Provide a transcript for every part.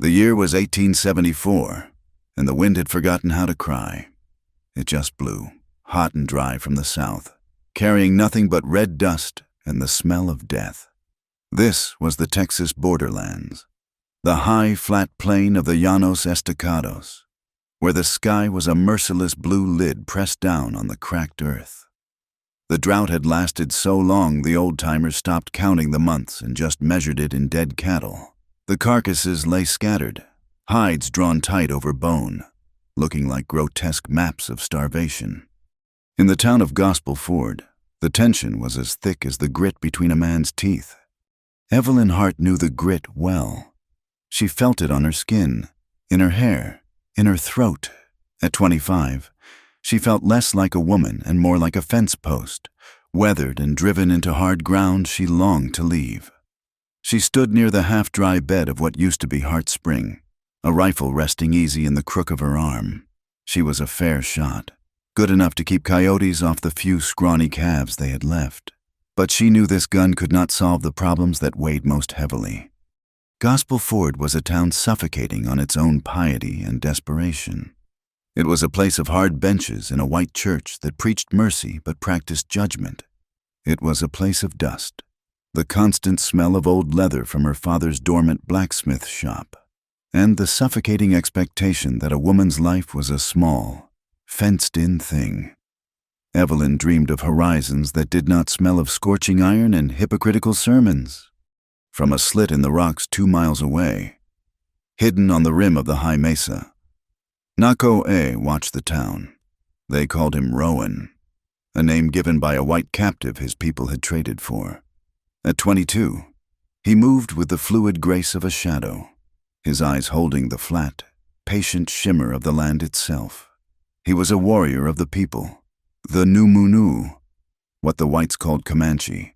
The year was 1874, and the wind had forgotten how to cry. It just blew, hot and dry from the south, carrying nothing but red dust and the smell of death. This was the Texas borderlands, the high, flat plain of the Llanos Estacados, where the sky was a merciless blue lid pressed down on the cracked earth. The drought had lasted so long the old-timers stopped counting the months and just measured it in dead cattle. The carcasses lay scattered, hides drawn tight over bone, looking like grotesque maps of starvation. In the town of Gospel Ford, the tension was as thick as the grit between a man's teeth. Evelyn Hart knew the grit well. She felt it on her skin, in her hair, in her throat. At 25, she felt less like a woman and more like a fence post, weathered and driven into hard ground she longed to leave. She stood near the half-dry bed of what used to be Hart Spring, a rifle resting easy in the crook of her arm. She was a fair shot, good enough to keep coyotes off the few scrawny calves they had left. But she knew this gun could not solve the problems that weighed most heavily. Gospel Ford was a town suffocating on its own piety and desperation. It was a place of hard benches in a white church that preached mercy but practiced judgment. It was a place of dust, the constant smell of old leather from her father's dormant blacksmith shop, and the suffocating expectation that a woman's life was a small, fenced-in thing. Evelyn dreamed of horizons that did not smell of scorching iron and hypocritical sermons. From a slit in the rocks 2 miles away, hidden on the rim of the high mesa, Nako-A watched the town. They called him Rowan, a name given by a white captive his people had traded for. At 22, he moved with the fluid grace of a shadow, his eyes holding the flat, patient shimmer of the land itself. He was a warrior of the people, the Numunu, what the whites called Comanche.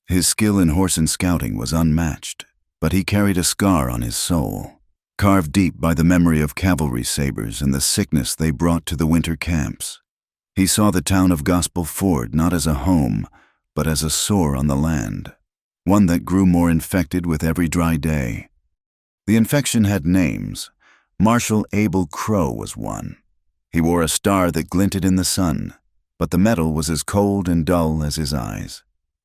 His skill in horse and scouting was unmatched, but he carried a scar on his soul, carved deep by the memory of cavalry sabers and the sickness they brought to the winter camps. He saw the town of Gospel Ford not as a home, but as a sore on the land, one that grew more infected with every dry day. The infection had names. Marshal Abel Crow was one. He wore a star that glinted in the sun, but the metal was as cold and dull as his eyes.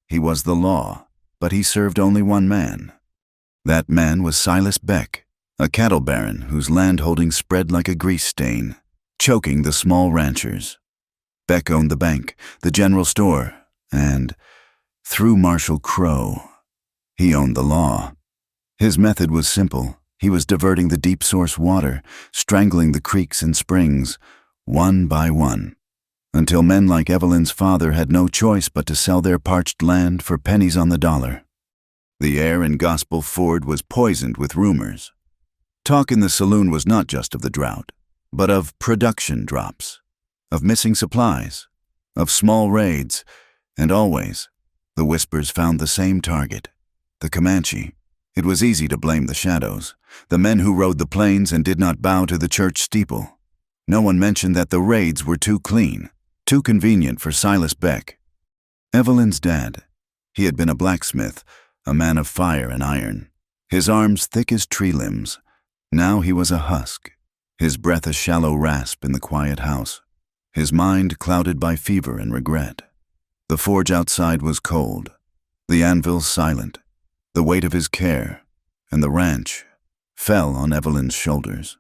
He was the law, but he served only one man. That man was Silas Beck, a cattle baron whose landholding spread like a grease stain, choking the small ranchers. Beck owned the bank, the general store, and, through Marshal Crow, he owned the law. His method was simple. He was diverting the deep source water, strangling the creeks and springs, one by one, until men like Evelyn's father had no choice but to sell their parched land for pennies on the dollar. The air in Gospel Ford was poisoned with rumors. Talk in the saloon was not just of the drought, but of production drops, of missing supplies, of small raids, and always, the whispers found the same target, the Comanche. It was easy to blame the shadows, the men who rode the plains and did not bow to the church steeple. No one mentioned that the raids were too clean, too convenient for Silas Beck. Evelyn's dad. He had been a blacksmith, a man of fire and iron, his arms thick as tree limbs. Now he was a husk, his breath a shallow rasp in the quiet house, his mind clouded by fever and regret. The forge outside was cold, the anvil silent. The weight of his care, and the ranch, fell on Evelyn's shoulders.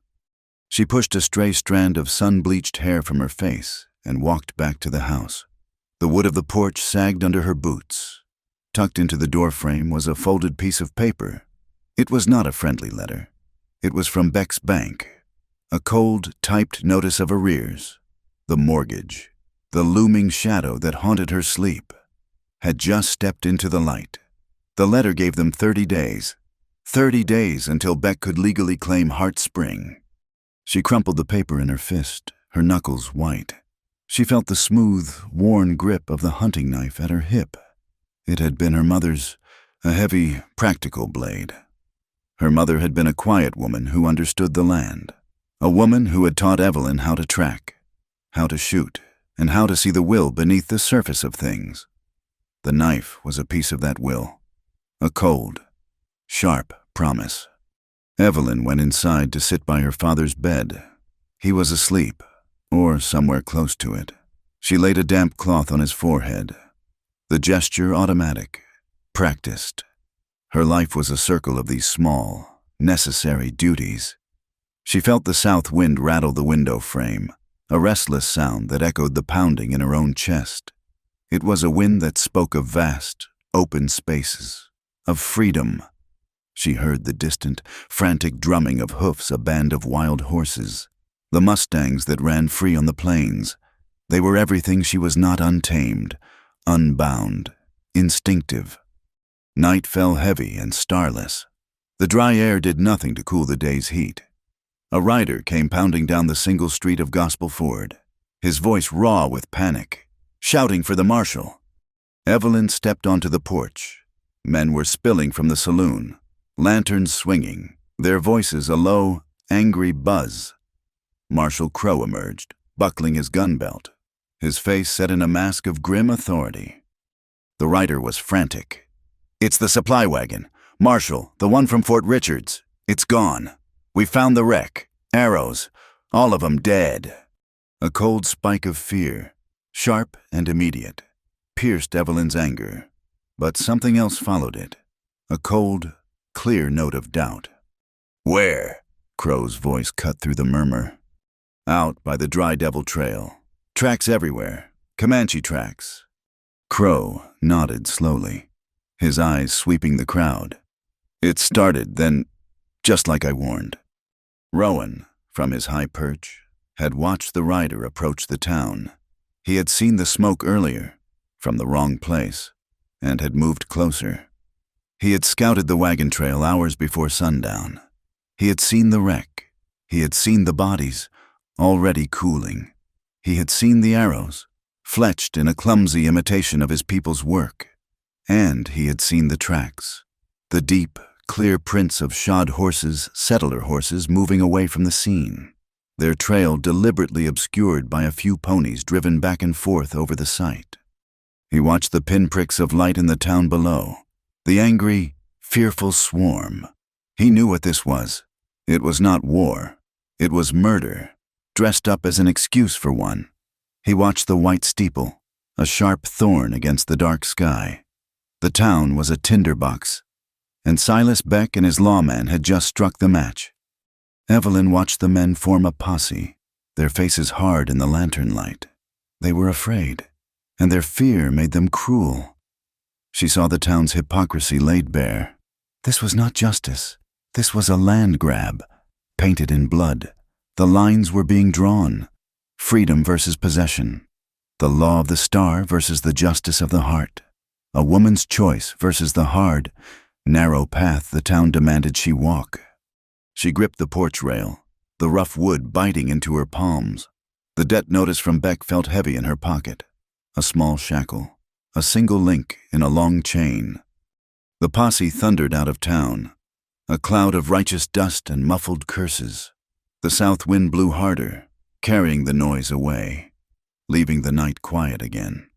She pushed a stray strand of sun-bleached hair from her face and walked back to the house. The wood of the porch sagged under her boots. Tucked into the doorframe was a folded piece of paper. It was not a friendly letter. It was from Beck's bank, a cold, typed notice of arrears. The mortgage, the looming shadow that haunted her sleep, had just stepped into the light. The letter gave them 30 days. 30 days until Beck could legally claim Hart Spring. She crumpled the paper in her fist, her knuckles white. She felt the smooth, worn grip of the hunting knife at her hip. It had been her mother's, a heavy, practical blade. Her mother had been a quiet woman who understood the land, a woman who had taught Evelyn how to track, how to shoot, and how to see the will beneath the surface of things. The knife was a piece of that will. A cold, sharp promise. Evelyn went inside to sit by her father's bed. He was asleep, or somewhere close to it. She laid a damp cloth on his forehead. The gesture automatic, practiced. Her life was a circle of these small, necessary duties. She felt the south wind rattle the window frame, a restless sound that echoed the pounding in her own chest. It was a wind that spoke of vast, open spaces, of freedom. She heard the distant, frantic drumming of hoofs, a band of wild horses, the mustangs that ran free on the plains. They were everything she was not: untamed, unbound, instinctive. Night fell heavy and starless. The dry air did nothing to cool the day's heat. A rider came pounding down the single street of Gospel Ford, his voice raw with panic, shouting for the marshal. Evelyn stepped onto the porch. Men were spilling from the saloon, lanterns swinging, their voices a low, angry buzz. Marshal Crow emerged, buckling his gun belt, his face set in a mask of grim authority. The rider was frantic. "It's the supply wagon. Marshal, the one from Fort Richards. It's gone. We found the wreck. Arrows. All of them dead." A cold spike of fear, sharp and immediate, pierced Evelyn's anger. But something else followed it. A cold, clear note of doubt. "Where?" Crow's voice cut through the murmur. "Out by the Dry Devil Trail. Tracks everywhere. Comanche tracks." Crow nodded slowly, his eyes sweeping the crowd. "It started then, just like I warned." Rowan, from his high perch, had watched the rider approach the town. He had seen the smoke earlier, from the wrong place, and had moved closer. He had scouted the wagon trail hours before sundown. He had seen the wreck. He had seen the bodies, already cooling. He had seen the arrows, fletched in a clumsy imitation of his people's work. And he had seen the tracks, the deep, clear prints of shod horses, settler horses, moving away from the scene, their trail deliberately obscured by a few ponies driven back and forth over the site. He watched the pinpricks of light in the town below, the angry, fearful swarm. He knew what this was. It was not war. It was murder, dressed up as an excuse for one. He watched the white steeple, a sharp thorn against the dark sky. The town was a tinderbox, and Silas Beck and his lawman had just struck the match. Evelyn watched the men form a posse, their faces hard in the lantern light. They were afraid, and their fear made them cruel. She saw the town's hypocrisy laid bare. This was not justice. This was a land grab, painted in blood. The lines were being drawn. Freedom versus possession. The law of the star versus the justice of the heart. A woman's choice versus the hard, narrow path the town demanded she walk. She gripped the porch rail, the rough wood biting into her palms. The debt notice from Beck felt heavy in her pocket. A small shackle, a single link in a long chain. The posse thundered out of town, a cloud of righteous dust and muffled curses. The south wind blew harder, carrying the noise away, leaving the night quiet again.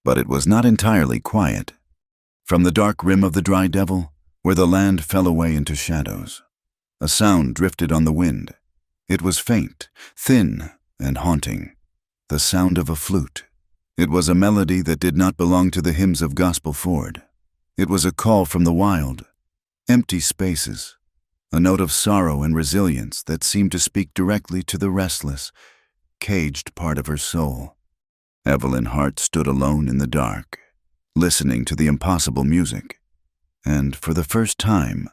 But it was not entirely quiet. From the dark rim of the Dry Devil, where the land fell away into shadows, a sound drifted on the wind. It was faint, thin, and haunting. The sound of a flute. It was a melody that did not belong to the hymns of Gospel Ford. It was a call from the wild, empty spaces, a note of sorrow and resilience that seemed to speak directly to the restless, caged part of her soul. Evelyn Hart stood alone in the dark, listening to the impossible music, and for the first time,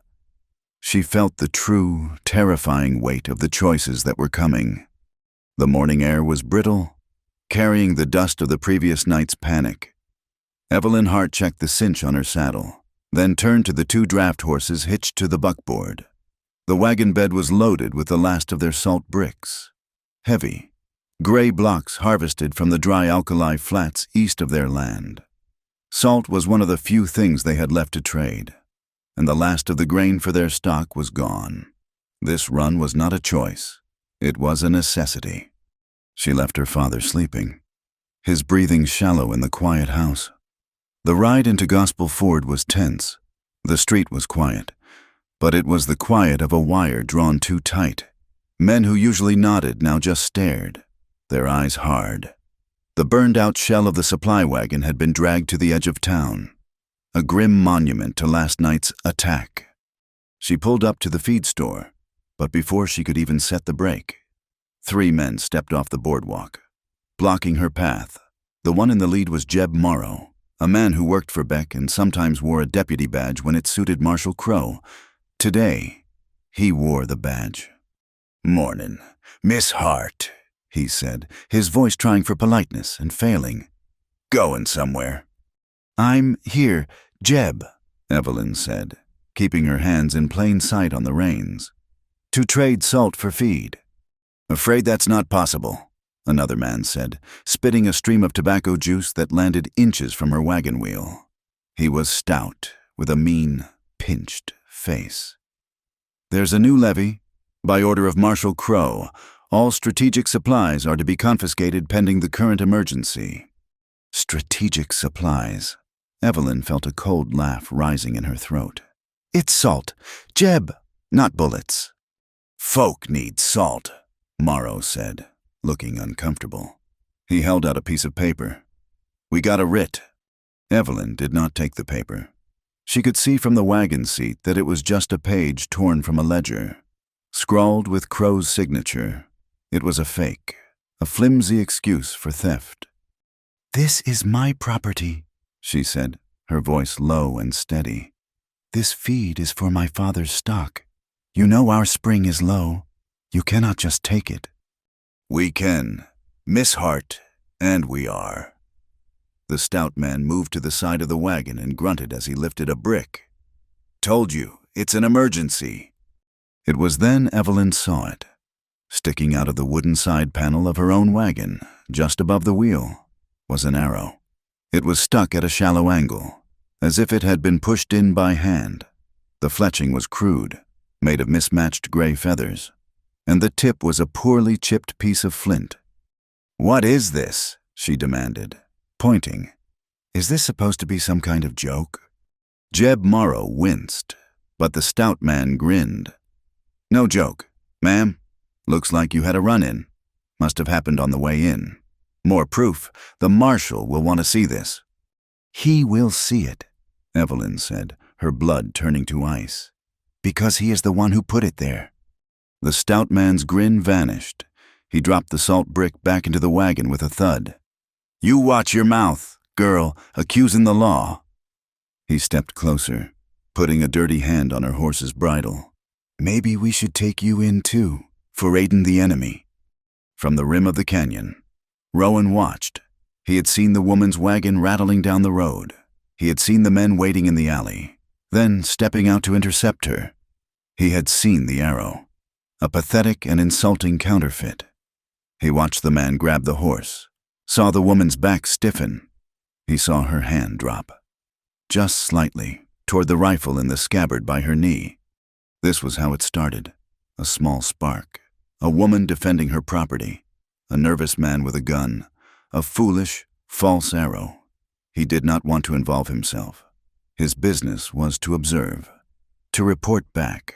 she felt the true, terrifying weight of the choices that were coming. The morning air was brittle, carrying the dust of the previous night's panic. Evelyn Hart checked the cinch on her saddle, then turned to the 2 draft horses hitched to the buckboard. The wagon bed was loaded with the last of their salt bricks. Heavy, gray blocks harvested from the dry alkali flats east of their land. Salt was one of the few things they had left to trade, and the last of the grain for their stock was gone. This run was not a choice. It was a necessity. She left her father sleeping, his breathing shallow in the quiet house. The ride into Gospel Ford was tense. The street was quiet, But it was the quiet of a wire drawn too tight. Men who usually nodded now just stared, their eyes hard. The burned-out shell of the supply wagon had been dragged to the edge of town, a grim monument to last night's attack. She pulled up to the feed store, but before she could even set the brake, 3 men stepped off the boardwalk, blocking her path. The one in the lead was Jeb Morrow, a man who worked for Beck and sometimes wore a deputy badge when it suited Marshal Crowe. Today, he wore the badge. "Mornin', Miss Hart," he said, his voice trying for politeness and failing. "Going somewhere?" "I'm here, Jeb," Evelyn said, keeping her hands in plain sight on the reins. "To trade salt for feed." "Afraid that's not possible," another man said, spitting a stream of tobacco juice that landed inches from her wagon wheel. He was stout, with a mean, pinched face. "There's a new levy. By order of Marshal Crowe, all strategic supplies are to be confiscated pending the current emergency." Strategic supplies. Evelyn felt a cold laugh rising in her throat. "It's salt. Jeb, not bullets." "Folk need salt," Morrow said, looking uncomfortable. He held out a piece of paper. "We got a writ." Evelyn did not take the paper. She could see from the wagon seat that it was just a page torn from a ledger, scrawled with Crowe's signature. It was a fake, a flimsy excuse for theft. "This is my property," she said, her voice low and steady. "This feed is for my father's stock. You know our spring is low. You cannot just take it." "We can, Miss Hart, and we are." The stout man moved to the side of the wagon and grunted as he lifted a brick. "Told you, it's an emergency." It was then Evelyn saw it. Sticking out of the wooden side panel of her own wagon, just above the wheel, was an arrow. It was stuck at a shallow angle, as if it had been pushed in by hand. The fletching was crude, made of mismatched gray feathers, and the tip was a poorly chipped piece of flint. "What is this?" she demanded, pointing. "Is this supposed to be some kind of joke?" Jeb Morrow winced, but the stout man grinned. "No joke, ma'am. Looks like you had a run-in. Must have happened on the way in. More proof. The marshal will want to see this." "He will see it," Evelyn said, her blood turning to ice. "Because he is the one who put it there." The stout man's grin vanished. He dropped the salt brick back into the wagon with a thud. "You watch your mouth, girl, accusing the law." He stepped closer, putting a dirty hand on her horse's bridle. "Maybe we should take you in too, for aiding the enemy." From the rim of the canyon, Rowan watched. He had seen the woman's wagon rattling down the road. He had seen the men waiting in the alley, then stepping out to intercept her. He had seen the arrow, a pathetic and insulting counterfeit. He watched the man grab the horse, saw the woman's back stiffen. He saw her hand drop, just slightly, toward the rifle in the scabbard by her knee. This was how it started, a small spark, a woman defending her property, a nervous man with a gun, a foolish, false arrow. He did not want to involve himself. His business was to observe, to report back.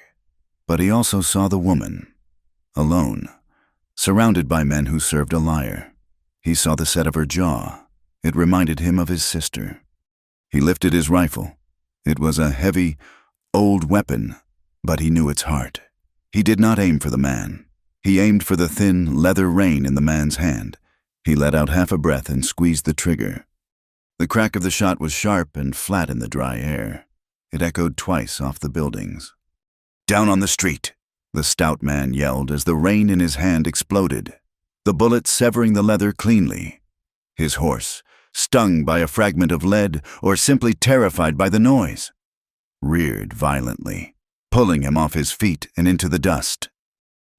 But he also saw the woman, alone, surrounded by men who served a liar. He saw the set of her jaw. It reminded him of his sister. He lifted his rifle. It was a heavy, old weapon, but he knew its heart. He did not aim for the man. He aimed for the thin, leather rein in the man's hand. He let out half a breath and squeezed the trigger. The crack of the shot was sharp and flat in the dry air. It echoed twice off the buildings. "Down on the street," the stout man yelled as the rein in his hand exploded, the bullet severing the leather cleanly. His horse, stung by a fragment of lead or simply terrified by the noise, reared violently, pulling him off his feet and into the dust.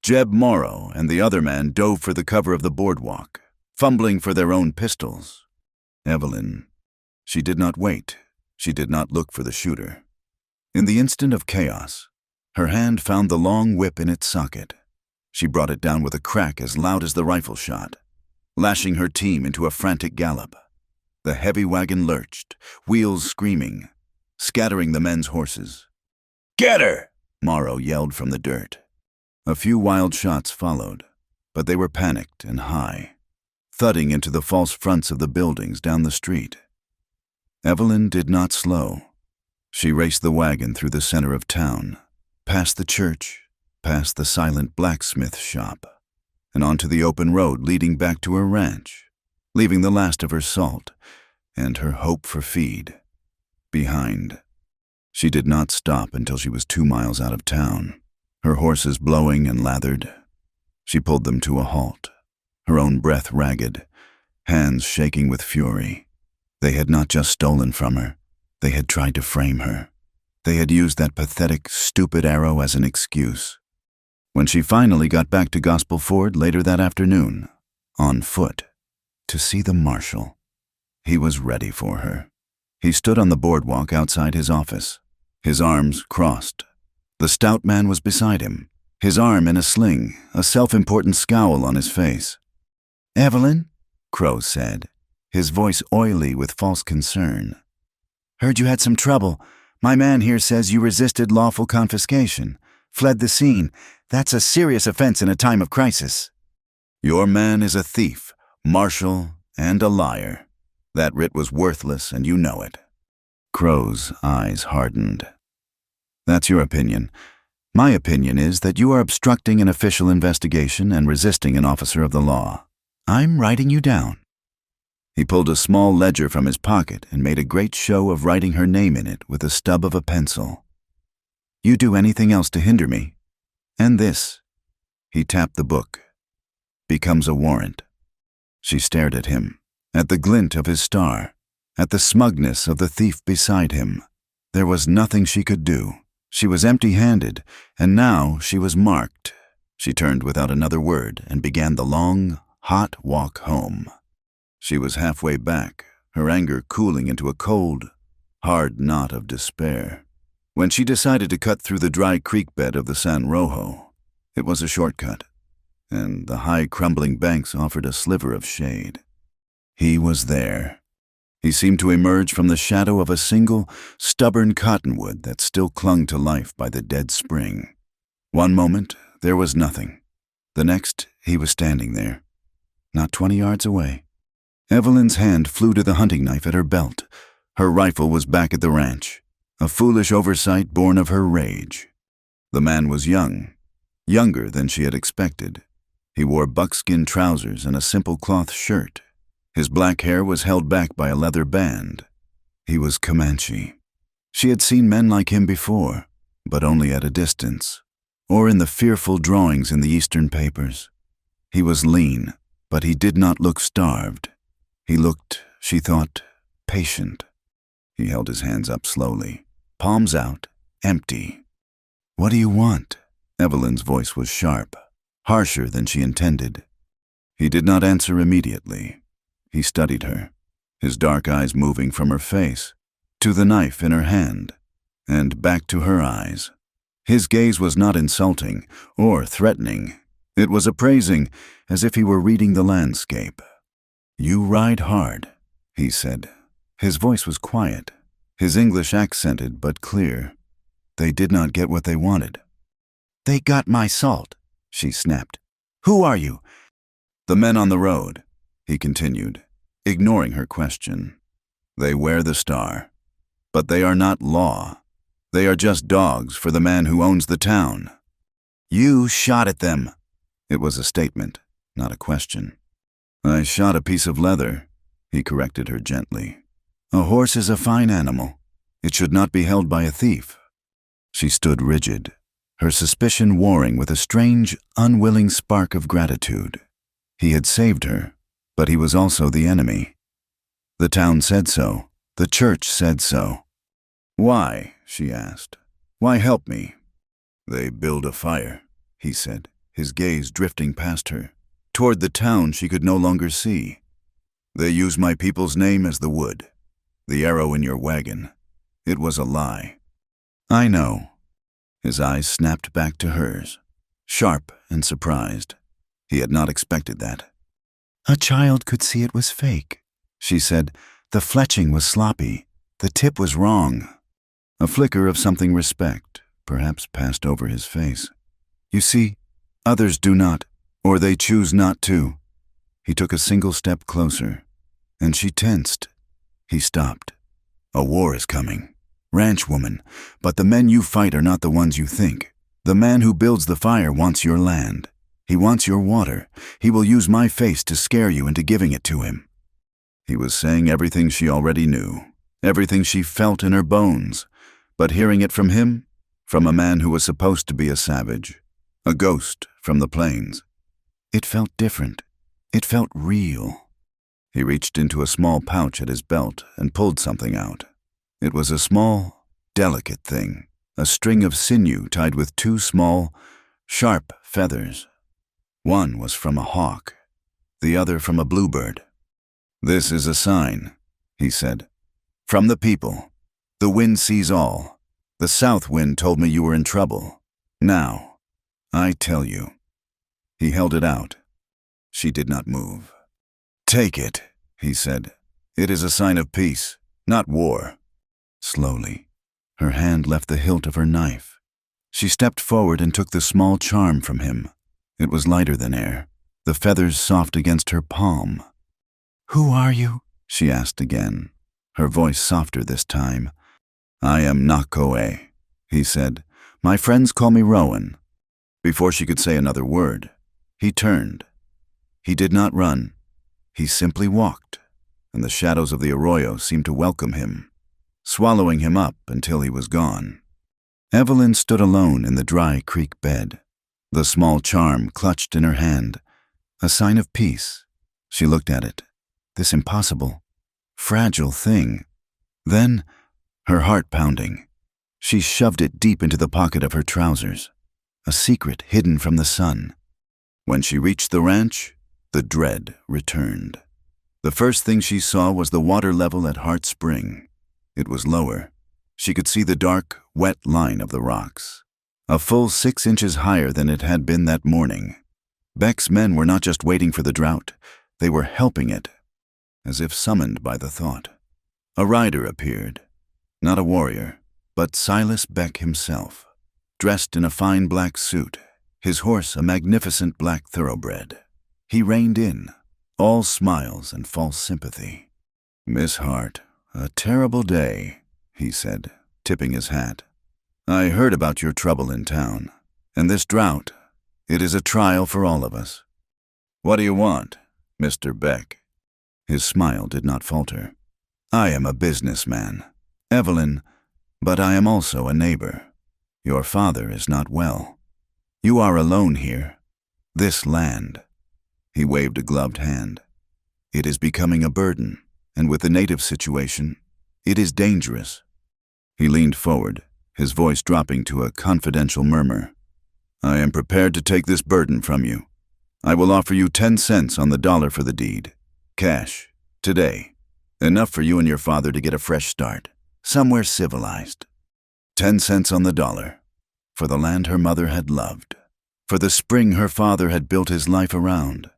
Jeb Morrow and the other man dove for the cover of the boardwalk, fumbling for their own pistols. Evelyn, she did not wait. She did not look for the shooter. In the instant of chaos, her hand found the long whip in its socket. She brought it down with a crack as loud as the rifle shot, lashing her team into a frantic gallop. The heavy wagon lurched, wheels screaming, scattering the men's horses. "Get her!" Morrow yelled from the dirt. A few wild shots followed, but they were panicked and high, thudding into the false fronts of the buildings down the street. Evelyn did not slow. She raced the wagon through the center of town, past the church, past the silent blacksmith shop, and onto the open road leading back to her ranch, leaving the last of her salt and her hope for feed behind. She did not stop until she was 2 miles out of town, her horses blowing and lathered. She pulled them to a halt, her own breath ragged, hands shaking with fury. They had not just stolen from her, they had tried to frame her. They had used that pathetic, stupid arrow as an excuse. When she finally got back to Gospel Ford later that afternoon, on foot, to see the marshal, he was ready for her. He stood on the boardwalk outside his office, his arms crossed. The stout man was beside him, his arm in a sling, a self-important scowl on his face. "Evelyn," Crow said, his voice oily with false concern. "Heard you had some trouble. My man here says you resisted lawful confiscation, fled the scene. That's a serious offense in a time of crisis." "Your man is a thief, marshal, and a liar. That writ was worthless, and you know it." Crow's eyes hardened. "That's your opinion. My opinion is that you are obstructing an official investigation and resisting an officer of the law. I'm writing you down." He pulled a small ledger from his pocket and made a great show of writing her name in it with the stub of a pencil. "You do anything else to hinder me, and this," he tapped the book, "becomes a warrant." She stared at him, at the glint of his star, at the smugness of the thief beside him. There was nothing she could do. She was empty-handed, and now she was marked. She turned without another word and began the long, hot walk home. She was halfway back, her anger cooling into a cold, hard knot of despair, when she decided to cut through the dry creek bed of the San Rojo. It was a shortcut, and the high crumbling banks offered a sliver of shade. He was there. He seemed to emerge from the shadow of a single, stubborn cottonwood that still clung to life by the dead spring. One moment, there was nothing. The next, he was standing there, not 20 yards away. Evelyn's hand flew to the hunting knife at her belt. Her rifle was back at the ranch, a foolish oversight born of her rage. The man was young, younger than she had expected. He wore buckskin trousers and a simple cloth shirt. His black hair was held back by a leather band. He was Comanche. She had seen men like him before, but only at a distance, or in the fearful drawings in the Eastern papers. He was lean, but he did not look starved. He looked, she thought, patient. He held his hands up slowly, palms out, empty. "What do you want?" Evelyn's voice was sharp, harsher than she intended. He did not answer immediately. He studied her, his dark eyes moving from her face to the knife in her hand, and back to her eyes. His gaze was not insulting or threatening. It was appraising, as if he were reading the landscape. "You ride hard," he said. His voice was quiet, his English accented but clear. They did not get what they wanted. "They got my salt," she snapped. "Who are you?" "The men on the road," he continued, ignoring her question. "They wear the star. But they are not law. They are just dogs for the man who owns the town." "You shot at them." It was a statement, not a question. "I shot a piece of leather," he corrected her gently. "A horse is a fine animal. It should not be held by a thief." She stood rigid, her suspicion warring with a strange, unwilling spark of gratitude. He had saved her, but he was also the enemy. The town said so. The church said so. "Why?" she asked. "Why help me?" "They build a fire," he said, his gaze drifting past her, toward the town she could no longer see. "They use my people's name as the wood. The arrow in your wagon. It was a lie." "I know." His eyes snapped back to hers, sharp and surprised. He had not expected that. "A child could see it was fake," she said. "The fletching was sloppy. The tip was wrong." A flicker of something respect, perhaps passed over his face. "You see, others do not, or they choose not to." He took a single step closer, and she tensed. He stopped. "A war is coming. Ranch woman, but the men you fight are not the ones you think. The man who builds the fire wants your land. He wants your water. He will use my face to scare you into giving it to him." He was saying everything she already knew, everything she felt in her bones, but hearing it from him, from a man who was supposed to be a savage, a ghost from the plains, it felt different. It felt real. He reached into a small pouch at his belt and pulled something out. It was a small, delicate thing, a string of sinew tied with two small, sharp feathers. One was from a hawk, the other from a bluebird. "This is a sign," he said. "From the people. The wind sees all. The south wind told me you were in trouble. Now, I tell you." He held it out. She did not move. "Take it," he said. "It is a sign of peace, not war." Slowly, her hand left the hilt of her knife. She stepped forward and took the small charm from him. It was lighter than air, the feathers soft against her palm. "Who are you?" she asked again, her voice softer this time. "I am Nakoe," he said. "My friends call me Rowan." Before she could say another word, he turned. He did not run. He simply walked, and the shadows of the arroyo seemed to welcome him, swallowing him up until he was gone. Evelyn stood alone in the dry creek bed, the small charm clutched in her hand, a sign of peace. She looked at it, this impossible, fragile thing. Then, her heart pounding, she shoved it deep into the pocket of her trousers, a secret hidden from the sun. When she reached the ranch, the dread returned. The first thing she saw was the water level at Heart Spring. It was lower. She could see the dark, wet line of the rocks, a full 6 inches higher than it had been that morning. Beck's men were not just waiting for the drought, they were helping it, as if summoned by the thought. A rider appeared, not a warrior, but Silas Beck himself, dressed in a fine black suit, his horse a magnificent black thoroughbred. He reined in, all smiles and false sympathy. "Miss Hart, a terrible day," he said, tipping his hat. "I heard about your trouble in town, and this drought, it is a trial for all of us. What do you want, Mr. Beck?" His smile did not falter. "I am a businessman, Evelyn, but I am also a neighbor. Your father is not well. You are alone here. This land." He waved a gloved hand. "It is becoming a burden, and with the native situation, it is dangerous." He leaned forward, his voice dropping to a confidential murmur. "I am prepared to take this burden from you. I will offer you 10 cents on the dollar for the deed. Cash, today. Enough for you and your father to get a fresh start, somewhere civilized. 10 cents on the dollar, for the land her mother had loved, for the spring her father had built his life around.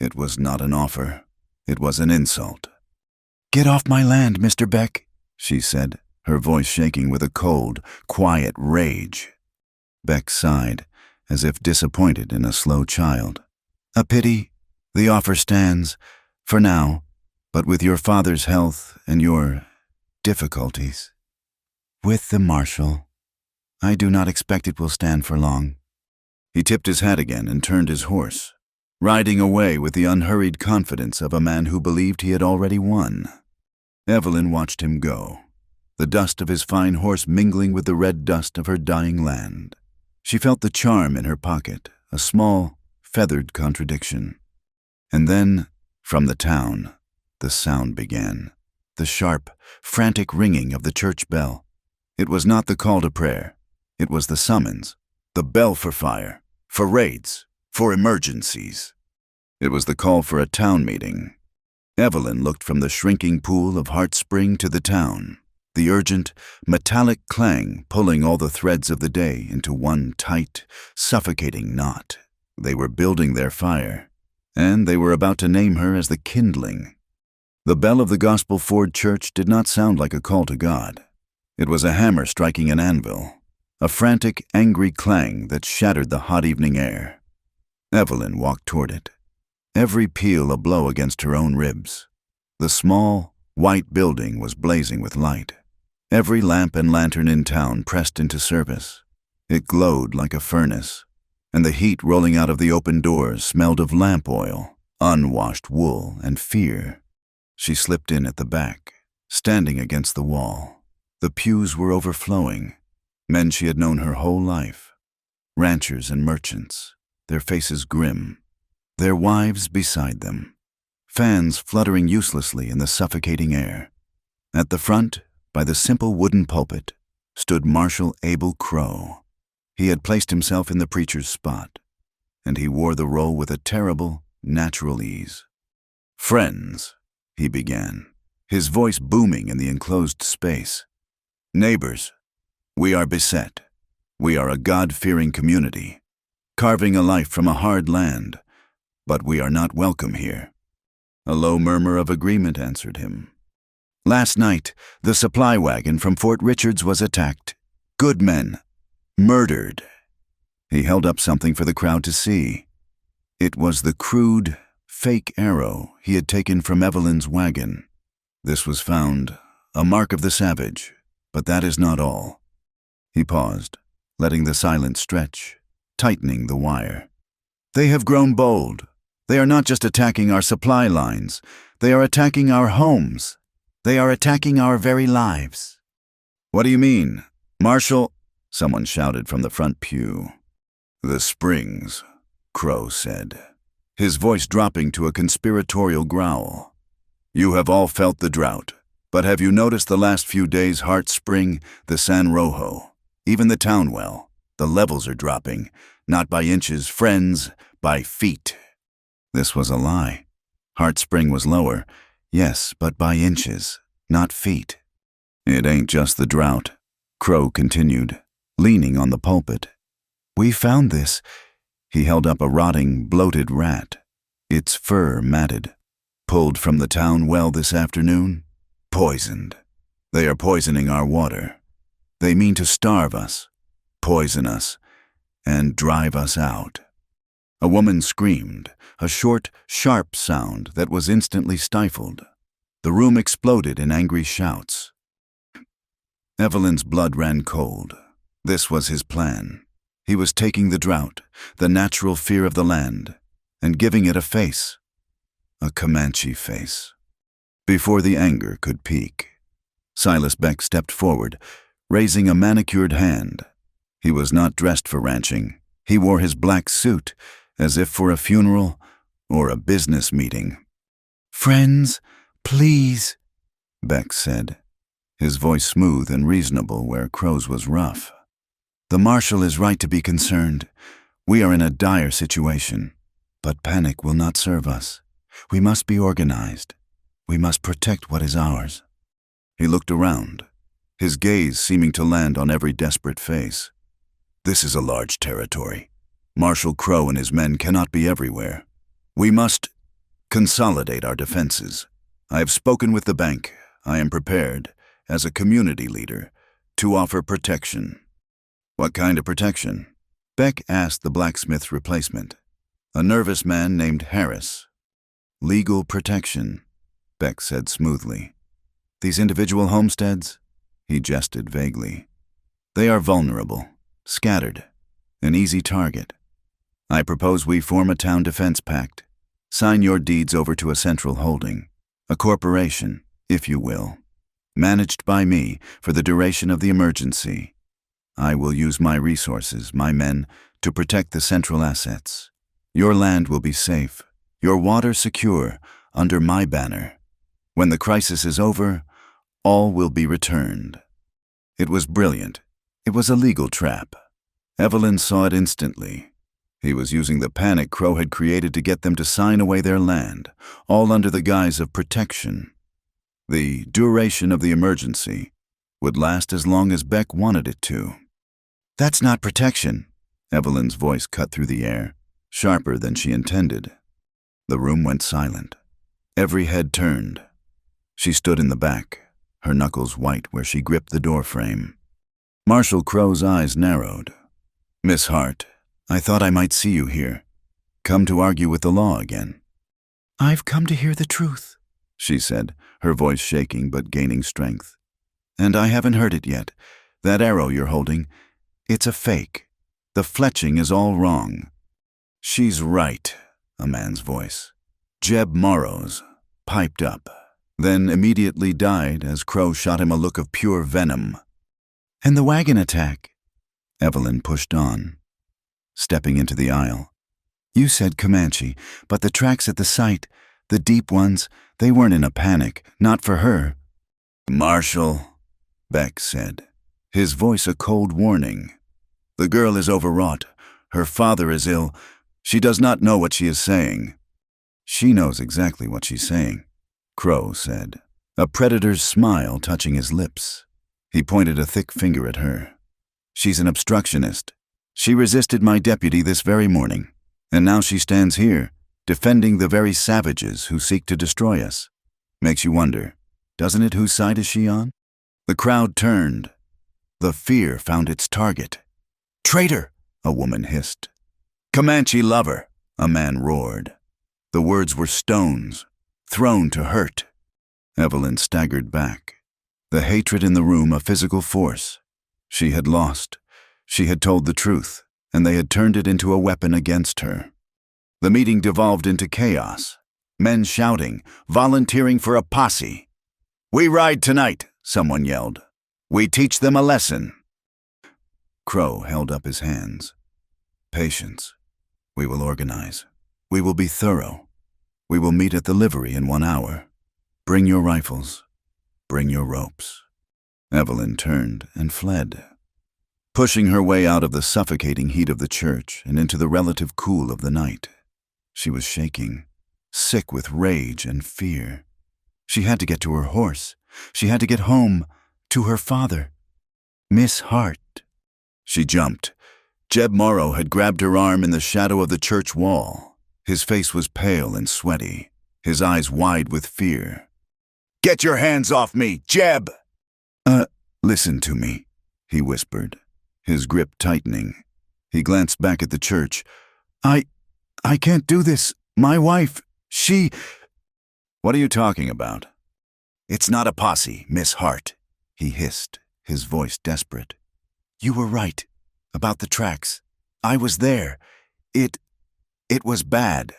It was not an offer. It was an insult. "Get off my land, Mr. Beck," she said, her voice shaking with a cold, quiet rage. Beck sighed, as if disappointed in a slow child. "A pity. The offer stands, for now, but with your father's health and your difficulties. With the marshal, I do not expect it will stand for long." He tipped his hat again and turned his horse, riding away with the unhurried confidence of a man who believed he had already won. Evelyn watched him go, the dust of his fine horse mingling with the red dust of her dying land. She felt the charm in her pocket, a small, feathered contradiction. And then, from the town, the sound began, the sharp, frantic ringing of the church bell. It was not the call to prayer. It was the summons, the bell for fire, for raids, for emergencies. It was the call for a town meeting. Evelyn looked from the shrinking pool of Heart Spring to the town, the urgent, metallic clang pulling all the threads of the day into one tight, suffocating knot. They were building their fire, and they were about to name her as the kindling. The bell of the Gospel Ford Church did not sound like a call to God. It was a hammer striking an anvil, a frantic, angry clang that shattered the hot evening air. Evelyn walked toward it, every peal a blow against her own ribs. The small, white building was blazing with light. Every lamp and lantern in town pressed into service. It glowed like a furnace, and the heat rolling out of the open doors smelled of lamp oil, unwashed wool, and fear. She slipped in at the back, standing against the wall. The pews were overflowing. Men she had known her whole life. Ranchers and merchants, their faces grim, their wives beside them. Fans fluttering uselessly in the suffocating air. At the front, by the simple wooden pulpit, stood Marshal Abel Crow. He had placed himself in the preacher's spot, and he wore the role with a terrible, natural ease. "Friends," he began, his voice booming in the enclosed space. "Neighbors, we are beset. We are a God-fearing community, carving a life from a hard land, but we are not welcome here." A low murmur of agreement answered him. "Last night, the supply wagon from Fort Richards was attacked. Good men. Murdered." He held up something for the crowd to see. It was the crude, fake arrow he had taken from Evelyn's wagon. This was found, a mark of the savage, but that is not all. He paused, letting the silence stretch, tightening the wire. "They have grown bold. They are not just attacking our supply lines. They are attacking our homes. They are attacking our very lives." "What do you mean, Marshal?" someone shouted from the front pew. "The springs," Crow said, his voice dropping to a conspiratorial growl. "You have all felt the drought, but have you noticed the last few days' Heart Spring, the San Rojo, even the town well? The levels are dropping, not by inches, friends, by feet." This was a lie. Heart Spring was lower, yes, but by inches, not feet. "It ain't just the drought," Crow continued, leaning on the pulpit. "We found this." He held up a rotting, bloated rat, its fur matted. "Pulled from the town well this afternoon. Poisoned. They are poisoning our water. They mean to starve us, poison us, and drive us out." A woman screamed, a short, sharp sound that was instantly stifled. The room exploded in angry shouts. Evelyn's blood ran cold. This was his plan. He was taking the drought, the natural fear of the land, and giving it a face. A Comanche face. Before the anger could peak, Silas Beck stepped forward, raising a manicured hand. He was not dressed for ranching. He wore his black suit, as if for a funeral or a business meeting. "Friends, please," Beck said, his voice smooth and reasonable where Crow's was rough. "The marshal is right to be concerned. We are in a dire situation, but panic will not serve us. We must be organized. We must protect what is ours." He looked around, his gaze seeming to land on every desperate face. "This is a large territory. Marshal Crow and his men cannot be everywhere. We must consolidate our defenses. I have spoken with the bank. I am prepared, as a community leader, to offer protection." "What kind of protection?" Beck asked the blacksmith's replacement, a nervous man named Harris. "Legal protection," Beck said smoothly. "These individual homesteads?" He jested vaguely. "They are vulnerable, scattered, an easy target. I propose we form a town defense pact. Sign your deeds over to a central holding, a corporation, if you will, managed by me for the duration of the emergency. I will use my resources, my men, to protect the central assets. Your land will be safe, your water secure, under my banner. When the crisis is over, all will be returned." It was brilliant. It was a legal trap. Evelyn saw it instantly. He was using the panic Crow had created to get them to sign away their land, all under the guise of protection. The duration of the emergency would last as long as Beck wanted it to. "That's not protection," Evelyn's voice cut through the air, sharper than she intended. The room went silent. Every head turned. She stood in the back, her knuckles white where she gripped the doorframe. Marshal Crow's eyes narrowed. "Miss Hart, I thought I might see you here. Come to argue with the law again." "I've come to hear the truth," she said, her voice shaking but gaining strength. "And I haven't heard it yet. That arrow you're holding, it's a fake. The fletching is all wrong." "She's right," a man's voice. Jeb Morrow's piped up, then immediately died as Crow shot him a look of pure venom. "And the wagon attack?" Evelyn pushed on, stepping into the aisle. "You said Comanche, but the tracks at the site, the deep ones, they weren't in a panic, not for her." "Marshal," Beck said, his voice a cold warning. "The girl is overwrought. Her father is ill. She does not know what she is saying." "She knows exactly what she's saying," Crow said, a predator's smile touching his lips. He pointed a thick finger at her. "She's an obstructionist. She resisted my deputy this very morning, and now she stands here, defending the very savages who seek to destroy us. Makes you wonder, doesn't it, whose side is she on?" The crowd turned. The fear found its target. "Traitor!" a woman hissed. "Comanche lover!" a man roared. The words were stones, thrown to hurt. Evelyn staggered back, the hatred in the room a physical force. She had lost. She had told the truth, and they had turned it into a weapon against her. The meeting devolved into chaos, men shouting, volunteering for a posse. "We ride tonight," someone yelled. "We teach them a lesson." Crow held up his hands. "Patience. We will organize. We will be thorough. We will meet at the livery in 1 hour. Bring your rifles. Bring your ropes." Evelyn turned and fled, pushing her way out of the suffocating heat of the church and into the relative cool of the night. She was shaking, sick with rage and fear. She had to get to her horse. She had to get home, to her father. Miss Hart. She jumped. Jeb Morrow had grabbed her arm in the shadow of the church wall. His face was pale and sweaty, his eyes wide with fear. "Get your hands off me, Jeb!" Listen to me," he whispered, his grip tightening. He glanced back at the church. I can't do this. My wife, she—" "What are you talking about?" "It's not a posse, Miss Hart," he hissed, his voice desperate. "You were right about the tracks. I was there. It was bad."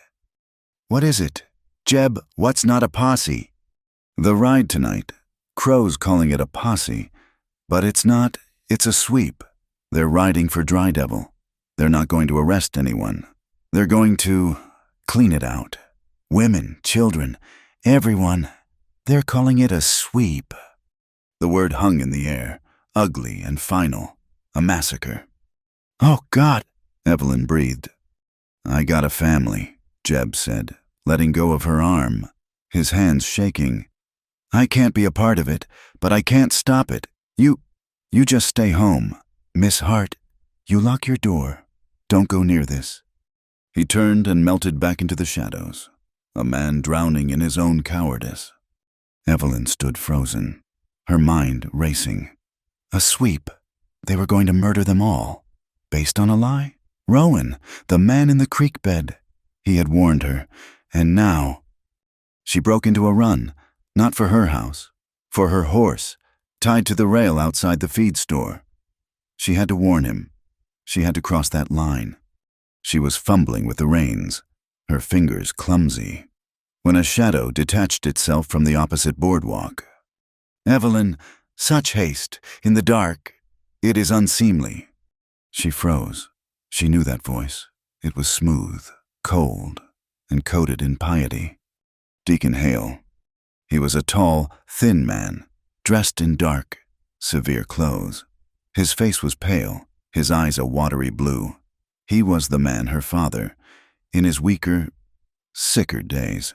"What is it? Jeb, what's not a posse?" "The ride tonight. Crow's calling it a posse, but it's not. It's a sweep. They're riding for Dry Devil. They're not going to arrest anyone. They're going to clean it out. Women, children, everyone. They're calling it a sweep." The word hung in the air, ugly and final. A massacre. "Oh, God," Evelyn breathed. "I got a family," Jeb said, letting go of her arm, his hands shaking. "I can't be a part of it, but I can't stop it. You just stay home. Miss Hart, you lock your door. Don't go near this." He turned and melted back into the shadows, a man drowning in his own cowardice. Evelyn stood frozen, her mind racing. A sweep. They were going to murder them all. Based on a lie? Rowan, the man in the creek bed. He had warned her, and now... She broke into a run, not for her house, for her horse, tied to the rail outside the feed store. She had to warn him. She had to cross that line. She was fumbling with the reins, her fingers clumsy, when a shadow detached itself from the opposite boardwalk. "Evelyn, such haste, in the dark. It is unseemly." She froze. She knew that voice. It was smooth, cold, and coated in piety. Deacon Hale. He was a tall, thin man, dressed in dark, severe clothes. His face was pale, his eyes a watery blue. He was the man her father, in his weaker, sicker days,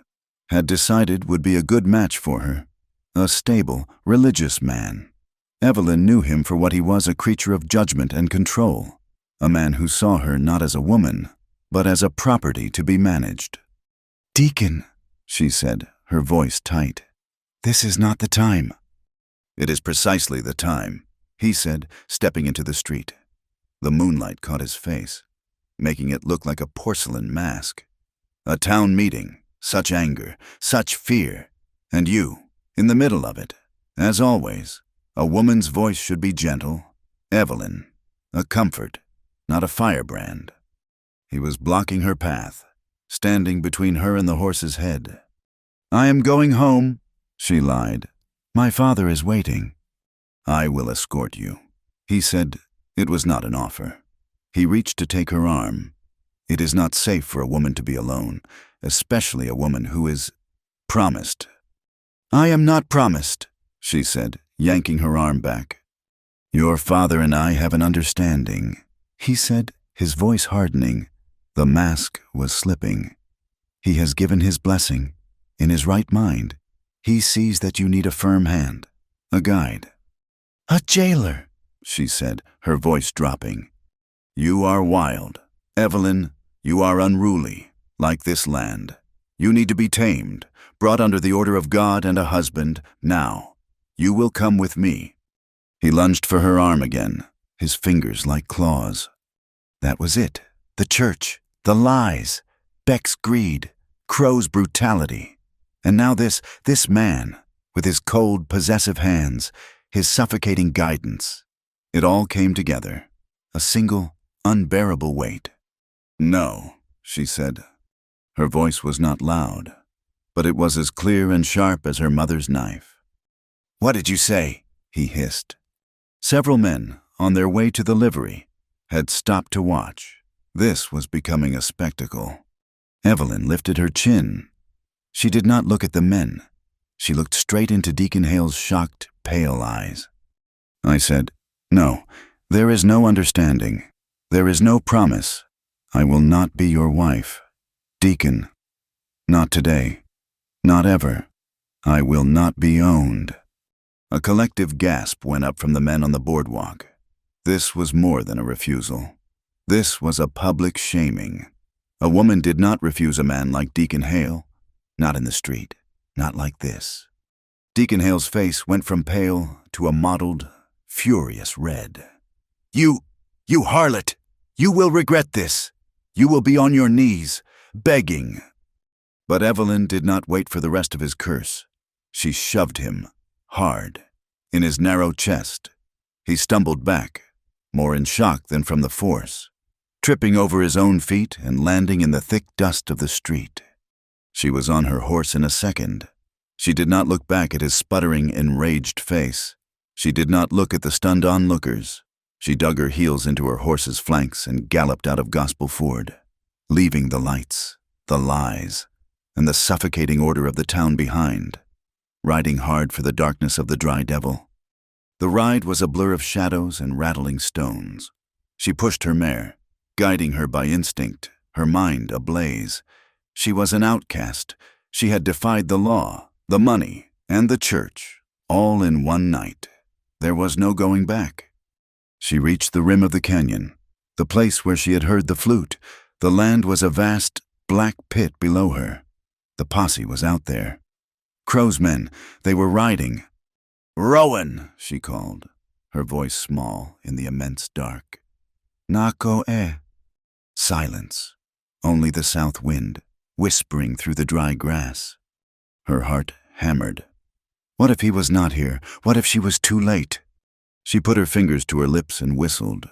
had decided would be a good match for her. A stable, religious man. Evelyn knew him for what he was, a creature of judgment and control, a man who saw her not as a woman, but as a property to be managed. "Deacon," she said, her voice tight, "this is not the time." "It is precisely the time. he said, stepping into the street. The moonlight caught his face, making it look like a porcelain mask. A town meeting, such anger, such fear, and you, in the middle of it. As always, a woman's voice should be gentle, Evelyn, a comfort, not a firebrand. He was blocking her path, standing between her and the horse's head. "I am going home," she lied. "My father is waiting." "I will escort you," he said. It was not an offer. He reached to take her arm. It is not safe for a woman to be alone, especially a woman who is promised. "I am not promised," she said, yanking her arm back. "Your father and I have an understanding," he said, his voice hardening. The mask was slipping. "He has given his blessing. In his right mind, he sees that you need a firm hand, a guide." "A jailer," she said, her voice dropping. "You are wild. Evelyn, you are unruly, like this land. You need to be tamed, brought under the order of God and a husband, now. You will come with me." He lunged for her arm again, his fingers like claws. That was it. The church, the lies, Beck's greed, Crow's brutality. And now this man, with his cold, possessive hands, his suffocating guidance. It all came together, a single, unbearable weight. "No," she said. Her voice was not loud, but it was as clear and sharp as her mother's knife. "What did you say?" he hissed. Several men, on their way to the livery, had stopped to watch. This was becoming a spectacle. Evelyn lifted her chin. She did not look at the men. She looked straight into Deacon Hale's shocked, pale eyes. I said, "No, there is no understanding. There is no promise. I will not be your wife. Deacon, not today. Not ever. I will not be owned." A collective gasp went up from the men on the boardwalk. This was more than a refusal. This was a public shaming. A woman did not refuse a man like Deacon Hale. Not in the street. Not like this. Deacon Hale's face went from pale to a mottled, furious red. You harlot! You will regret this. You will be on your knees, begging." But Evelyn did not wait for the rest of his curse. She shoved him, hard, in his narrow chest. He stumbled back, more in shock than from the force, tripping over his own feet and landing in the thick dust of the street. She was on her horse in a second. She did not look back at his sputtering, enraged face. She did not look at the stunned onlookers. She dug her heels into her horse's flanks and galloped out of Gospel Ford, leaving the lights, the lies, and the suffocating order of the town behind, riding hard for the darkness of the Dry Devil. The ride was a blur of shadows and rattling stones. She pushed her mare, guiding her by instinct, her mind ablaze. She was an outcast. She had defied the law, the money, and the church, all in one night. There was no going back. She reached the rim of the canyon, the place where she had heard the flute. The land was a vast, black pit below her. The posse was out there. Crow's men, they were riding. "Rowan," she called, her voice small in the immense dark. "Nako-e." Silence. Only the south wind, whispering through the dry grass. Her heart hammered. What if he was not here? What if she was too late? She put her fingers to her lips and whistled,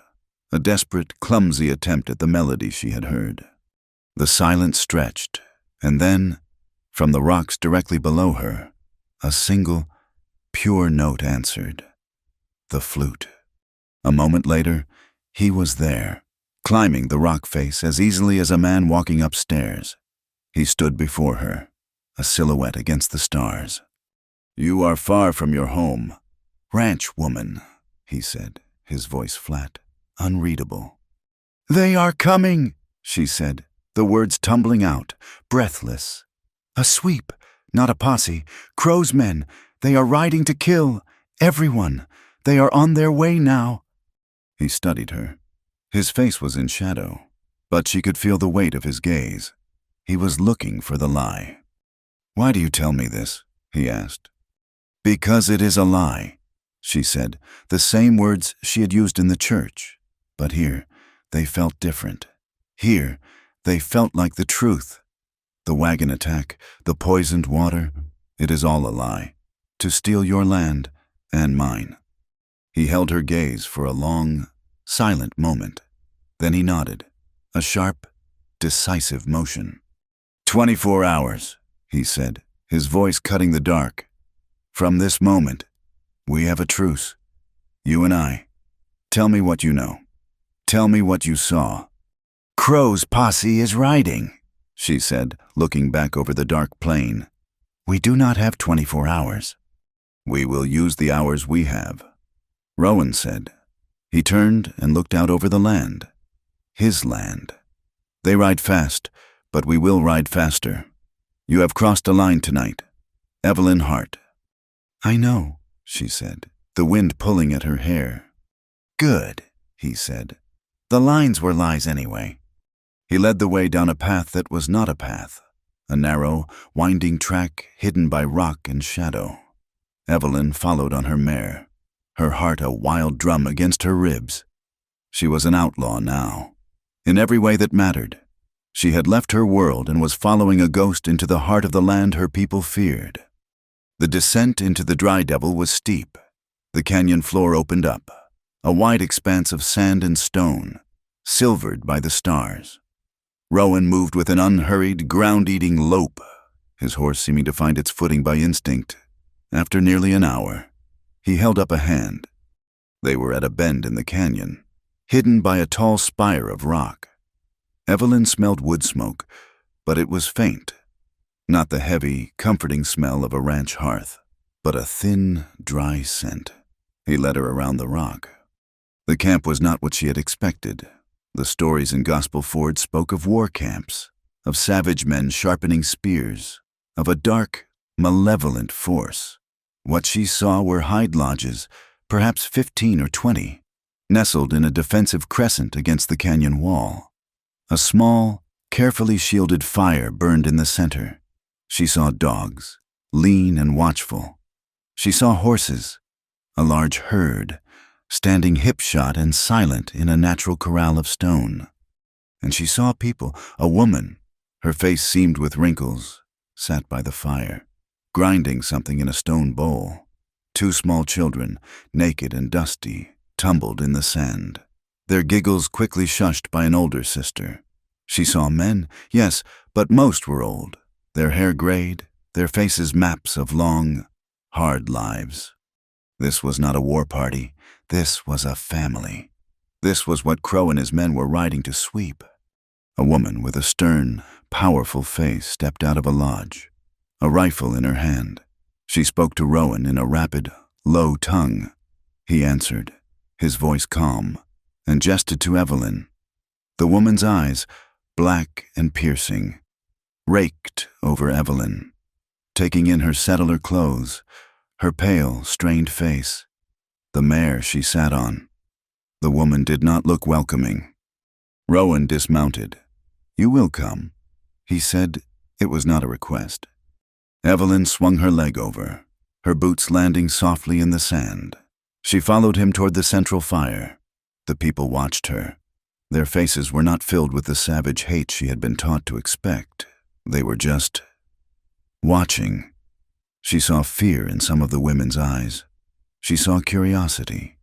a desperate, clumsy attempt at the melody she had heard. The silence stretched, and then, from the rocks directly below her, a single, pure note answered. The flute. A moment later, he was there, climbing the rock face as easily as a man walking upstairs. He stood before her, a silhouette against the stars. "You are far from your home, ranch woman," he said, his voice flat, unreadable. "They are coming," she said, the words tumbling out, breathless. "A sweep, not a posse. Crow's men. They are riding to kill everyone. They are on their way now." He studied her. His face was in shadow, but she could feel the weight of his gaze. He was looking for the lie. "Why do you tell me this?" he asked. "Because it is a lie," she said, the same words she had used in the church. But here, they felt different. Here, they felt like the truth. The wagon attack, the poisoned water, it is all a lie. To steal your land and mine. He held her gaze for a long, silent moment. Then he nodded, a sharp, decisive motion. 24 hours, he said, his voice cutting the dark. From this moment, we have a truce. You and I. Tell me what you know. Tell me what you saw. Crow's posse is riding, she said, looking back over the dark plain. We do not have 24 hours. We will use the hours we have, Rowan said. He turned and looked out over the land. His land. They ride fast, but we will ride faster. You have crossed a line tonight. Evelyn Hart. I know, she said, the wind pulling at her hair. Good, he said. The lines were lies anyway. He led the way down a path that was not a path, a narrow, winding track hidden by rock and shadow. Evelyn followed on her mare, her heart a wild drum against her ribs. She was an outlaw now, in every way that mattered. She had left her world and was following a ghost into the heart of the land her people feared. The descent into the Dry Devil was steep. The canyon floor opened up, a wide expanse of sand and stone, silvered by the stars. Rowan moved with an unhurried, ground-eating lope, his horse seeming to find its footing by instinct. After nearly an hour, he held up a hand. They were at a bend in the canyon, hidden by a tall spire of rock. Evelyn smelled wood smoke, but it was faint. Not the heavy, comforting smell of a ranch hearth, but a thin, dry scent. He led her around the rock. The camp was not what she had expected. The stories in Gospel Ford spoke of war camps, of savage men sharpening spears, of a dark, malevolent force. What she saw were hide lodges, perhaps 15 or 20, nestled in a defensive crescent against the canyon wall. A small, carefully shielded fire burned in the center. She saw dogs, lean and watchful. She saw horses, a large herd, standing hip-shot and silent in a natural corral of stone. And she saw people, a woman, her face seamed with wrinkles, sat by the fire, grinding something in a stone bowl. 2 small children, naked and dusty, tumbled in the sand, their giggles quickly shushed by an older sister. She saw men, yes, but most were old, their hair grayed, their faces maps of long, hard lives. This was not a war party. This was a family. This was what Crow and his men were riding to sweep. A woman with a stern, powerful face stepped out of a lodge, a rifle in her hand. She spoke to Rowan in a rapid, low tongue. He answered, his voice calm, and gestured to Evelyn. The woman's eyes, black and piercing, raked over Evelyn, taking in her settler clothes, her pale, strained face, the mare she sat on. The woman did not look welcoming. Rowan dismounted. You will come, he said. It was not a request. Evelyn swung her leg over, her boots landing softly in the sand. She followed him toward the central fire. The people watched her. Their faces were not filled with the savage hate she had been taught to expect. They were just watching. She saw fear in some of the women's eyes. She saw curiosity,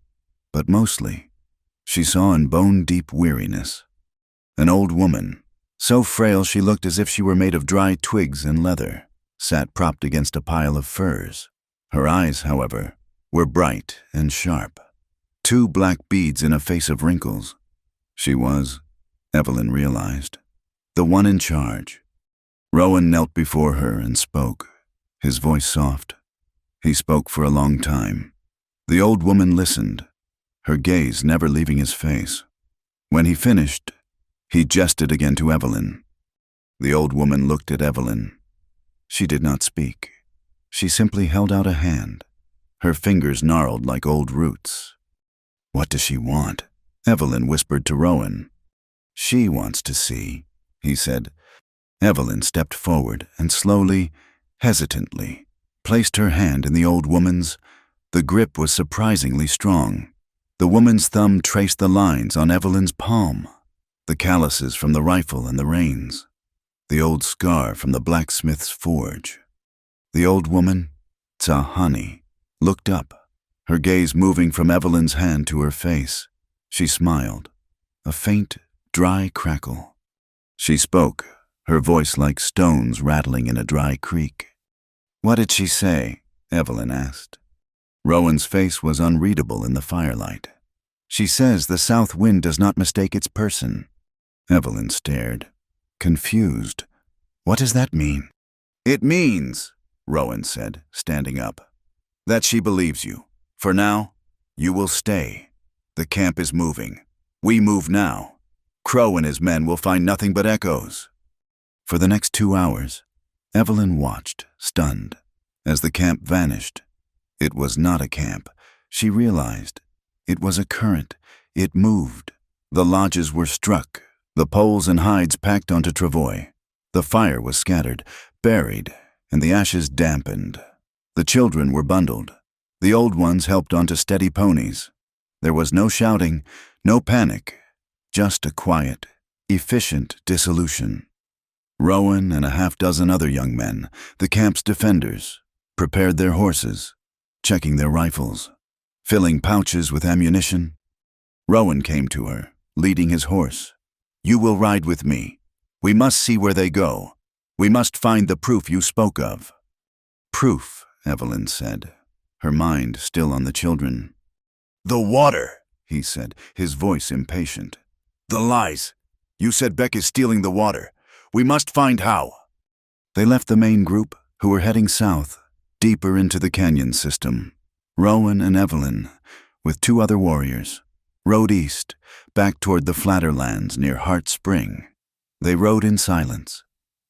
but mostly, she saw in bone-deep weariness. An old woman, so frail she looked as if she were made of dry twigs and leather, sat propped against a pile of furs. Her eyes, however, were bright and sharp, 2 black beads in a face of wrinkles. She was, Evelyn realized, the one in charge. Rowan knelt before her and spoke, his voice soft. He spoke for a long time. The old woman listened, her gaze never leaving his face. When he finished, he gestured again to Evelyn. The old woman looked at Evelyn. She did not speak. She simply held out a hand, her fingers gnarled like old roots. What does she want? Evelyn whispered to Rowan. She wants to see, he said. Evelyn stepped forward and slowly, hesitantly, placed her hand in the old woman's, The grip was surprisingly strong. The woman's thumb traced the lines on Evelyn's palm, the calluses from the rifle and the reins, the old scar from the blacksmith's forge. The old woman, Tsahani, looked up, her gaze moving from Evelyn's hand to her face. She smiled, a faint, dry crackle. She spoke, her voice like stones rattling in a dry creek. "What did she say?" Evelyn asked. Rowan's face was unreadable in the firelight. "She says the south wind does not mistake its person." Evelyn stared, confused. "What does that mean?" "It means," Rowan said, standing up, "that she believes you. For now, you will stay. The camp is moving. We move now. Crow and his men will find nothing but echoes." For the next 2 hours, Evelyn watched, stunned, as the camp vanished. It was not a camp, she realized. It was a current. It moved. The lodges were struck, the poles and hides packed onto travois. The fire was scattered, buried, and the ashes dampened. The children were bundled. The old ones helped onto steady ponies. There was no shouting, no panic, just a quiet, efficient dissolution. Rowan and a half-dozen other young men, the camp's defenders, prepared their horses, checking their rifles, filling pouches with ammunition. Rowan came to her, leading his horse. "You will ride with me. We must see where they go. We must find the proof you spoke of." "Proof," Evelyn said, her mind still on the children. "The water," he said, his voice impatient. "The lies. You said Beck is stealing the water. We must find how." They left the main group, who were heading south, deeper into the canyon system. Rowan and Evelyn, with 2 other warriors, rode east, back toward the flatter lands near Heart Spring. They rode in silence,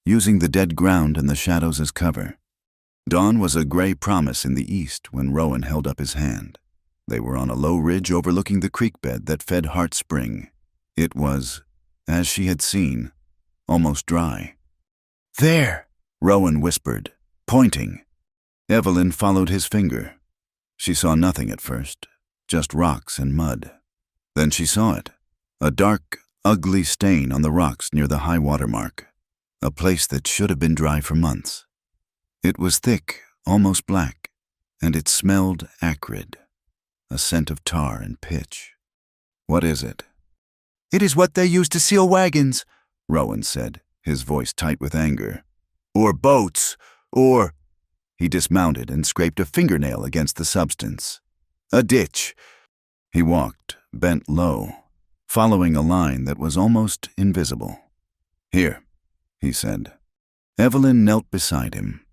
using the dead ground and the shadows as cover. Dawn was a gray promise in the east when Rowan held up his hand. They were on a low ridge overlooking the creek bed that fed Heart Spring. It was, as she had seen, almost dry. "There," Rowan whispered, pointing. Evelyn followed his finger. She saw nothing at first, just rocks and mud. Then she saw it, a dark, ugly stain on the rocks near the high water mark, a place that should have been dry for months. It was thick, almost black, and it smelled acrid, a scent of tar and pitch. "What is it?" "It is what they use to seal wagons," Rowan said, his voice tight with anger. "Or boats, or—" He dismounted and scraped a fingernail against the substance. "A ditch." He walked, bent low, following a line that was almost invisible. "Here," he said. Evelyn knelt beside him.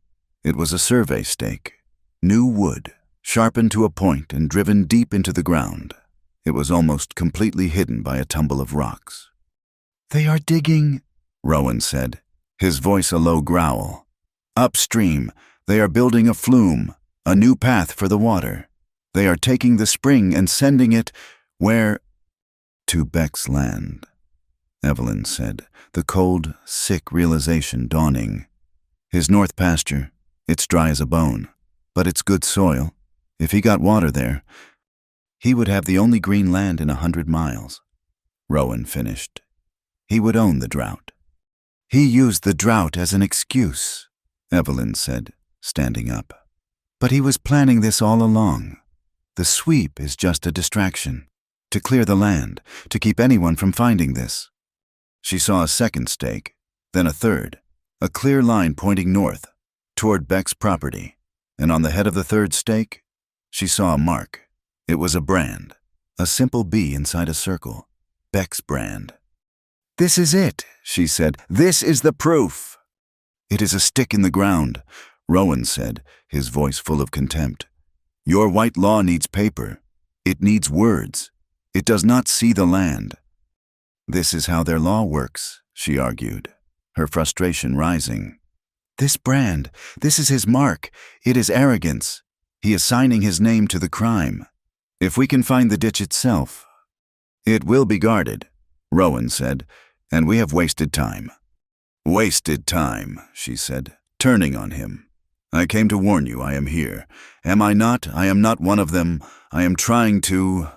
It was a survey stake, new wood, sharpened to a point and driven deep into the ground. It was almost completely hidden by a tumble of rocks. "They are digging," Rowan said, his voice a low growl. "Upstream, they are building a flume, a new path for the water. They are taking the spring and sending it where—" "To Beck's land," Evelyn said, the cold, sick realization dawning. "His north pasture, it's dry as a bone, but it's good soil. If he got water there, he would have the only green land in 100 miles. Rowan finished. He would own the drought. "He used the drought as an excuse," Evelyn said, standing up. "But he was planning this all along. The sweep is just a distraction, to clear the land, to keep anyone from finding this." She saw a second stake, then a third, a clear line pointing north, toward Beck's property, and on the head of the third stake, she saw a mark. It was a brand, a simple B inside a circle, Beck's brand. "This is it," she said. "This is the proof." "It is a stick in the ground," Rowan said, his voice full of contempt. "Your white law needs paper. It needs words. It does not see the land." "This is how their law works," she argued, her frustration rising. "This brand, this is his mark. It is arrogance. He is signing his name to the crime. If we can find the ditch itself—" "It will be guarded," Rowan said, "and we have wasted time." "Wasted time," she said, turning on him. I came to warn you I am here. Am I not? I am not one of them. I am trying to...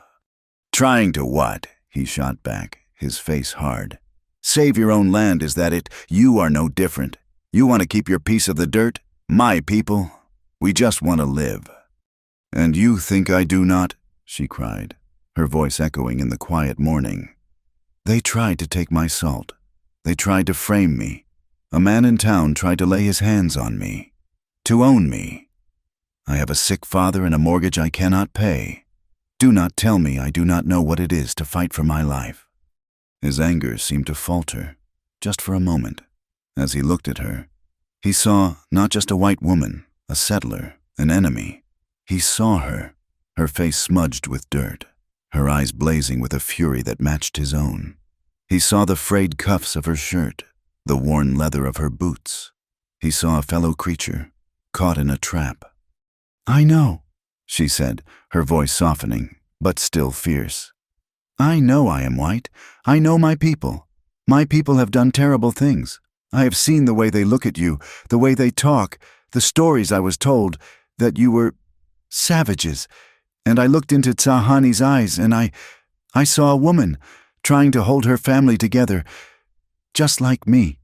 Trying to what? He shot back, his face hard. Save your own land, is that it? You are no different. You want to keep your piece of the dirt? My people? We just want to live. And you think I do not? She cried, her voice echoing in the quiet morning. They tried to take my salt. They tried to frame me. A man in town tried to lay his hands on me, to own me. I have a sick father and a mortgage I cannot pay. Do not tell me I do not know what it is to fight for my life. His anger seemed to falter, just for a moment. As he looked at her, he saw not just a white woman, a settler, an enemy. He saw her, her face smudged with dirt, her eyes blazing with a fury that matched his own. He saw the frayed cuffs of her shirt, the worn leather of her boots. He saw a fellow creature, caught in a trap. I know, she said, her voice softening, but still fierce. I know I am white. I know my people. My people have done terrible things. I have seen the way they look at you, the way they talk, the stories I was told, that you were savages. And I looked into Tsahani's eyes, and I saw a woman trying to hold her family together, just like me.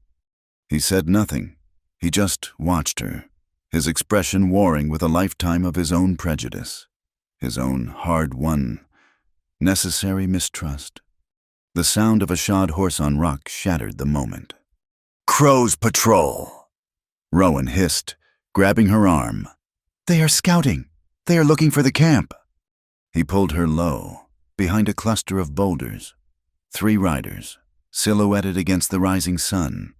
He said nothing. He just watched her, his expression warring with a lifetime of his own prejudice, his own hard-won, necessary mistrust. The sound of a shod horse on rock shattered the moment. Crows patrol! Rowan hissed, grabbing her arm. They are scouting. They are looking for the camp. He pulled her low, behind a cluster of boulders. 3 riders, silhouetted against the rising sun,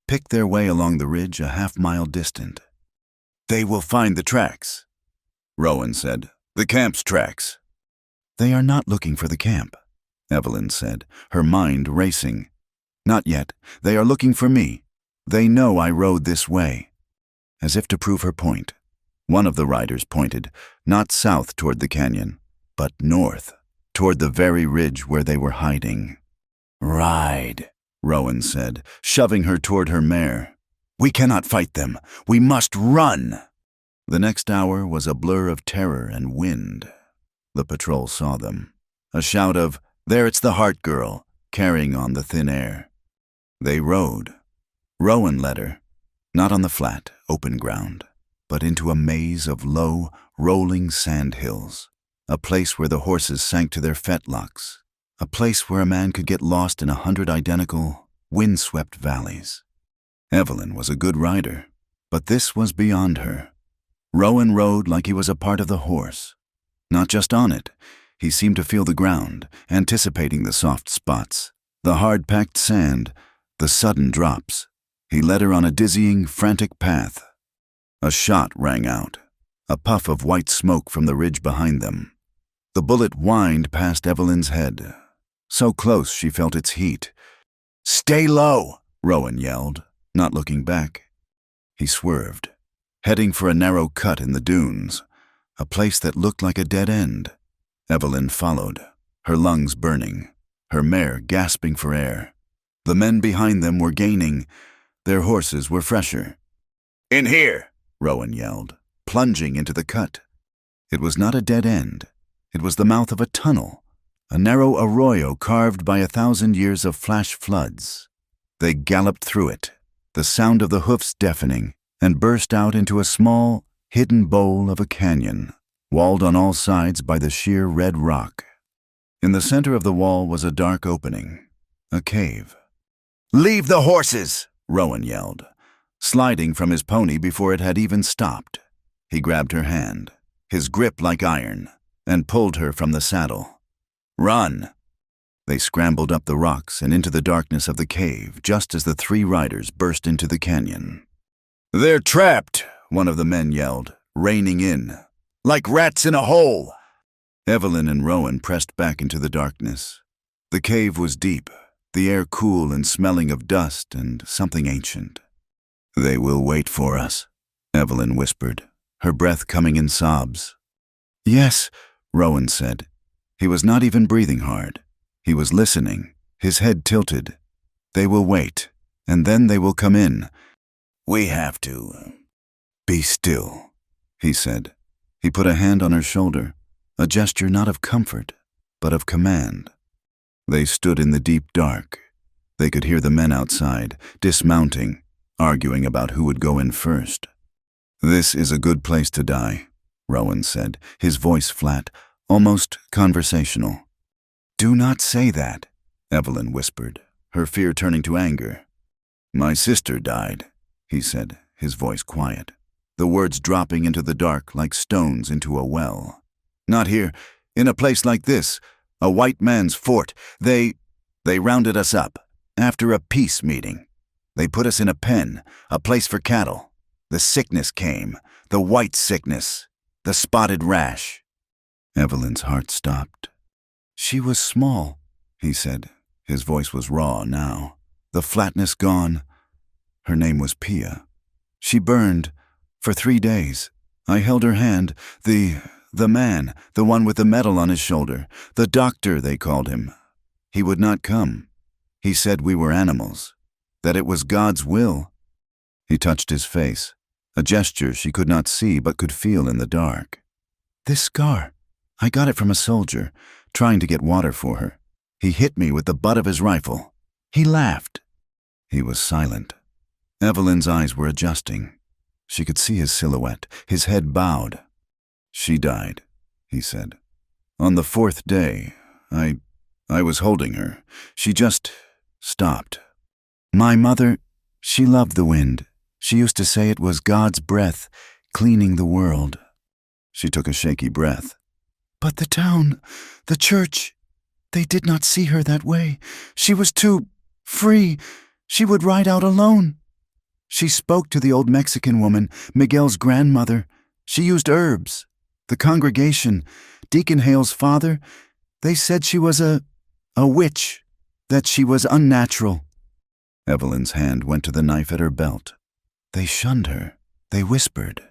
picked their way along the ridge a half-mile distant. They will find the tracks, Rowan said. The camp's tracks. They are not looking for the camp, Evelyn said, her mind racing. Not yet. They are looking for me. They know I rode this way. As if to prove her point, one of the riders pointed, not south toward the canyon, but north, toward the very ridge where they were hiding. Ride, Rowan said, shoving her toward her mare. We cannot fight them. We must run. The next hour was a blur of terror and wind. The patrol saw them. A shout of, "There it's the Heart Girl," carrying on the thin air. They rode. Rowan led her, not on the flat, open ground, but into a maze of low, rolling sand hills, a place where the horses sank to their fetlocks, a place where a man could get lost in 100 identical, windswept valleys. Evelyn was a good rider, but this was beyond her. Rowan rode like he was a part of the horse. Not just on it, he seemed to feel the ground, anticipating the soft spots, the hard-packed sand, the sudden drops. He led her on a dizzying, frantic path. A shot rang out, a puff of white smoke from the ridge behind them. The bullet whined past Evelyn's head, so close she felt its heat. "Stay low," Rowan yelled, not looking back. He swerved, heading for a narrow cut in the dunes, a place that looked like a dead end. Evelyn followed, her lungs burning, her mare gasping for air. The men behind them were gaining. Their horses were fresher. "In here," Rowan yelled, plunging into the cut. It was not a dead end. It was the mouth of a tunnel, a narrow arroyo carved by 1,000 years of flash floods. They galloped through it, the sound of the hoofs deafening, and burst out into a small, hidden bowl of a canyon, walled on all sides by the sheer red rock. In the center of the wall was a dark opening, a cave. "Leave the horses!" Rowan yelled, sliding from his pony before it had even stopped. He grabbed her hand, his grip like iron, and pulled her from the saddle. "Run!" They scrambled up the rocks and into the darkness of the cave just as the 3 riders burst into the canyon. "They're trapped!" one of the men yelled, reining in. "Like rats in a hole!" Evelyn and Rowan pressed back into the darkness. The cave was deep, the air cool and smelling of dust and something ancient. "They will wait for us," Evelyn whispered, her breath coming in sobs. "Yes," Rowan said. He was not even breathing hard. He was listening, his head tilted. "They will wait, and then they will come in. We have to Be still, he said. He put a hand on her shoulder, a gesture not of comfort, but of command. They stood in the deep dark. They could hear the men outside, dismounting, arguing about who would go in first. This is a good place to die, Rowan said, his voice flat, almost conversational. Do not say that, Evelyn whispered, her fear turning to anger. My sister died, he said, his voice quiet, the words dropping into the dark like stones into a well. Not here, in a place like this, a white man's fort. They rounded us up, after a peace meeting. They put us in a pen, a place for cattle. The sickness came, the white sickness, the spotted rash. Evelyn's heart stopped. She was small, he said. His voice was raw now, the flatness gone. Her name was Pia. She burned for 3 days. I held her hand, the man, the one with the medal on his shoulder, the doctor they called him. He would not come. He said we were animals, that it was God's will. He touched his face, a gesture she could not see but could feel in the dark. This scar, I got it from a soldier, trying to get water for her. He hit me with the butt of his rifle. He laughed. He was silent. Evelyn's eyes were adjusting. She could see his silhouette, his head bowed. She died, he said. On the 4th day, I was holding her. She just stopped. My mother, she loved the wind. She used to say it was God's breath cleaning the world. She took a shaky breath. But the town, the church, they did not see her that way. She was too free. She would ride out alone. She spoke to the old Mexican woman, Miguel's grandmother. She used herbs. The congregation, Deacon Hale's father, they said she was a witch, that she was unnatural. Evelyn's hand went to the knife at her belt. They shunned her. They whispered.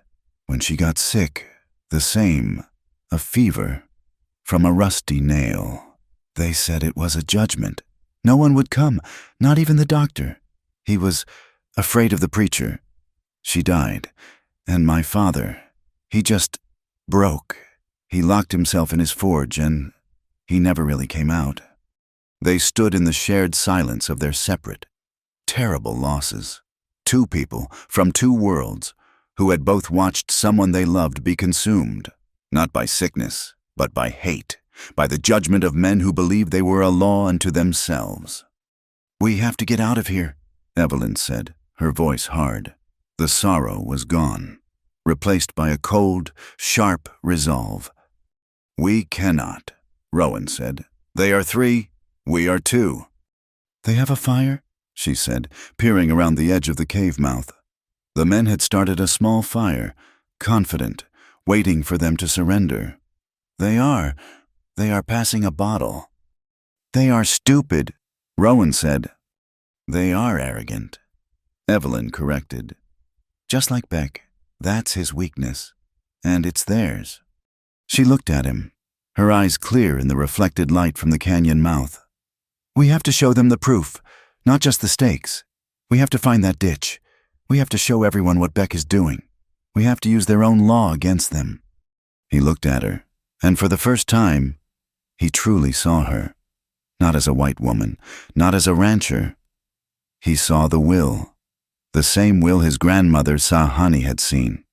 When she got sick, the same, a fever, from a rusty nail. They said it was a judgment. No one would come, not even the doctor. He was afraid of the preacher. She died, and my father, he just broke. He locked himself in his forge, and he never really came out. They stood in the shared silence of their separate, terrible losses. 2 people from 2 worlds who had both watched someone they loved be consumed, not by sickness, but by hate, by the judgment of men who believed they were a law unto themselves. We have to get out of here, Evelyn said, her voice hard. The sorrow was gone, replaced by a cold, sharp resolve. We cannot, Rowan said. They are 3, we are 2. They have a fire? She said, peering around the edge of the cave mouth. The men had started a small fire, confident, waiting for them to surrender. They are passing a bottle. They are stupid, Rowan said. They are arrogant, Evelyn corrected. Just like Beck, that's his weakness, and it's theirs. She looked at him, her eyes clear in the reflected light from the canyon mouth. We have to show them the proof, not just the stakes. We have to find that ditch. We have to show everyone what Beck is doing. We have to use their own law against them. He looked at her, and for the first time, he truly saw her. Not as a white woman, not as a rancher. He saw the will, the same will his grandmother Sahani had seen.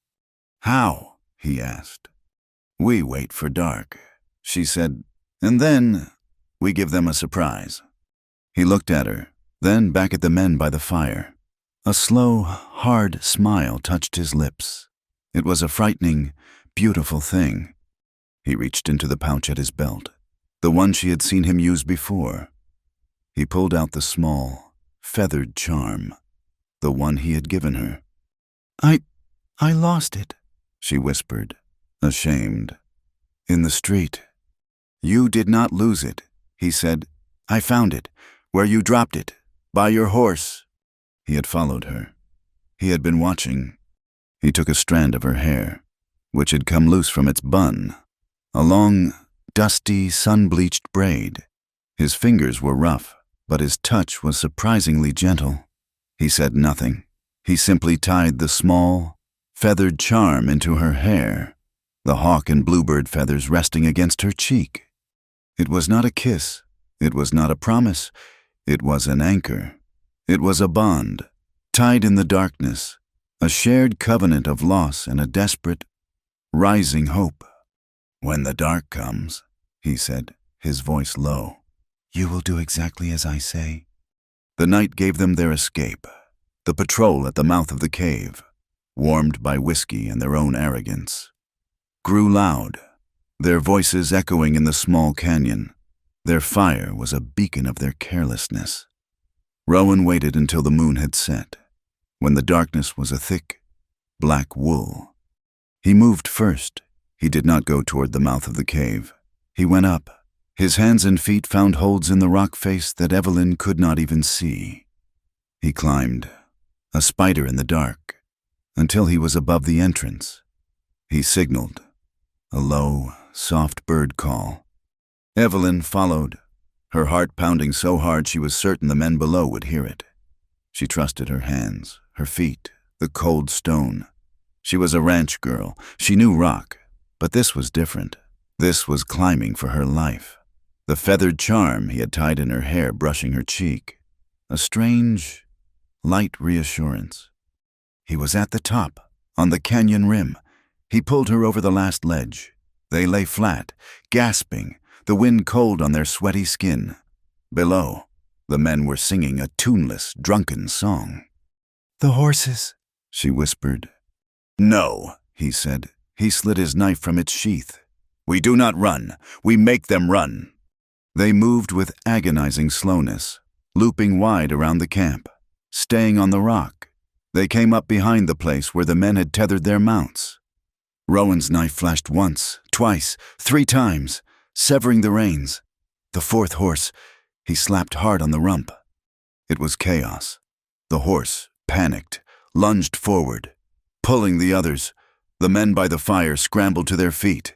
How? He asked. We wait for dark, she said, and then we give them a surprise. He looked at her, then back at the men by the fire. A slow, hard smile touched his lips. It was a frightening, beautiful thing. He reached into the pouch at his belt, the one she had seen him use before. He pulled out the small, feathered charm, the one he had given her. I lost it, she whispered, ashamed. In the street. You did not lose it, he said. I found it, where you dropped it, by your horse. He had followed her. He had been watching. He took a strand of her hair, which had come loose from its bun, a long, dusty, sun-bleached braid. His fingers were rough, but his touch was surprisingly gentle. He said nothing. He simply tied the small, feathered charm into her hair, the hawk and bluebird feathers resting against her cheek. It was not a kiss. It was not a promise. It was an anchor. It was a bond, tied in the darkness, a shared covenant of loss and a desperate, rising hope. "When the dark comes," he said, his voice low, "you will do exactly as I say." The night gave them their escape, the patrol at the mouth of the cave, warmed by whiskey and their own arrogance, grew loud, their voices echoing in the small canyon. Their fire was a beacon of their carelessness. Rowan waited until the moon had set, when the darkness was a thick, black wool. He moved first. He did not go toward the mouth of the cave. He went up. His hands and feet found holds in the rock face that Evelyn could not even see. He climbed, a spider in the dark, until he was above the entrance. He signaled, a low, soft bird call. Evelyn followed, her heart pounding so hard she was certain the men below would hear it. She trusted her hands, her feet, the cold stone. She was a ranch girl. She knew rock, but this was different. This was climbing for her life. The feathered charm he had tied in her hair brushing her cheek. A strange, light reassurance. He was at the top, on the canyon rim. He pulled her over the last ledge. They lay flat, gasping, the wind cold on their sweaty skin. Below, the men were singing a tuneless, drunken song. "The horses," she whispered. "No," he said. He slid his knife from its sheath. "We do not run. We make them run." They moved with agonizing slowness, looping wide around the camp, staying on the rock. They came up behind the place where the men had tethered their mounts. Rowan's knife flashed once, twice, 3 times, severing the reins. The 4th horse, he slapped hard on the rump. It was chaos. The horse, panicked, lunged forward, pulling the others. The men by the fire scrambled to their feet,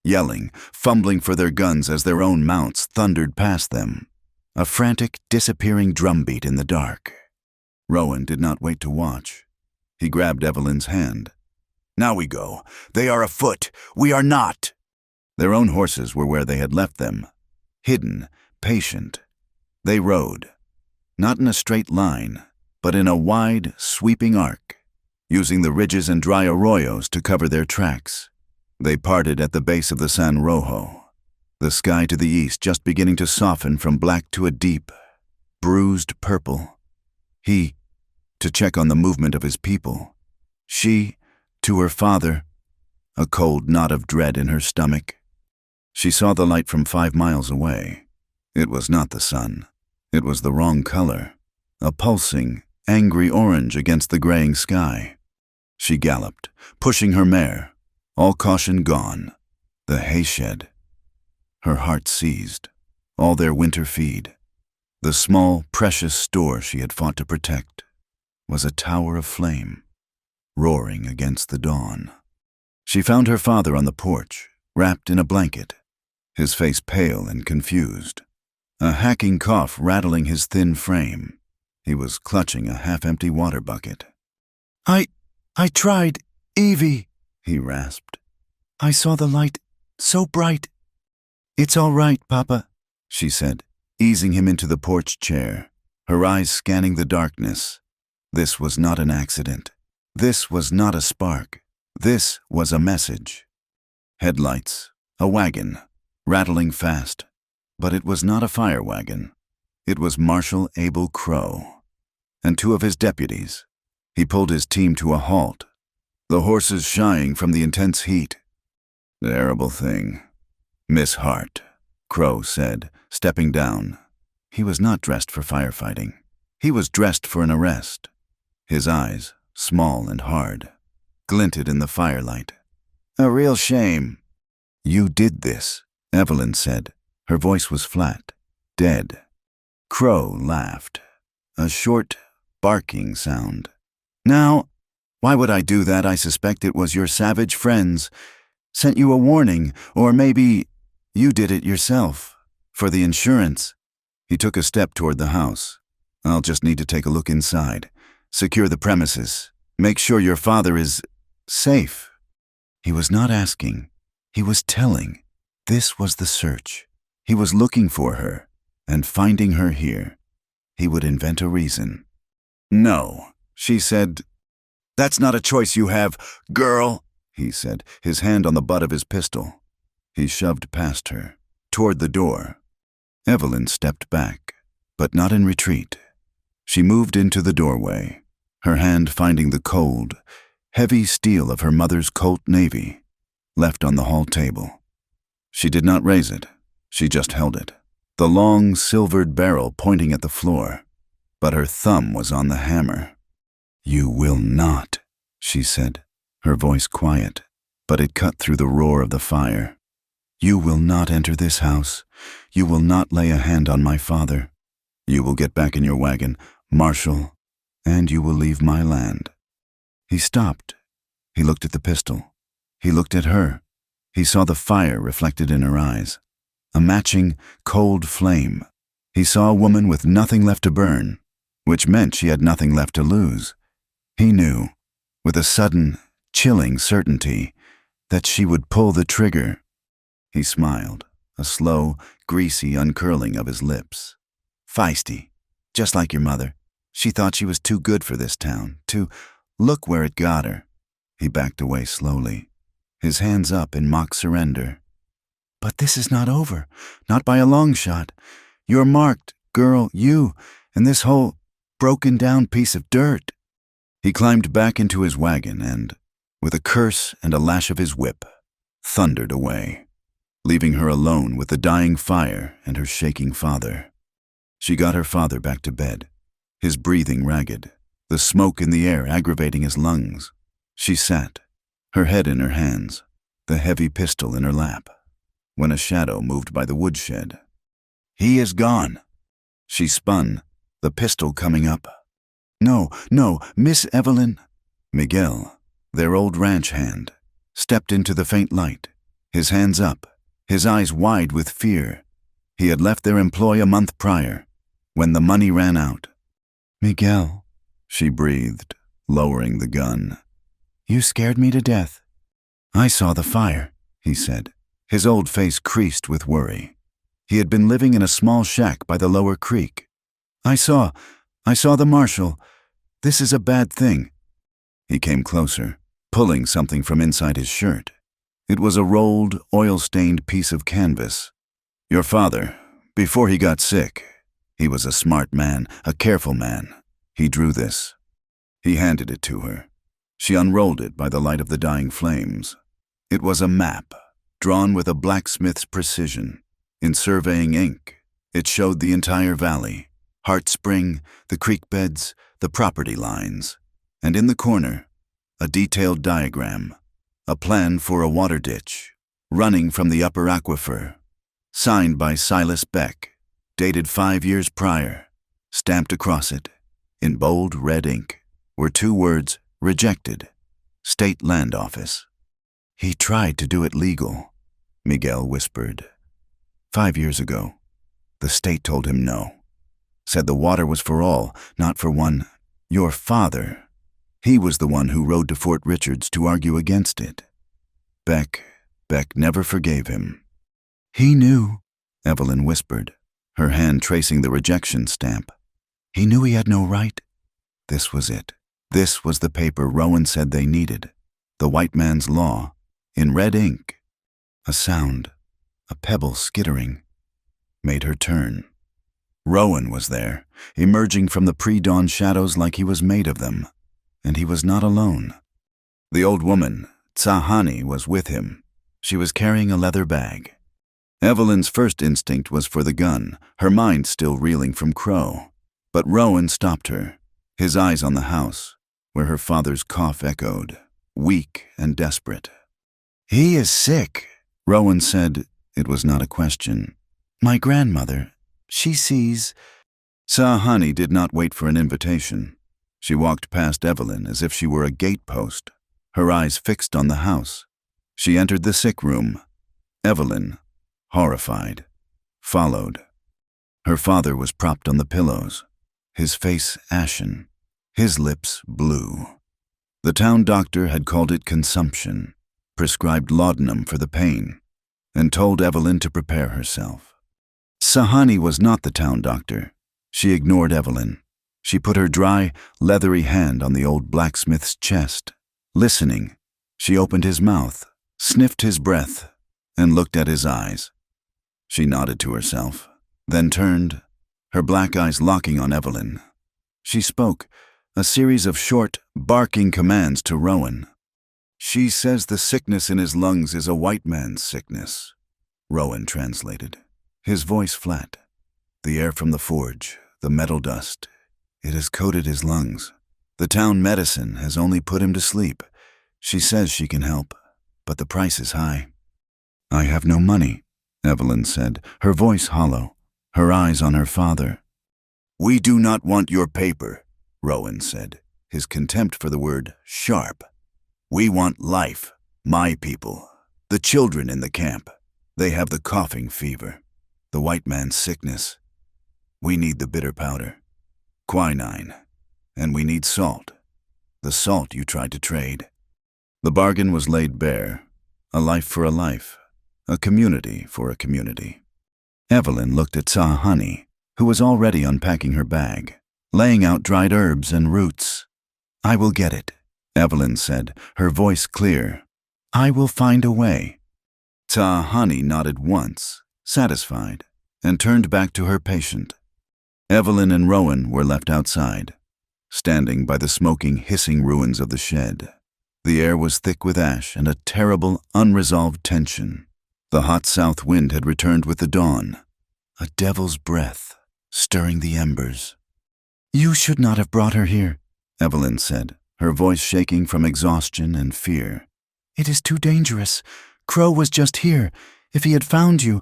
yelling, fumbling for their guns as their own mounts thundered past them. A frantic, disappearing drumbeat in the dark. Rowan did not wait to watch. He grabbed Evelyn's hand. "Now we go. They are afoot. We are not." Their own horses were where they had left them, hidden, patient. They rode, not in a straight line, but in a wide, sweeping arc, using the ridges and dry arroyos to cover their tracks. They parted at the base of the San Rojo, the sky to the east just beginning to soften from black to a deep, bruised purple. He, to check on the movement of his people. She, to her father, a cold knot of dread in her stomach. She saw the light from 5 miles away. It was not the sun. It was the wrong color, a pulsing, angry orange against the graying sky. She galloped, pushing her mare, all caution gone. The hayshed. Her heart seized, all their winter feed. The small, precious store she had fought to protect was a tower of flame, roaring against the dawn. She found her father on the porch, wrapped in a blanket, his face pale and confused, a hacking cough rattling his thin frame. He was clutching a half-empty water bucket. I tried, Evie," he rasped. "I saw the light, so bright." "It's all right, Papa," she said, easing him into the porch chair, her eyes scanning the darkness. This was not an accident. This was not a spark. This was a message. Headlights, a wagon, rattling fast. But it was not a fire wagon. It was Marshal Abel Crow and 2 of his deputies. He pulled his team to a halt, the horses shying from the intense heat. "Terrible thing. Miss Hart," Crow said, stepping down. He was not dressed for firefighting. He was dressed for an arrest. His eyes, small and hard, glinted in the firelight. "A real shame." "You did this," Evelyn said. Her voice was flat, dead. Crow laughed, a short, barking sound. "Now, why would I do that? I suspect it was your savage friends. Sent you a warning, or maybe you did it yourself, for the insurance." He took a step toward the house. "I'll just need to take a look inside. Secure the premises. Make sure your father is..." Safe. He was not asking. He was telling. This was the search. He was looking for her, and finding her here. He would invent a reason. No, she said. That's not a choice you have, girl, he said, his hand on the butt of his pistol. He shoved past her, toward the door. Evelyn stepped back, but not in retreat. She moved into the doorway, her hand finding the cold, heavy steel of her mother's Colt Navy, left on the hall table. She did not raise it. She just held it, the long, silvered barrel pointing at the floor, but her thumb was on the hammer. You will not, she said, her voice quiet, but it cut through the roar of the fire. You will not enter this house. You will not lay a hand on my father. You will get back in your wagon, Marshal, and you will leave my land. He stopped. He looked at the pistol. He looked at her. He saw the fire reflected in her eyes, a matching, cold flame. He saw a woman with nothing left to burn, which meant she had nothing left to lose. He knew, with a sudden, chilling certainty, that she would pull the trigger. He smiled, a slow, greasy uncurling of his lips. Feisty, just like your mother. She thought she was too good for this town, to look where it got her. He backed away slowly, his hands up in mock surrender. But this is not over, not by a long shot. You're marked, girl, you, and this whole broken-down piece of dirt. He climbed back into his wagon and, with a curse and a lash of his whip, thundered away, leaving her alone with the dying fire and her shaking father. She got her father back to bed, his breathing ragged, the smoke in the air aggravating his lungs. She sat, her head in her hands, the heavy pistol in her lap, when a shadow moved by the woodshed. He is gone. She spun, the pistol coming up. No, Miss Evelyn. Miguel, their old ranch hand, stepped into the faint light, his hands up, his eyes wide with fear. He had left their employ a month prior, when the money ran out. Miguel, she breathed, lowering the gun. You scared me to death. I saw the fire, he said, his old face creased with worry. He had been living in a small shack by the lower creek. I saw the marshal. This is a bad thing. He came closer, pulling something from inside his shirt. It was a rolled, oil-stained piece of canvas. Your father, before he got sick, he was a smart man, a careful man. He drew this. He handed it to her. She unrolled it by the light of the dying flames. It was a map, drawn with a blacksmith's precision. In surveying ink, it showed the entire valley, Heart Spring, the creek beds, the property lines, and in the corner, a detailed diagram, a plan for a water ditch, running from the upper aquifer, signed by Silas Beck, dated 5 years prior. Stamped across it, in bold red ink, were 2 words, rejected, State Land Office. He tried to do it legal, Miguel whispered. 5 years ago, the state told him no. Said the water was for all, not for one. Your father. He was the one who rode to Fort Richards to argue against it. Beck never forgave him. He knew, Evelyn whispered, her hand tracing the rejection stamp. He knew he had no right. This was it. This was the paper Rowan said they needed. The white man's law, in red ink. A sound, a pebble skittering, made her turn. Rowan was there, emerging from the pre-dawn shadows like he was made of them, and he was not alone. The old woman, Tsahani, was with him. She was carrying a leather bag. Evelyn's first instinct was for the gun, her mind still reeling from Crow. But Rowan stopped her, his eyes on the house, where her father's cough echoed, weak and desperate. He is sick, Rowan said. It was not a question. My grandmother, she sees. Tsahani did not wait for an invitation. She walked past Evelyn as if she were a gatepost, her eyes fixed on the house. She entered the sick room. Evelyn, horrified, followed. Her father was propped on the pillows, his face ashen, his lips blue. The town doctor had called it consumption, prescribed laudanum for the pain, and told Evelyn to prepare herself. Sahani was not the town doctor. She ignored Evelyn. She put her dry, leathery hand on the old blacksmith's chest. Listening, she opened his mouth, sniffed his breath, and looked at his eyes. She nodded to herself, then turned, her black eyes locking on Evelyn. She spoke, a series of short, barking commands to Rowan. "She says the sickness in his lungs is a white man's sickness," Rowan translated, his voice flat. "The air from the forge, the metal dust, it has coated his lungs. The town medicine has only put him to sleep. She says she can help, but the price is high." "I have no money," Evelyn said, her voice hollow, her eyes on her father. "We do not want your paper," Rowan said, his contempt for the word sharp. "We want life, my people, the children in the camp. They have the coughing fever, the white man's sickness. We need the bitter powder, quinine, and we need salt, the salt you tried to trade." The bargain was laid bare, a life for a life, a community for a community. Evelyn looked at Sahani, who was already unpacking her bag, laying out dried herbs and roots. "I will get it," Evelyn said, her voice clear. "I will find a way." Sahani nodded once, satisfied, and turned back to her patient. Evelyn and Rowan were left outside, standing by the smoking, hissing ruins of the shed. The air was thick with ash and a terrible, unresolved tension. The hot south wind had returned with the dawn, a devil's breath, stirring the embers. "You should not have brought her here," Evelyn said, her voice shaking from exhaustion and fear. "It is too dangerous. Crow was just here. If he had found you—"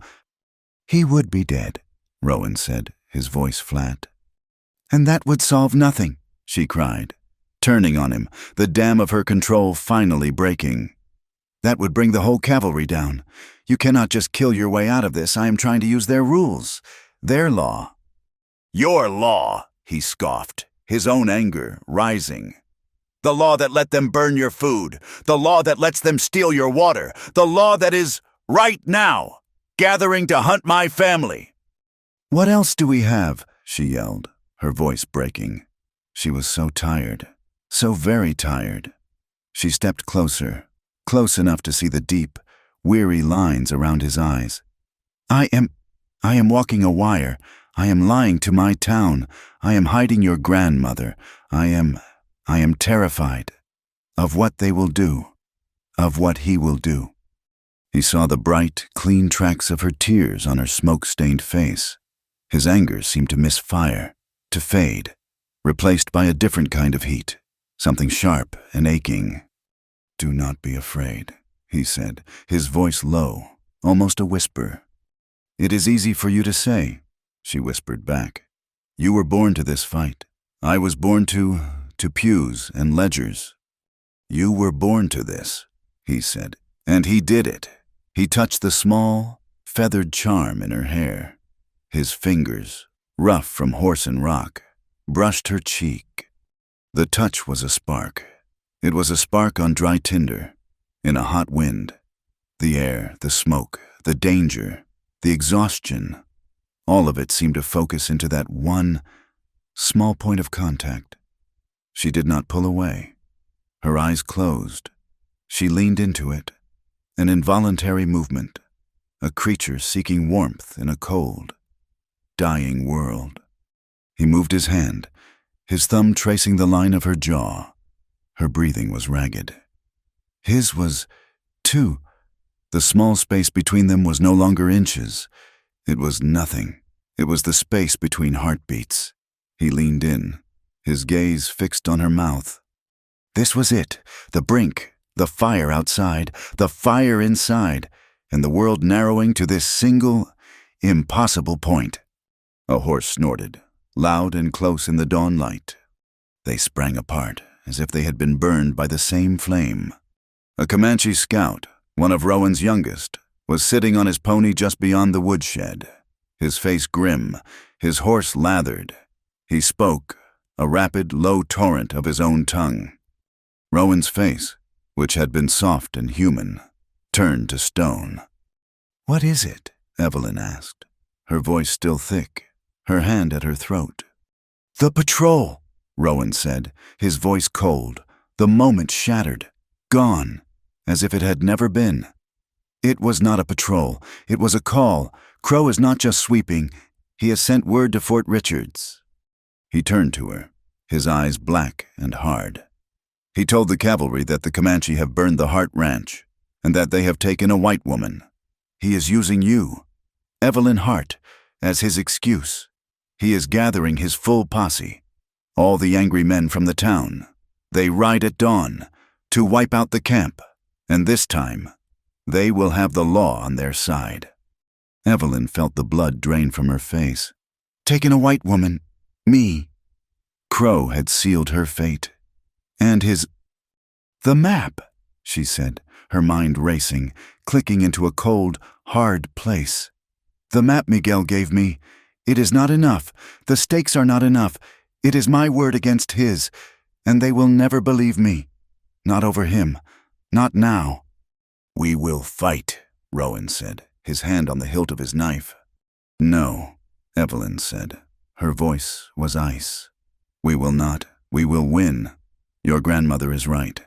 "He would be dead," Rowan said, his voice flat. "And that would solve nothing," she cried, turning on him, the dam of her control finally breaking. "That would bring the whole cavalry down. You cannot just kill your way out of this. I am trying to use their rules, their law." "Your law," he scoffed, his own anger rising. "The law that let them burn your food, the law that lets them steal your water, the law that is, right now, gathering to hunt my family." "What else do we have?" she yelled, her voice breaking. She was so tired, so very tired. She stepped closer, close enough to see the deep, weary lines around his eyes. I am walking a wire. I am lying to my town. I am hiding your grandmother. I am terrified of what they will do, of what he will do." He saw the bright, clean tracks of her tears on her smoke-stained face. His anger seemed to miss fire, to fade, replaced by a different kind of heat, something sharp and aching. "Do not be afraid," he said, his voice low, almost a whisper. "It is easy for you to say," she whispered back. "You were born to this fight. I was born to pews and ledgers." "You were born to this," he said, and he did it. He touched the small, feathered charm in her hair. His fingers, rough from horse and rock, brushed her cheek. The touch was a spark. It was a spark on dry tinder, in a hot wind. The air, the smoke, the danger, the exhaustion, all of it seemed to focus into that one small point of contact. She did not pull away. Her eyes closed. She leaned into it, an involuntary movement, a creature seeking warmth in a cold, dying world. He moved his hand, his thumb tracing the line of her jaw. Her breathing was ragged. His was, too. The small space between them was no longer inches. It was nothing. It was the space between heartbeats. He leaned in, his gaze fixed on her mouth. This was it, the brink, the fire outside, the fire inside, and the world narrowing to this single, impossible point. A horse snorted, loud and close in the dawn light. They sprang apart, as if they had been burned by the same flame. A Comanche scout, one of Rowan's youngest, was sitting on his pony just beyond the woodshed, his face grim, his horse lathered. He spoke, a rapid, low torrent of his own tongue. Rowan's face, which had been soft and human, turned to stone. "What is it?" Evelyn asked, her voice still thick, her hand at her throat. "The patrol," Rowan said, his voice cold, the moment shattered, gone, as if it had never been. "It was not a patrol. It was a call. Crow is not just sweeping. He has sent word to Fort Richards." He turned to her, his eyes black and hard. "He told the cavalry that the Comanche have burned the Hart Ranch, and that they have taken a white woman. He is using you, Evelyn Hart, as his excuse. He is gathering his full posse, all the angry men from the town. They ride at dawn to wipe out the camp, and this time, they will have the law on their side." Evelyn felt the blood drain from her face. "Taken a white woman. Me." Crow had sealed her fate. And his... "The map," she said, her mind racing, clicking into a cold, hard place. "The map Miguel gave me. It is not enough. The stakes are not enough. It is my word against his, and they will never believe me. Not over him. Not now." "We will fight," Rowan said, his hand on the hilt of his knife. "No," Evelyn said. Her voice was ice. "We will not. We will win. Your grandmother is right.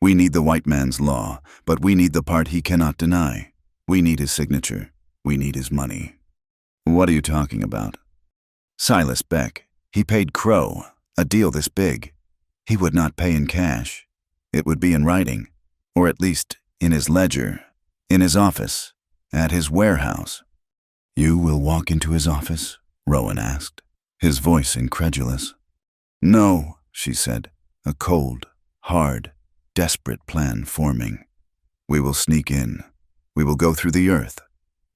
We need the white man's law, but we need the part he cannot deny. We need his signature. We need his money." "What are you talking about?" "Silas Beck. He paid Crow, a deal this big. He would not pay in cash. It would be in writing, or at least in his ledger, in his office, at his warehouse." "You will walk into his office?" Rowan asked, his voice incredulous. "No," she said, a cold, hard, desperate plan forming. "We will sneak in. We will go through the earth.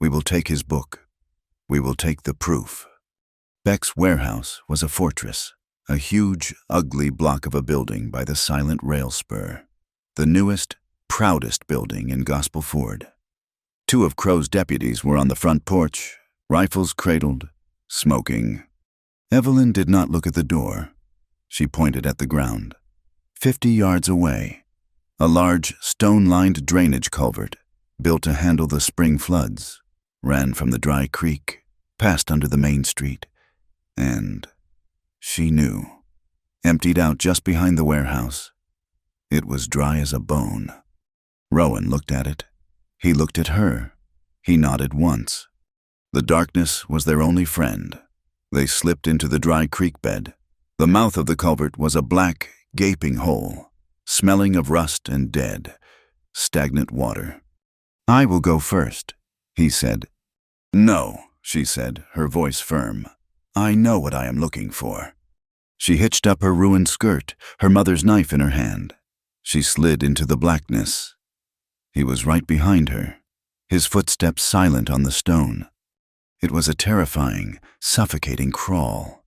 We will take his book. We will take the proof." Beck's warehouse was a fortress, a huge, ugly block of a building by the silent rail spur, the newest, proudest building in Gospel Ford. 2 of Crow's deputies were on the front porch, rifles cradled, smoking. Evelyn did not look at the door. She pointed at the ground. 50 yards away, a large, stone-lined drainage culvert, built to handle the spring floods, ran from the dry creek, passed under the main street, and, she knew, emptied out just behind the warehouse. It was dry as a bone. Rowan looked at it. He looked at her. He nodded once. The darkness was their only friend. They slipped into the dry creek bed. The mouth of the culvert was a black, gaping hole, smelling of rust and dead, stagnant water. "I will go first," he said. "No," she said, her voice firm. "I know what I am looking for." She hitched up her ruined skirt, her mother's knife in her hand. She slid into the blackness. He was right behind her, his footsteps silent on the stone. It was a terrifying, suffocating crawl.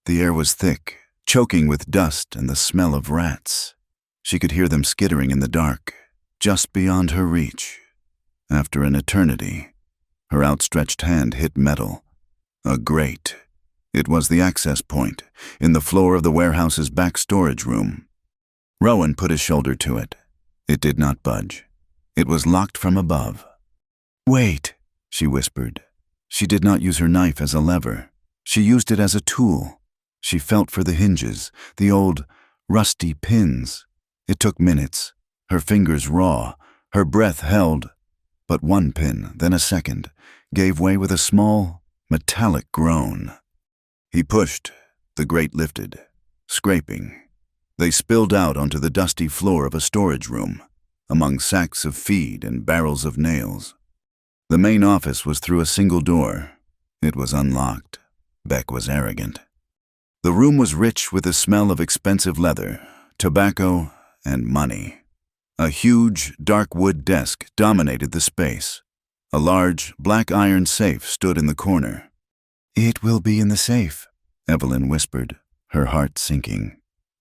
The air was thick, choking with dust and the smell of rats. She could hear them skittering in the dark, just beyond her reach. After an eternity, her outstretched hand hit metal. A grate. It was the access point, in the floor of the warehouse's back storage room. Rowan put his shoulder to it. It did not budge. It was locked from above. "Wait," she whispered. She did not use her knife as a lever. She used it as a tool. She felt for the hinges, the old, rusty pins. It took minutes, her fingers raw, her breath held. But one pin, then a second, gave way with a small, metallic groan. He pushed. The grate lifted, scraping. They spilled out onto the dusty floor of a storage room, among sacks of feed and barrels of nails. The main office was through a single door. It was unlocked. Beck was arrogant. The room was rich with the smell of expensive leather, tobacco, and money. A huge, dark wood desk dominated the space. A large, black iron safe stood in the corner. "It will be in the safe," Evelyn whispered, her heart sinking.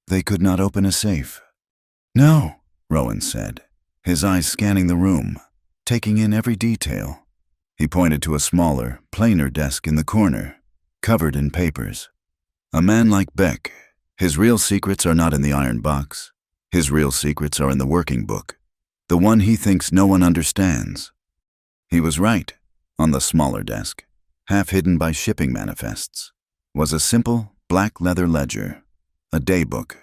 They could not open a safe. "No," Rowan said, his eyes scanning the room, taking in every detail. He pointed to a smaller, plainer desk in the corner, covered in papers. "A man like Beck, his real secrets are not in the iron box. His real secrets are in the working book, the one he thinks no one understands. He was right. On the smaller desk, half hidden by shipping manifests, was a simple black leather ledger, a daybook.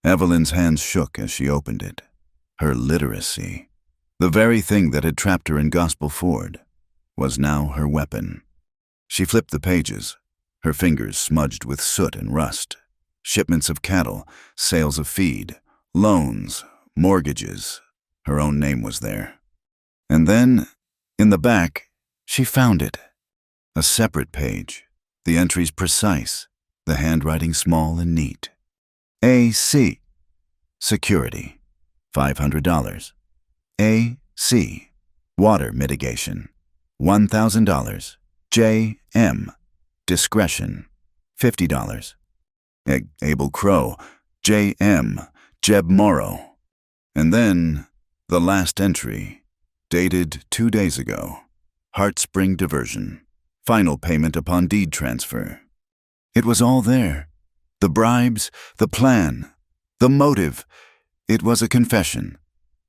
Evelyn's hands shook as she opened it. Her literacy, the very thing that had trapped her in Gospel Ford, was now her weapon. She flipped the pages, her fingers smudged with soot and rust. Shipments of cattle, sales of feed, loans, mortgages. Her own name was there. And then, in the back, she found it. A separate page, the entries precise, the handwriting small and neat. A.C. Security, $500. A.C. Water mitigation, $1,000. J.M. Discretion, $50. Abel Crow, J.M. Jeb Morrow. And then, the last entry, dated 2 days ago. Heartspring diversion. Final payment upon deed transfer. It was all there. The bribes, the plan, the motive. It was a confession,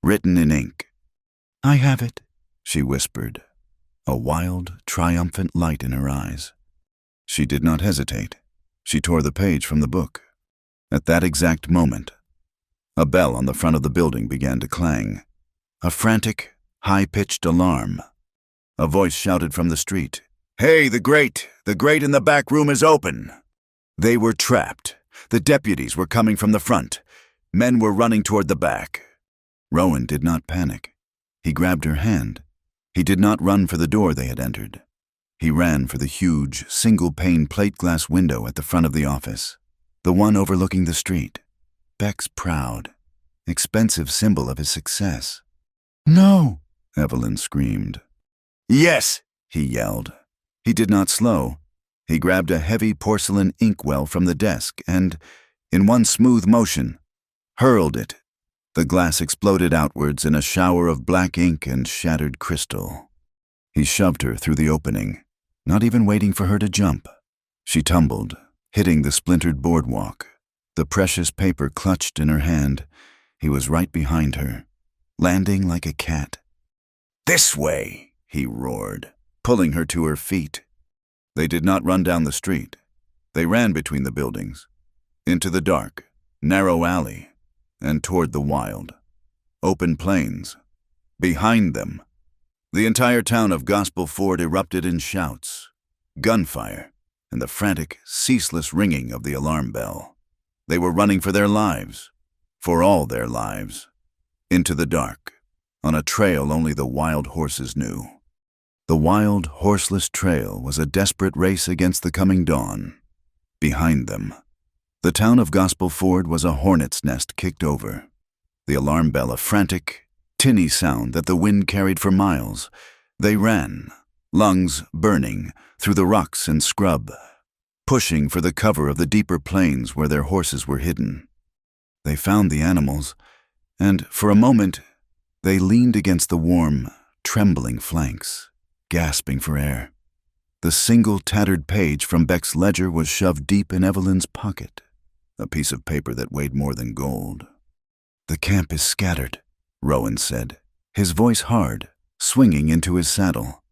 written in ink. "I have it," she whispered, a wild, triumphant light in her eyes. She did not hesitate. She tore the page from the book. At that exact moment, a bell on the front of the building began to clang. A frantic, high-pitched alarm. A voice shouted from the street, "Hey, the grate in the back room is open!" They were trapped. The deputies were coming from the front. Men were running toward the back. Rowan did not panic. He grabbed her hand. He did not run for the door they had entered. He ran for the huge, single-pane plate glass window at the front of the office, the one overlooking the street. Beck's proud, expensive symbol of his success. "No!" Evelyn screamed. "Yes!" he yelled. He did not slow. He grabbed a heavy porcelain inkwell from the desk and, in one smooth motion, hurled it. The glass exploded outwards in a shower of black ink and shattered crystal. He shoved her through the opening, not even waiting for her to jump. She tumbled, hitting the splintered boardwalk. The precious paper clutched in her hand. He was right behind her, landing like a cat. "This way!" he roared, pulling her to her feet. They did not run down the street. They ran between the buildings, into the dark, narrow alley, and toward the wild, open plains. Behind them, the entire town of Gospel Ford erupted in shouts, gunfire, and the frantic, ceaseless ringing of the alarm bell. They were running for their lives, for all their lives, into the dark, on a trail only the wild horses knew. The wild, horseless trail was a desperate race against the coming dawn. Behind them, the town of Gospel Ford was a hornet's nest kicked over. The alarm bell a frantic, tinny sound that the wind carried for miles. They ran, lungs burning, through the rocks and scrub, pushing for the cover of the deeper plains where their horses were hidden. They found the animals, and for a moment they leaned against the warm, trembling flanks, gasping for air. The single tattered page from Beck's ledger was shoved deep in Evelyn's pocket, a piece of paper that weighed more than gold. "The camp is scattered," Rowan said, his voice hard, swinging into his saddle.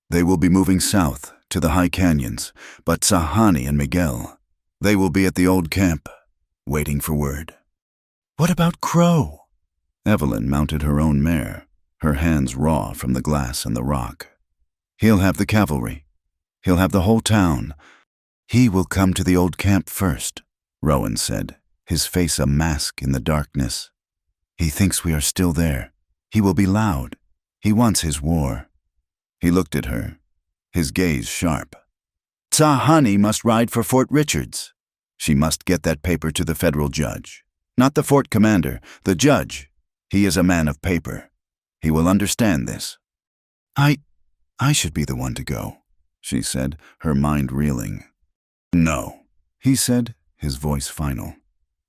"They will be moving south to the high canyons, but Sahani and Miguel, they will be at the old camp, waiting for word." "What about Crow?" Evelyn mounted her own mare, her hands raw from the glass and the rock. "He'll have the cavalry. He'll have the whole town. He will come to the old camp first," Rowan said, his face a mask in the darkness. "He thinks we are still there. He will be loud. He wants his war." He looked at her, his gaze sharp. "Sahani must ride for Fort Richards. She must get that paper to the federal judge. Not the fort commander, the judge. He is a man of paper. He will understand this." I should be the one to go," she said, her mind reeling. "No," he said, his voice final.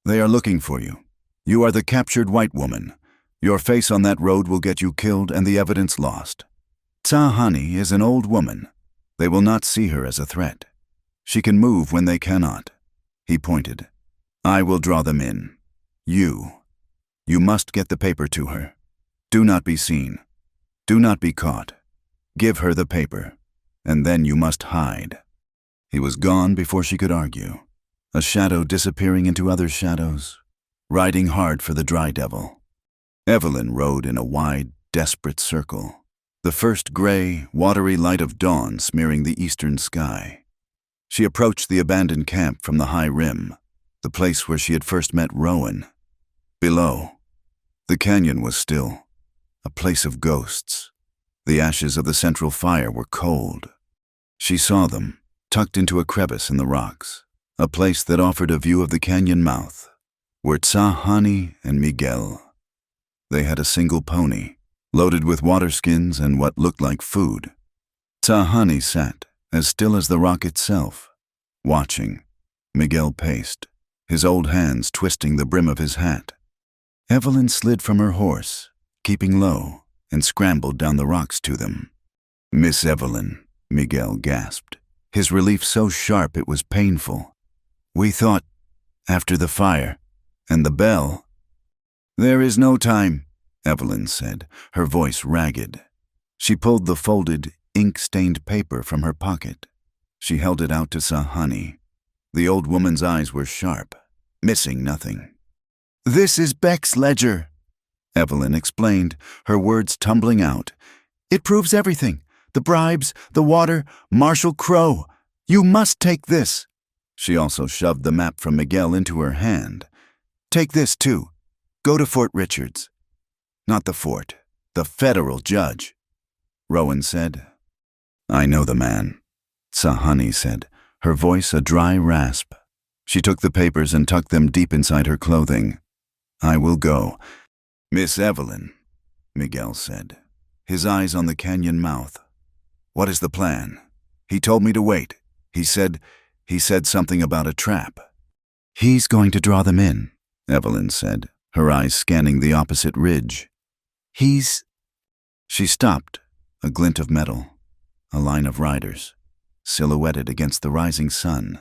"They are looking for you. You are the captured white woman. Your face on that road will get you killed and the evidence lost. Sahani is an old woman. They will not see her as a threat. She can move when they cannot." He pointed. "I will draw them in. You." You must get the paper to her. Do not be seen. Do not be caught. Give her the paper, and then you must hide." He was gone before she could argue, a shadow disappearing into other shadows, riding hard for the dry devil. Evelyn rode in a wide, desperate circle, the first gray, watery light of dawn smearing the eastern sky. She approached the abandoned camp from the high rim, the place where she had first met Rowan. Below, the canyon was still, a place of ghosts. The ashes of the central fire were cold. She saw them, tucked into a crevice in the rocks, a place that offered a view of the canyon mouth, were Tsahani and Miguel. They had a single pony, loaded with water skins and what looked like food. Tsahani sat, as still as the rock itself, watching. Miguel paced, his old hands twisting the brim of his hat. Evelyn slid from her horse, keeping low, and scrambled down the rocks to them. "Miss Evelyn," Miguel gasped, his relief so sharp it was painful. "We thought, after the fire, and the bell—" "There is no time," Evelyn said, her voice ragged. She pulled the folded, ink-stained paper from her pocket. She held it out to Tsahani. The old woman's eyes were sharp, missing nothing. "This is Beck's ledger," Evelyn explained, her words tumbling out. "It proves everything. The bribes, the water, Marshal Crow. You must take this." She also shoved the map from Miguel into her hand. "Take this, too. Go to Fort Richards." "Not the fort. The federal judge," Rowan said. "I know the man," Tsahani said, her voice a dry rasp. She took the papers and tucked them deep inside her clothing. "I will go." "Miss Evelyn," Miguel said, his eyes on the canyon mouth. "What is the plan? He told me to wait. He said something about a trap." "He's going to draw them in," Evelyn said, her eyes scanning the opposite ridge. She stopped, a glint of metal, a line of riders, silhouetted against the rising sun.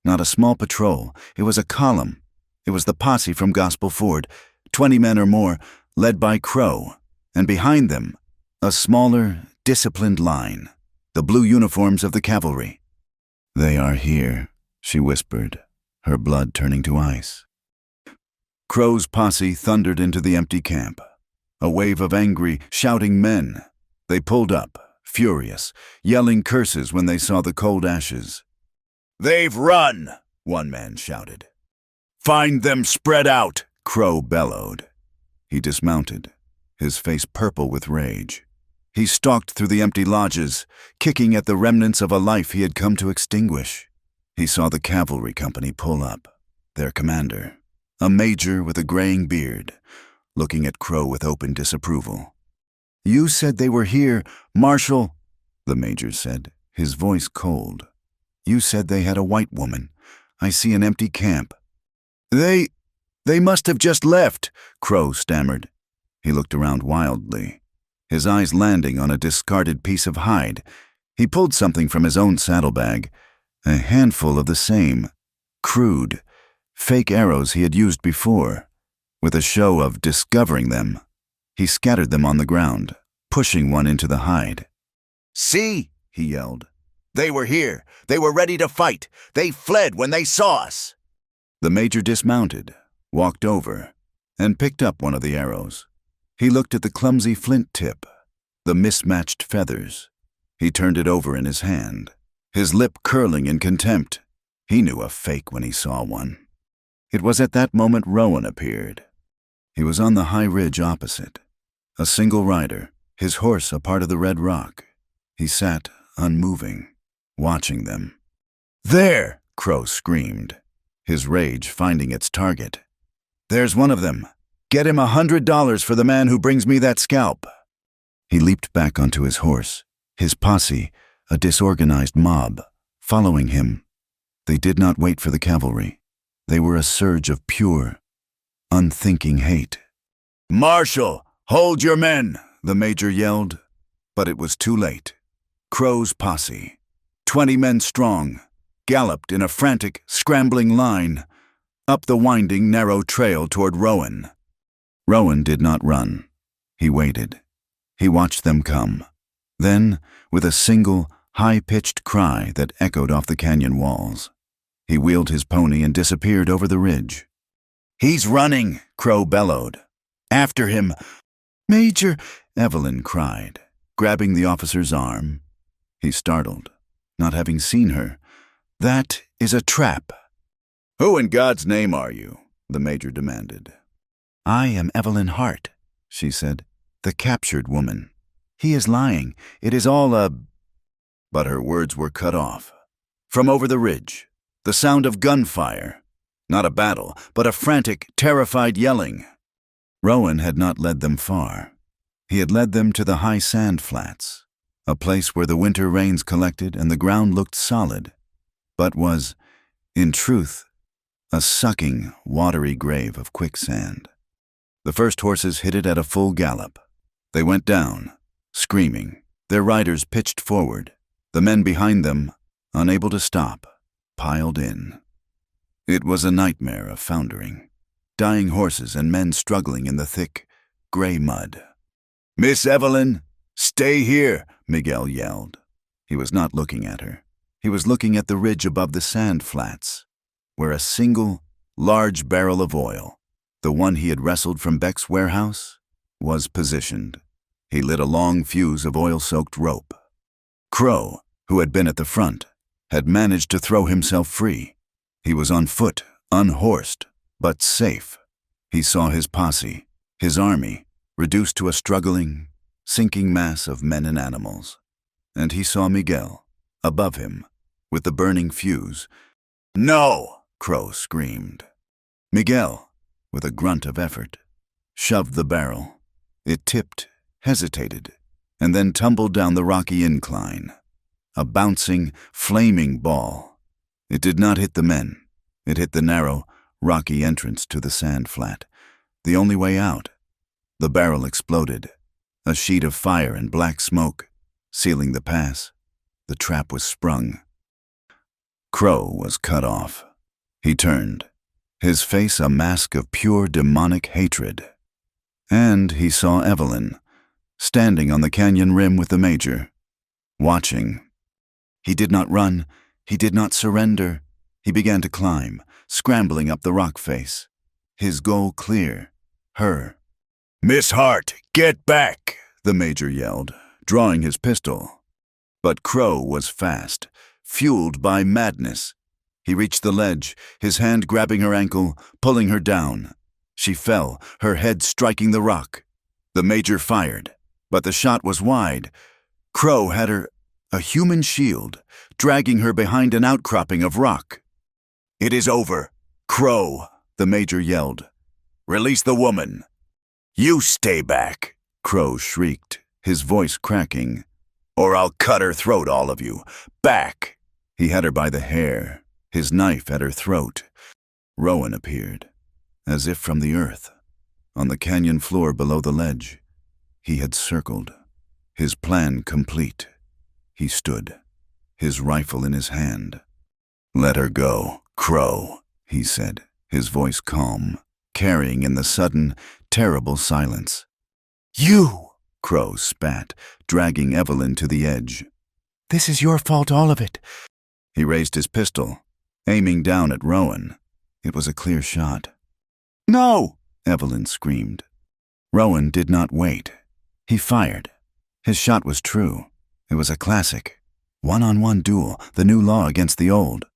Not a small patrol, it was a column. It was the posse from Gospel Ford, 20 men or more, led by Crow, and behind them, a smaller, disciplined line, the blue uniforms of the cavalry. "They are here," she whispered, her blood turning to ice. Crow's posse thundered into the empty camp, a wave of angry, shouting men. They pulled up, furious, yelling curses when they saw the cold ashes. "They've run," one man shouted. "Find them spread out," Crow bellowed. He dismounted, his face purple with rage. He stalked through the empty lodges, kicking at the remnants of a life he had come to extinguish. He saw the cavalry company pull up, their commander, a major with a graying beard, looking at Crow with open disapproval. "You said they were here, Marshal," the major said, his voice cold. "You said they had a white woman. I see an empty camp." They must have just left," Crow stammered. He looked around wildly, his eyes landing on a discarded piece of hide. He pulled something from his own saddlebag, a handful of the same, crude, fake arrows he had used before. With a show of discovering them, he scattered them on the ground, pushing one into the hide. "See," he yelled. "They were here. They were ready to fight. They fled when they saw us." The major dismounted, walked over, and picked up one of the arrows. He looked at the clumsy flint tip, the mismatched feathers. He turned it over in his hand, his lip curling in contempt. He knew a fake when he saw one. It was at that moment Rowan appeared. He was on the high ridge opposite, a single rider, his horse a part of the red rock. He sat unmoving, watching them. "There!" Crow screamed, his rage finding its target. "There's one of them. Get him $100 for the man who brings me that scalp." He leaped back onto his horse, his posse, a disorganized mob, following him. They did not wait for the cavalry. They were a surge of pure, unthinking hate. "Marshal, hold your men!" the major yelled. But it was too late. Crow's posse, 20 men strong, galloped in a frantic, scrambling line up the winding, narrow trail toward Rowan. Rowan did not run. He waited. He watched them come. Then, with a single, high-pitched cry that echoed off the canyon walls, he wheeled his pony and disappeared over the ridge. "He's running!" Crow bellowed. "After him!" "Major!" Evelyn cried, grabbing the officer's arm. He startled, not having seen her. "That is a trap." "Who in God's name are you?" the major demanded. "I am Evelyn Hart," she said, "the captured woman. He is lying. It is all a—" But her words were cut off. From over the ridge, the sound of gunfire. Not a battle, but a frantic, terrified yelling. Rowan had not led them far. He had led them to the high sand flats, a place where the winter rains collected and the ground looked solid, but was, in truth, a sucking, watery grave of quicksand. The first horses hit it at a full gallop. They went down, screaming. Their riders pitched forward. The men behind them, unable to stop, piled in. It was a nightmare of foundering. Dying horses and men struggling in the thick, gray mud. "Miss Evelyn, stay here," Miguel yelled. He was not looking at her. He was looking at the ridge above the sand flats, where a single, large barrel of oil, the one he had wrestled from Beck's warehouse, was positioned. He lit a long fuse of oil-soaked rope. Crow, who had been at the front, had managed to throw himself free. He was on foot, unhorsed, but safe. He saw his posse, his army, reduced to a struggling, sinking mass of men and animals. And he saw Miguel, above him, with the burning fuse. "No!" Crow screamed. Miguel, with a grunt of effort, shoved the barrel. It tipped, hesitated, and then tumbled down the rocky incline. A bouncing, flaming ball. It did not hit the men. It hit the narrow, rocky entrance to the sand flat, the only way out. The barrel exploded, a sheet of fire and black smoke, sealing the pass. The trap was sprung. Crow was cut off. He turned, his face a mask of pure demonic hatred. And he saw Evelyn, standing on the canyon rim with the major, watching. He did not run. He did not surrender. He began to climb, scrambling up the rock face. His goal clear. Her. "Miss Hart, get back!" the major yelled, drawing his pistol. But Crow was fast, fueled by madness. He reached the ledge, his hand grabbing her ankle, pulling her down. She fell, her head striking the rock. The major fired, but the shot was wide. Crow had her, a human shield, dragging her behind an outcropping of rock. "It is over. Crow," the major yelled. "Release the woman." "You stay back," Crow shrieked, his voice cracking. "Or I'll cut her throat, all of you. Back!" He had her by the hair, his knife at her throat. Rowan appeared, as if from the earth, on the canyon floor below the ledge. He had circled, his plan complete. He stood, his rifle in his hand. "Let her go, Crow," he said, his voice calm, carrying in the sudden, terrible silence. "You!" Crow spat, dragging Evelyn to the edge. "This is your fault, all of it." He raised his pistol, aiming down at Rowan. It was a clear shot. "No!" Evelyn screamed. Rowan did not wait. He fired. His shot was true. It was a classic. One-on-one duel, the new law against the old.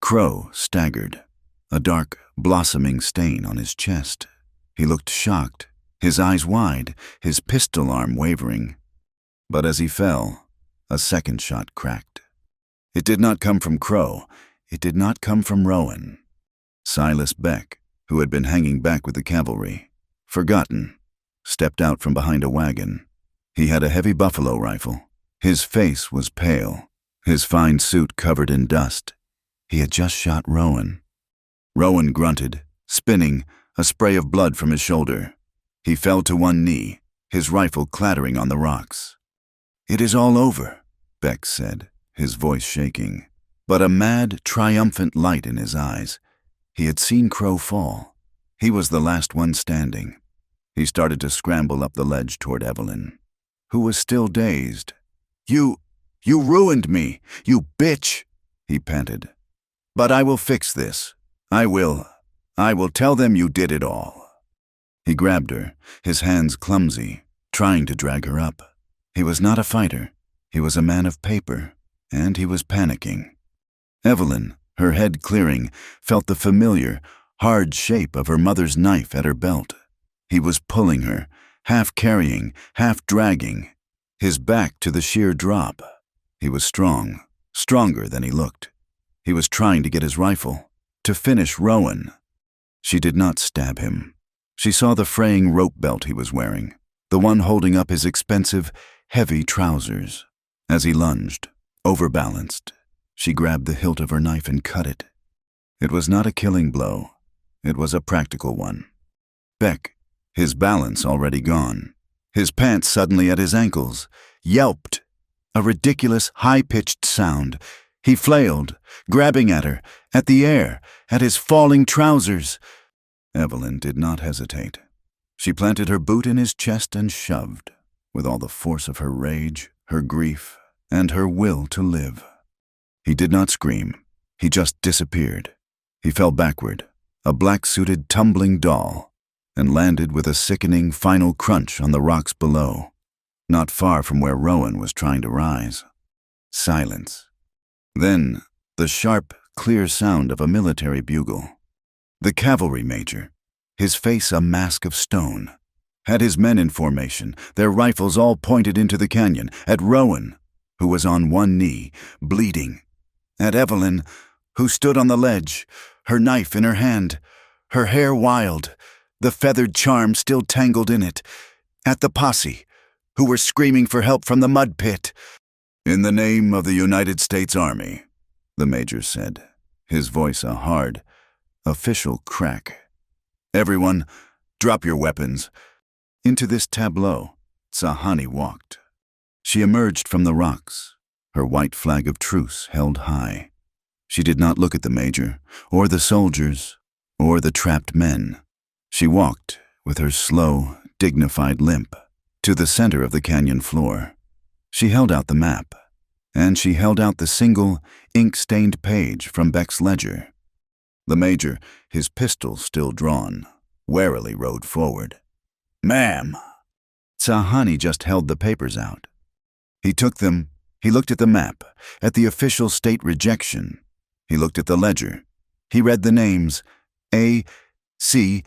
Crow staggered, a dark, blossoming stain on his chest. He looked shocked, his eyes wide, his pistol arm wavering. But as he fell, a second shot cracked. It did not come from Crow. It did not come from Rowan. Silas Beck, who had been hanging back with the cavalry, forgotten, stepped out from behind a wagon. He had a heavy buffalo rifle. His face was pale, his fine suit covered in dust. He had just shot Rowan. Rowan grunted, spinning, a spray of blood from his shoulder. He fell to one knee, his rifle clattering on the rocks. "It is all over," Beck said, his voice shaking, but a mad, triumphant light in his eyes. He had seen Crow fall. He was the last one standing. He started to scramble up the ledge toward Evelyn, who was still dazed. You ruined me, you bitch, he panted. But I will fix this. I will tell them you did it all. He grabbed her, his hands clumsy, trying to drag her up. He was not a fighter. He was a man of paper, and he was panicking. Evelyn, her head clearing, felt the familiar, hard shape of her mother's knife at her belt. He was pulling her, half carrying, half dragging, his back to the sheer drop. He was strong, stronger than he looked. He was trying to get his rifle, to finish Rowan. She did not stab him. She saw the fraying rope belt he was wearing, the one holding up his expensive, heavy trousers. As he lunged, overbalanced, she grabbed the hilt of her knife and cut it. It was not a killing blow. It was a practical one. Beck, his balance already gone, his pants suddenly at his ankles, yelped. A ridiculous, high-pitched sound. He flailed, grabbing at her, at the air, at his falling trousers. Evelyn did not hesitate. She planted her boot in his chest and shoved, with all the force of her rage, her grief, and her will to live. He did not scream. He just disappeared. He fell backward, a black-suited tumbling doll, and landed with a sickening final crunch on the rocks below, not far from where Rowan was trying to rise. Silence. Then, the sharp, clear sound of a military bugle. The cavalry major, his face a mask of stone, had his men in formation, their rifles all pointed into the canyon, at Rowan, who was on one knee, bleeding, at Evelyn, who stood on the ledge, her knife in her hand, her hair wild, the feathered charm still tangled in it, at the posse, who were screaming for help from the mud pit. "In the name of the United States Army," the major said, his voice a hard, official crack. "Everyone, drop your weapons." Into this tableau, Tsahani walked. She emerged from the rocks, her white flag of truce held high. She did not look at the major, or the soldiers, or the trapped men. She walked, with her slow, dignified limp, to the center of the canyon floor. She held out the map, and she held out the single, ink-stained page from Beck's ledger. The major, his pistol still drawn, warily rode forward. "Ma'am." Tsahani just held the papers out. He took them, he looked at the map, at the official state rejection. He looked at the ledger. He read the names, A.C.,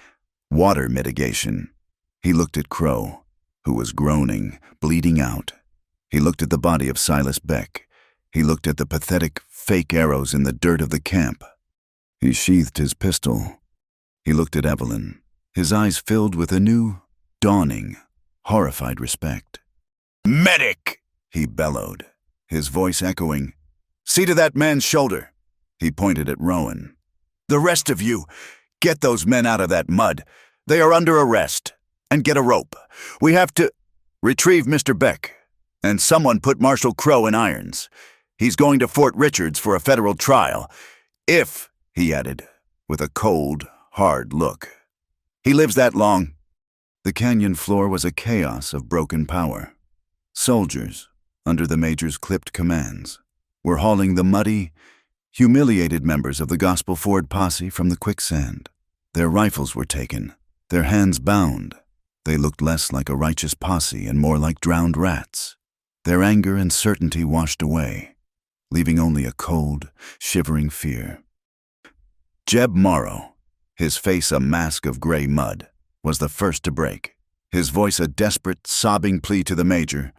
water mitigation. He looked at Crow, who was groaning, bleeding out. He looked at the body of Silas Beck. He looked at the pathetic, fake arrows in the dirt of the camp. He sheathed his pistol. He looked at Evelyn, his eyes filled with a new, dawning, horrified respect. "Medic!" he bellowed, his voice echoing. "See to that man's shoulder." He pointed at Rowan. "The rest of you, get those men out of that mud. They are under arrest. And get a rope. We have to retrieve Mr. Beck. And someone put Marshal Crow in irons. He's going to Fort Richards for a federal trial. If," he added, with a cold, hard look, "he lives that long." The canyon floor was a chaos of broken power. Soldiers, under the major's clipped commands, were hauling the muddy, humiliated members of the Gospel Ford posse from the quicksand. Their rifles were taken, their hands bound. They looked less like a righteous posse and more like drowned rats. Their anger and certainty washed away, leaving only a cold, shivering fear. Jeb Morrow, his face a mask of gray mud, was the first to break, his voice a desperate, sobbing plea to the major.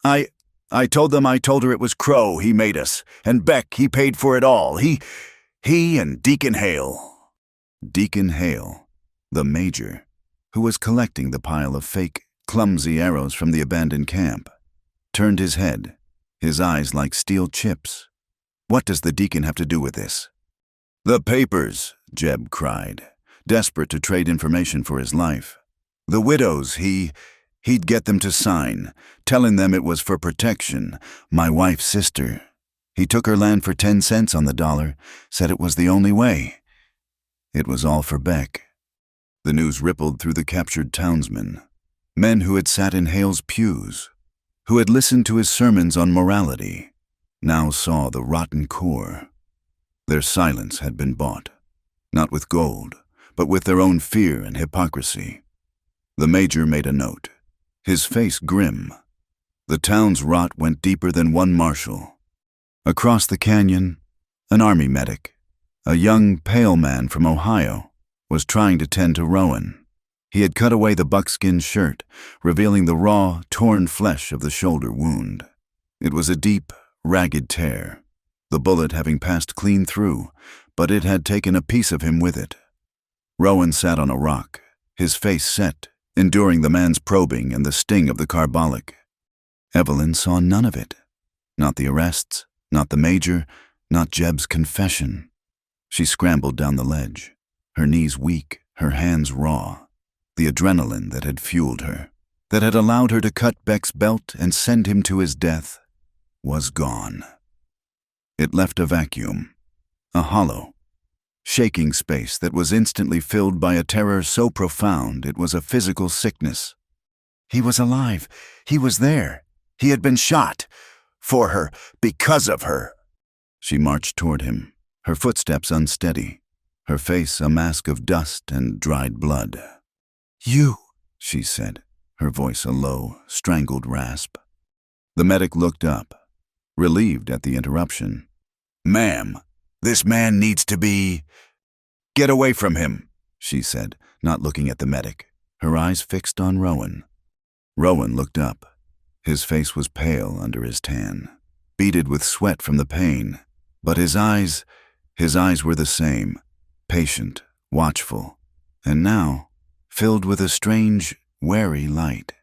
I told her it was Crow he made us, and Beck, he paid for it all. He and Deacon Hale." Deacon Hale, the major, who was collecting the pile of fake, clumsy arrows from the abandoned camp, turned his head, his eyes like steel chips. "What does the deacon have to do with this?" "The papers," Jeb cried, desperate to trade information for his life. "The widows, he'd get them to sign, telling them it was for protection. My wife's sister. He took her land for 10 cents on the dollar, said it was the only way. It was all for Beck." The news rippled through the captured townsmen, men who had sat in Hale's pews, who had listened to his sermons on morality, now saw the rotten core. Their silence had been bought, not with gold, but with their own fear and hypocrisy. The major made a note, his face grim. The town's rot went deeper than one marshal. Across the canyon, an army medic, a young, pale man from Ohio, was trying to tend to Rowan. He had cut away the buckskin shirt, revealing the raw, torn flesh of the shoulder wound. It was a deep, ragged tear, the bullet having passed clean through, but it had taken a piece of him with it. Rowan sat on a rock, his face set, enduring the man's probing and the sting of the carbolic. Evelyn saw none of it. Not the arrests, not the major, not Jeb's confession. She scrambled down the ledge, her knees weak, her hands raw. The adrenaline that had fueled her, that had allowed her to cut Beck's belt and send him to his death, was gone. It left a vacuum, a hollow, shaking space that was instantly filled by a terror so profound it was a physical sickness. He was alive. He was there. He had been shot. For her. Because of her. She marched toward him, her footsteps unsteady, her face a mask of dust and dried blood. You, she said, her voice a low, strangled rasp. The medic looked up, relieved at the interruption. Ma'am, this man needs to be... Get away from him, she said, not looking at the medic, her eyes fixed on Rowan. Rowan looked up. His face was pale under his tan, beaded with sweat from the pain, but his eyes were the same, patient, watchful, and now filled with a strange, wary light.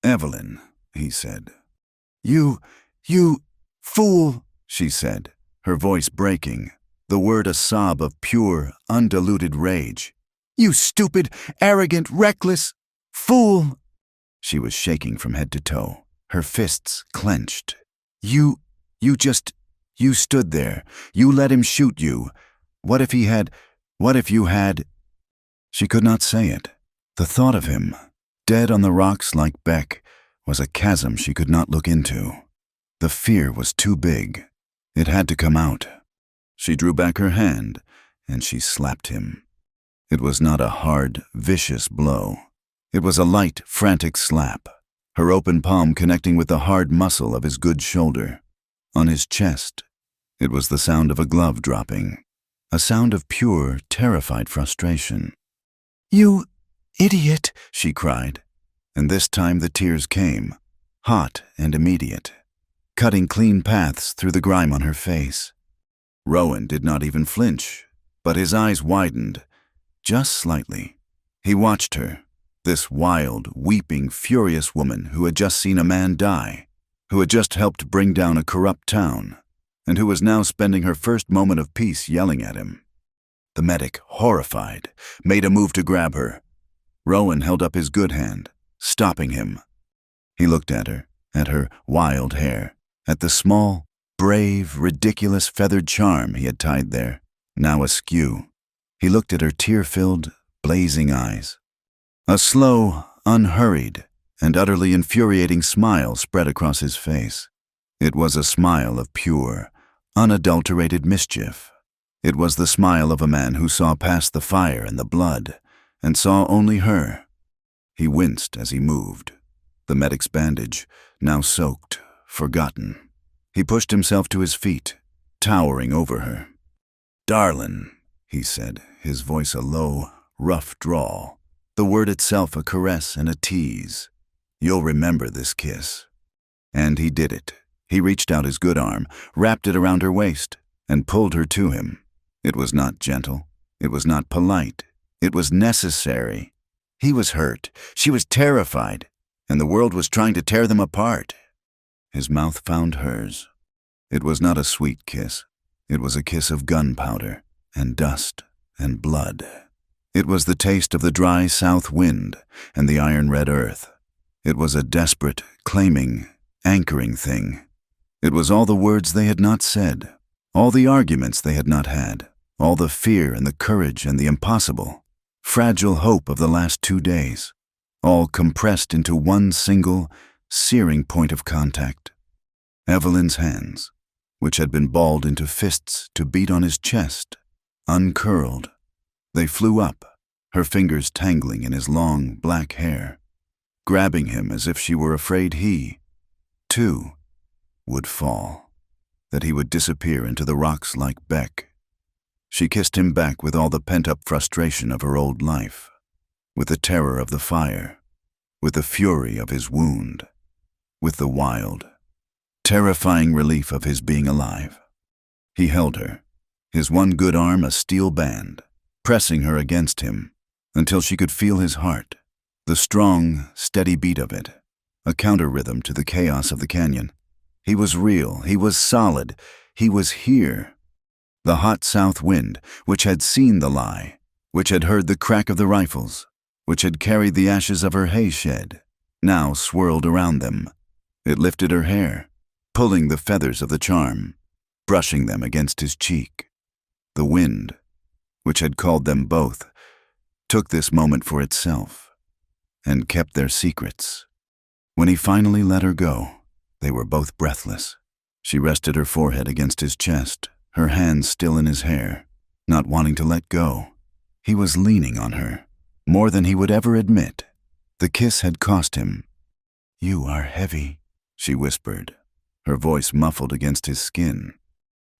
Evelyn, he said. You fool, she said, her voice breaking, the word a sob of pure, undiluted rage. You stupid, arrogant, reckless fool. She was shaking from head to toe, her fists clenched. You stood there. You let him shoot you. What if you had... She could not say it. The thought of him, dead on the rocks like Beck, was a chasm she could not look into. The fear was too big. It had to come out. She drew back her hand, and she slapped him. It was not a hard, vicious blow. It was a light, frantic slap, her open palm connecting with the hard muscle of his good shoulder. On his chest, it was the sound of a glove dropping, a sound of pure, terrified frustration. You idiot, she cried, and this time the tears came, hot and immediate, cutting clean paths through the grime on her face. Rowan did not even flinch, but his eyes widened, just slightly. He watched her, this wild, weeping, furious woman who had just seen a man die, who had just helped bring down a corrupt town, and who was now spending her first moment of peace yelling at him. The medic, horrified, made a move to grab her. Rowan held up his good hand, stopping him. He looked at her wild hair, at the small, brave, ridiculous feathered charm he had tied there, now askew. He looked at her tear-filled, blazing eyes. A slow, unhurried, and utterly infuriating smile spread across his face. It was a smile of pure, unadulterated mischief. It was the smile of a man who saw past the fire and the blood, and saw only her. He winced as he moved, the medic's bandage, now soaked, forgotten. He pushed himself to his feet, towering over her. "Darlin," he said, his voice a low, rough drawl, the word itself a caress and a tease. "You'll remember this kiss." And he did it. He reached out his good arm, wrapped it around her waist, and pulled her to him. It was not gentle. It was not polite. It was necessary. He was hurt. She was terrified, and the world was trying to tear them apart. His mouth found hers. It was not a sweet kiss. It was a kiss of gunpowder and dust and blood. It was the taste of the dry south wind and the iron-red earth. It was a desperate, claiming, anchoring thing. It was all the words they had not said, all the arguments they had not had, all the fear and the courage and the impossible. fragile hope of the last 2 days, all compressed into one single, searing point of contact. Evelyn's hands, which had been balled into fists to beat on his chest, uncurled. They flew up, her fingers tangling in his long, black hair, grabbing him as if she were afraid he, too, would fall, that he would disappear into the rocks like Beck. She kissed him back with all the pent-up frustration of her old life, with the terror of the fire, with the fury of his wound, with the wild, terrifying relief of his being alive. He held her, his one good arm a steel band, pressing her against him until she could feel his heart, the strong, steady beat of it, a counter-rhythm to the chaos of the canyon. He was real, he was solid, he was here. The hot south wind, which had seen the lie, which had heard the crack of the rifles, which had carried the ashes of her hay shed, now swirled around them. It lifted her hair, pulling the feathers of the charm, brushing them against his cheek. The wind, which had called them both, took this moment for itself, and kept their secrets. When he finally let her go, they were both breathless. She rested her forehead against his chest, her hands still in his hair, not wanting to let go. He was leaning on her, more than he would ever admit. The kiss had cost him. "You are heavy," she whispered, her voice muffled against his skin.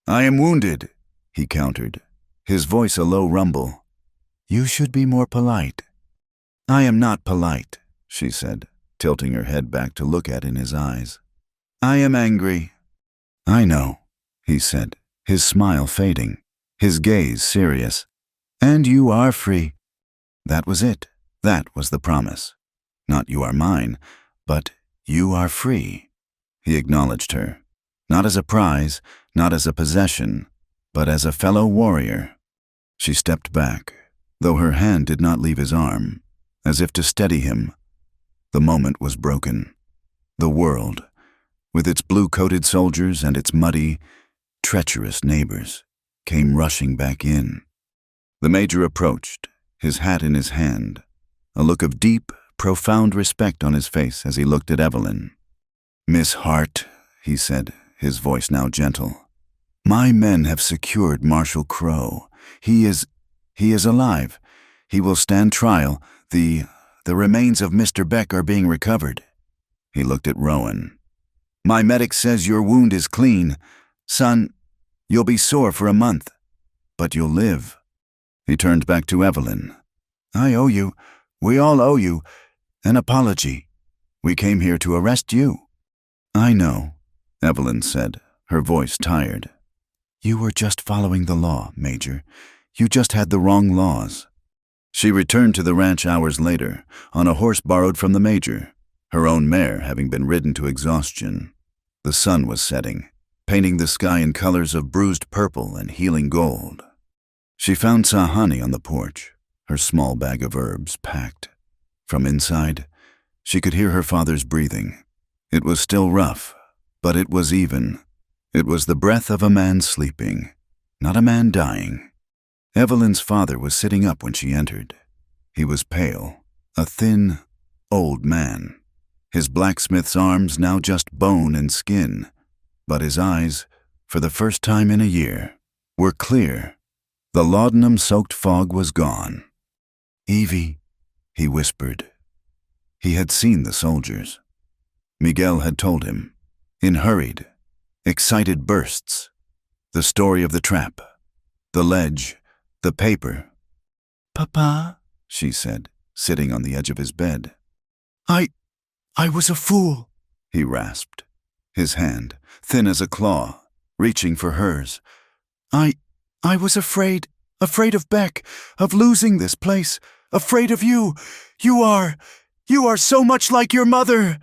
"I am wounded," he countered, his voice a low rumble. "You should be more polite." "I am not polite," she said, tilting her head back to look at in his eyes. "I am angry." "I know," he said, his smile fading, his gaze serious. "And you are free." That was it. That was the promise. Not "you are mine," but "you are free." He acknowledged her, not as a prize, not as a possession, but as a fellow warrior. She stepped back, though her hand did not leave his arm, as if to steady him. The moment was broken. The world, with its blue-coated soldiers and its muddy, treacherous neighbors, came rushing back in. The major approached, his hat in his hand, a look of deep, profound respect on his face as he looked at Evelyn. "Miss Hart," he said, his voice now gentle, "my men have secured Marshal Crow. He is alive. He will stand trial. The remains of Mr. Beck are being recovered." He looked at Rowan. "My medic says your wound is clean. Son, you'll be sore for a month, but you'll live." He turned back to Evelyn. "I owe you, we all owe you, an apology. We came here to arrest you." "I know," Evelyn said, her voice tired. "You were just following the law, Major. You just had the wrong laws." She returned to the ranch hours later, on a horse borrowed from the Major, her own mare having been ridden to exhaustion. The sun was setting, painting the sky in colors of bruised purple and healing gold. She found Sahani on the porch, her small bag of herbs packed. From inside, she could hear her father's breathing. It was still rough, but it was even. It was the breath of a man sleeping, not a man dying. Evelyn's father was sitting up when she entered. He was pale, a thin, old man. His blacksmith's arms now just bone and skin, but his eyes, for the first time in a year, were clear. The laudanum-soaked fog was gone. "Evie," he whispered. He had seen the soldiers. Miguel had told him, in hurried, excited bursts, the story of the trap, the ledge, the paper. "Papa," she said, sitting on the edge of his bed. I was a fool," he rasped, his hand, thin as a claw, reaching for hers. I was afraid of Beck, of losing this place, afraid of you. You are so much like your mother."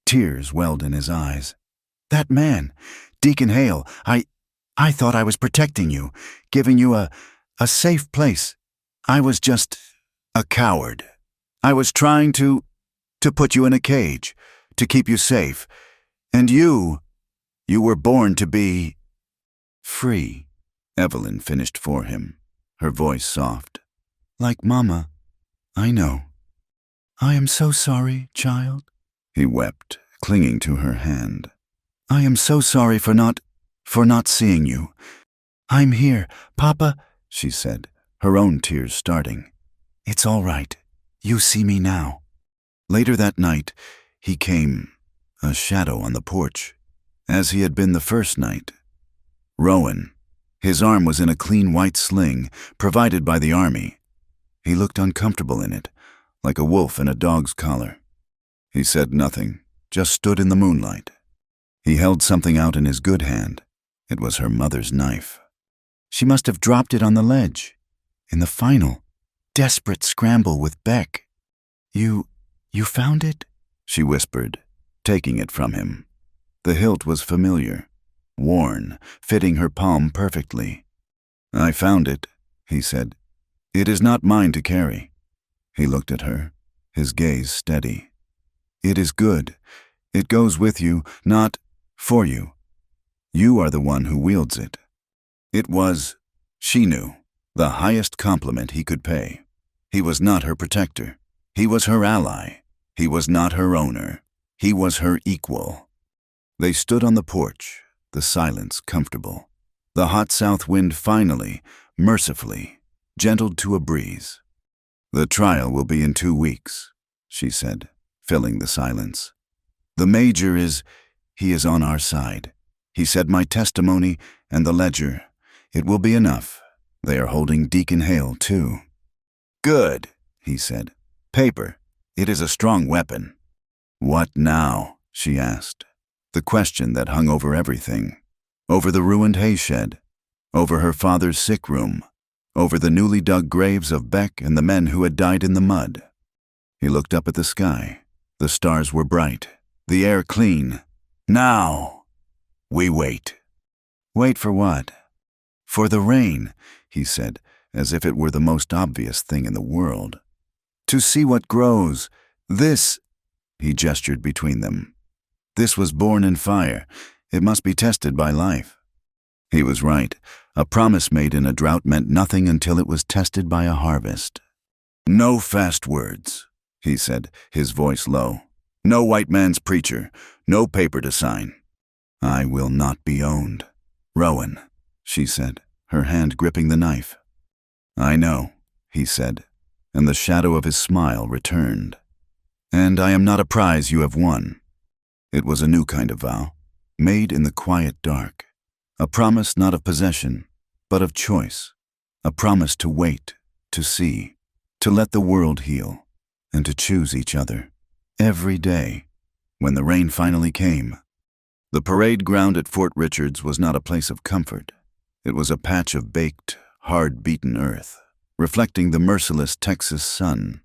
Tears welled in his eyes. "That man, Deacon Hale, I thought I was protecting you, giving you a safe place. I was just a coward. I was trying to put you in a cage, to keep you safe. And you were born to be free," Evelyn finished for him, her voice soft. "Like Mama," I know. I am so sorry, child, he wept, clinging to her hand. I am so sorry for not seeing you. I'm here, Papa, she said, her own tears starting. It's all right. You see me now. Later that night, he came, a shadow on the porch, as he had been the first night. Rowan. His arm was in a clean white sling, provided by the army. He looked uncomfortable in it, like a wolf in a dog's collar. He said nothing, just stood in the moonlight. He held something out in his good hand. It was her mother's knife. She must have dropped it on the ledge. In the final, desperate scramble with Beck. You found it? She whispered, taking it from him. The hilt was familiar, worn, fitting her palm perfectly. I found it, he said. It is not mine to carry. He looked at her, his gaze steady. It is good. It goes with you, not for you. You are the one who wields it. It was, she knew, the highest compliment he could pay. He was not her protector. He was her ally. He was not her owner. He was her equal. They stood on the porch, the silence comfortable. The hot south wind finally, mercifully, gentled to a breeze. The trial will be in 2 weeks, she said, filling the silence. The major he is on our side. He said my testimony and the ledger. It will be enough. They are holding Deacon Hale, too. Good, he said. Paper. It is a strong weapon. What now? She asked. The question that hung over everything. Over the ruined hayshed. Over her father's sick room. Over the newly dug graves of Beck and the men who had died in the mud. He looked up at the sky. The stars were bright. The air clean. Now, we wait. Wait for what? For the rain, he said, as if it were the most obvious thing in the world. To see what grows. This, he gestured between them. This was born in fire. It must be tested by life. He was right. A promise made in a drought meant nothing until it was tested by a harvest. No fast words, he said, his voice low. No white man's preacher. No paper to sign. I will not be owned. Rowan, she said, her hand gripping the knife. I know, he said, and the shadow of his smile returned. And I am not a prize you have won. It was a new kind of vow, made in the quiet dark. A promise not of possession, but of choice. A promise to wait, to see, to let the world heal, and to choose each other. Every day, when the rain finally came. The parade ground at Fort Richards was not a place of comfort. It was a patch of baked, hard-beaten earth, reflecting the merciless Texas sun.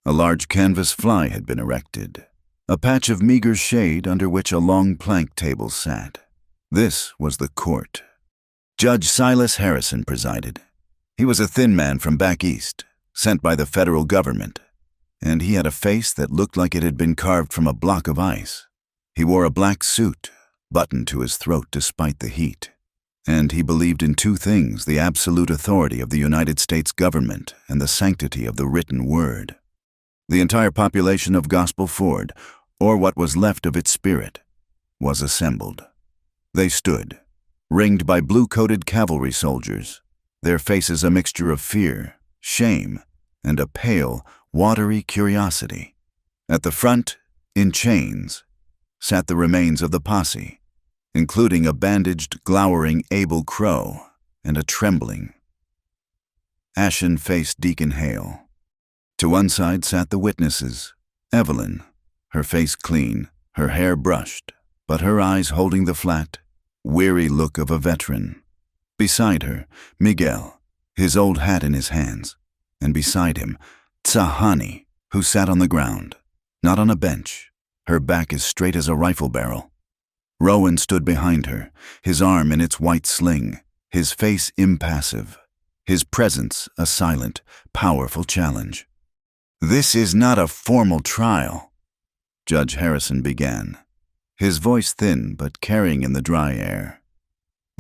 A large canvas fly had been erected, a patch of meager shade under which a long plank table sat. This was the court. Judge Silas Harrison presided. He was a thin man from back east, sent by the federal government, and he had a face that looked like it had been carved from a block of ice. He wore a black suit, buttoned to his throat despite the heat. And he believed in 2 things: the absolute authority of the United States government and the sanctity of the written word. The entire population of Gospel Ford, or what was left of its spirit, was assembled. They stood, ringed by blue-coated cavalry soldiers, their faces a mixture of fear, shame, and a pale, watery curiosity. At the front, in chains, sat the remains of the posse, including a bandaged, glowering Abel Crow and a trembling, ashen-faced Deacon Hale. To one side sat the witnesses, Evelyn, her face clean, her hair brushed, but her eyes holding the flat, weary look of a veteran. Beside her, Miguel, his old hat in his hands, and beside him, Tsahani, who sat on the ground, not on a bench, her back as straight as a rifle barrel. Rowan stood behind her, his arm in its white sling, his face impassive, his presence a silent, powerful challenge. This is not a formal trial, Judge Harrison began, his voice thin but carrying in the dry air.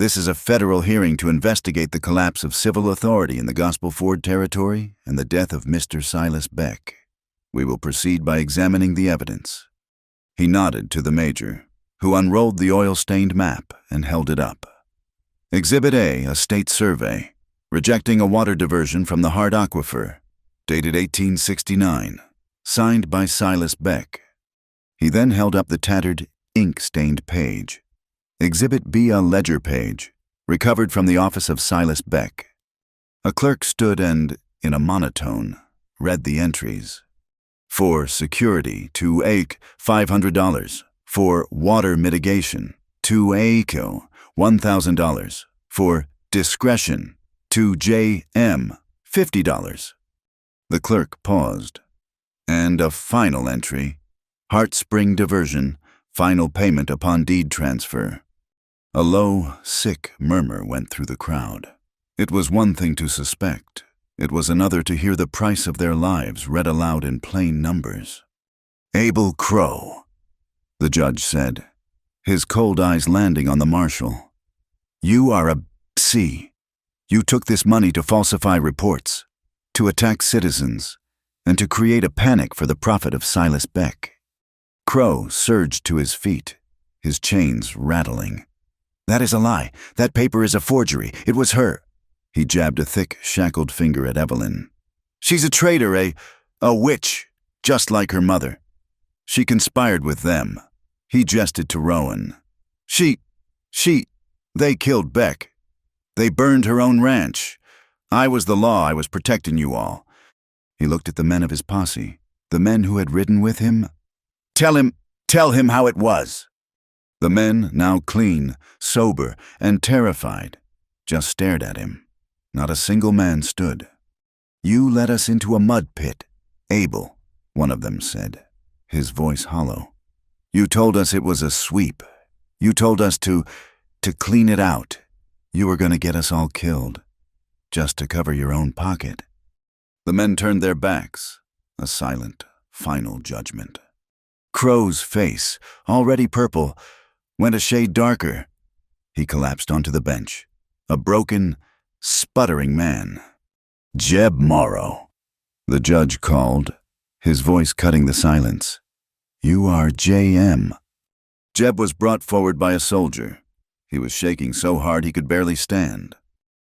This is a federal hearing to investigate the collapse of civil authority in the Gospel Ford territory and the death of Mr. Silas Beck. We will proceed by examining the evidence." He nodded to the major, who unrolled the oil-stained map and held it up. Exhibit A, a state survey, rejecting a water diversion from the Hart Aquifer, dated 1869, signed by Silas Beck. He then held up the tattered, ink-stained page. Exhibit B, a ledger page, recovered from the office of Silas Beck. A clerk stood and, in a monotone, read the entries. For security, to AIC, $500. For water mitigation, to AICO, $1,000. For discretion, to JM, $50. The clerk paused. And a final entry, Hart Spring diversion, final payment upon deed transfer. A low, sick murmur went through the crowd. It was one thing to suspect. It was another to hear the price of their lives read aloud in plain numbers. "Abel Crow," the judge said, his cold eyes landing on the marshal. "You are a C. You took this money to falsify reports, to attack citizens, and to create a panic for the profit of Silas Beck." Crow surged to his feet, his chains rattling. "That is a lie. That paper is a forgery. It was her." He jabbed a thick, shackled finger at Evelyn. "She's a traitor, a witch, just like her mother. She conspired with them." He gestured to Rowan. They killed Beck. They burned her own ranch. I was the law. I was protecting you all." He looked at the men of his posse, the men who had ridden with him. Tell him how it was." The men, now clean, sober, and terrified, just stared at him. Not a single man stood. "You led us into a mud pit, Abel," one of them said, his voice hollow. "You told us it was a sweep. You told us to clean it out. You were going to get us all killed, just to cover your own pocket." The men turned their backs, a silent, final judgment. Crow's face, already purple, went a shade darker. He collapsed onto the bench, a broken, sputtering man. "Jeb Morrow," the judge called, his voice cutting the silence. "You are JM." Jeb was brought forward by a soldier. He was shaking so hard he could barely stand.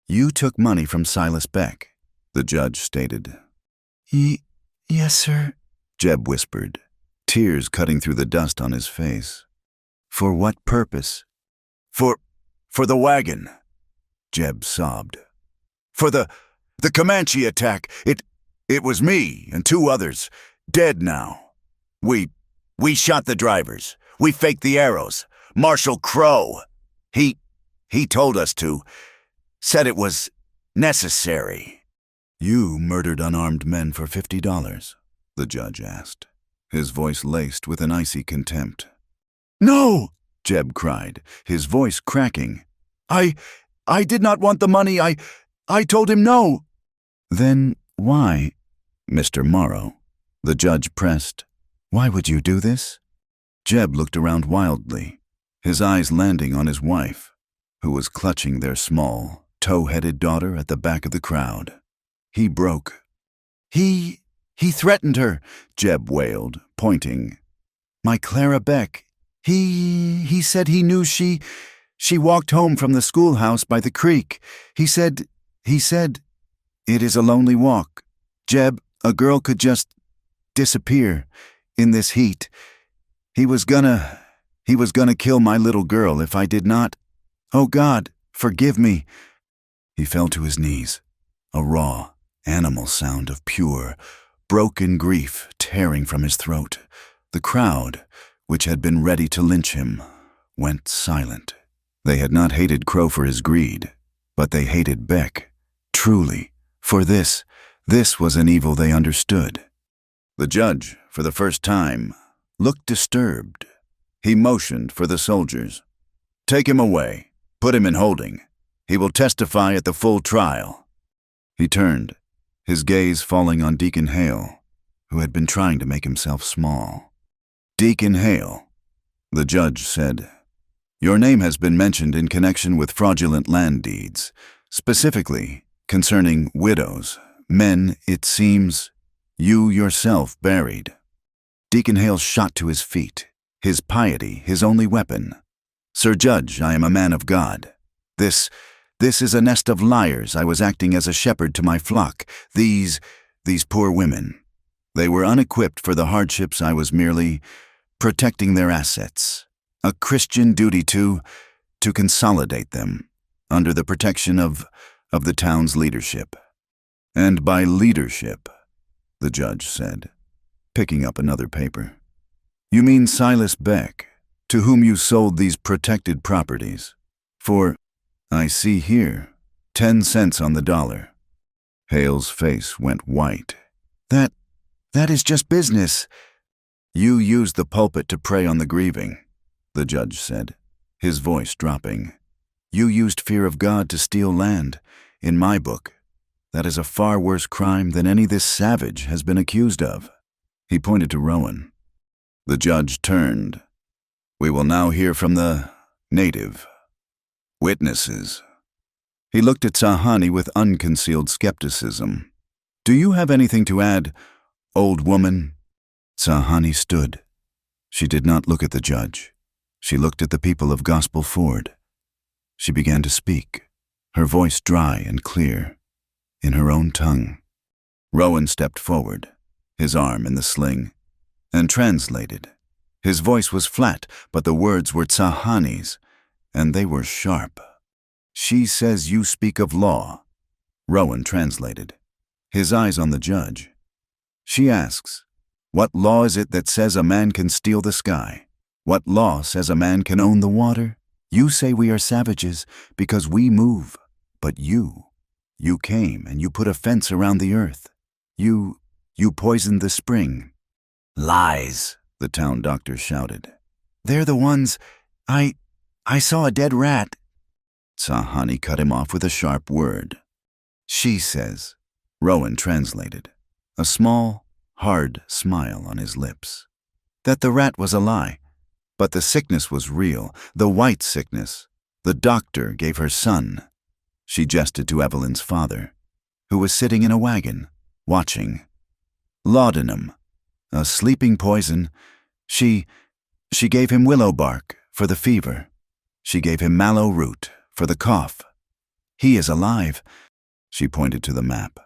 "You took money from Silas Beck," the judge stated. Yes, sir," Jeb whispered, tears cutting through the dust on his face. "For what purpose?" For the wagon," Jeb sobbed. "For the Comanche attack. It was me and 2 others, dead now. We shot the drivers. We faked the arrows. Marshal Crow. He told us to. Said it was necessary." "You murdered unarmed men for $50, the judge asked, his voice laced with an icy contempt. "No!" Jeb cried, his voice cracking. I did not want the money. I told him no." "Then why, Mr. Morrow?" the judge pressed. "Why would you do this?" Jeb looked around wildly, his eyes landing on his wife, who was clutching their small, tow-headed daughter at the back of the crowd. He broke. He threatened her," Jeb wailed, pointing. "My Clara Beck. He said he knew she walked home from the schoolhouse by the creek. He said, it is a lonely walk. Jeb, a girl could just disappear in this heat. He was gonna kill my little girl if I did not. Oh God, forgive me." He fell to his knees, a raw, animal sound of pure, broken grief tearing from his throat. The crowd, which had been ready to lynch him, went silent. They had not hated Crow for his greed, but they hated Beck, truly, for this was an evil they understood. The judge, for the first time, looked disturbed. He motioned for the soldiers. "Take him away. Put him in holding. He will testify at the full trial." He turned, his gaze falling on Deacon Hale, who had been trying to make himself small. "Deacon Hale," the judge said, Your name has been mentioned in connection with fraudulent land deeds, specifically concerning widows, men, it seems, you yourself buried. Deacon Hale shot to his feet, his piety his only weapon. Sir Judge, I am a man of God. This is a nest of liars. I was acting as a shepherd to my flock. These poor women. They were unequipped for the hardships. I was merely protecting their assets. A Christian duty to consolidate them under the protection of the town's leadership. And by leadership, the judge said, picking up another paper, you mean Silas Beck, to whom you sold these protected properties, for, I see here, 10 cents on the dollar. Hale's face went white. That is just business. You used the pulpit to prey on the grieving, the judge said, his voice dropping. You used fear of God to steal land. In my book, that is a far worse crime than any this savage has been accused of. He pointed to Rowan. The judge turned. We will now hear from the native. Witnesses. He looked at Sahani with unconcealed skepticism. Do you have anything to add, old woman? Sahani stood. She did not look at the judge. She looked at the people of Gospel Ford. She began to speak, her voice dry and clear, in her own tongue. Rowan stepped forward, his arm in the sling, and translated. His voice was flat, but the words were Sahani's, and they were sharp. She says you speak of law. Rowan translated, his eyes on the judge. She asks, what law is it that says a man can steal the sky? What law says a man can own the water? You say we are savages because we move, but you came and you put a fence around the earth. You poisoned the spring. Lies, the town doctor shouted. They're the ones. I saw a dead rat. Sahani cut him off with a sharp word. She says, Rowan translated, a small, hard smile on his lips, that the rat was a lie, but the sickness was real, the white sickness. The doctor gave her son. She gestured to Evelyn's father, who was sitting in a wagon, watching. Laudanum, a sleeping poison. She gave him willow bark for the fever. She gave him mallow root for the cough. He is alive. She pointed to the map.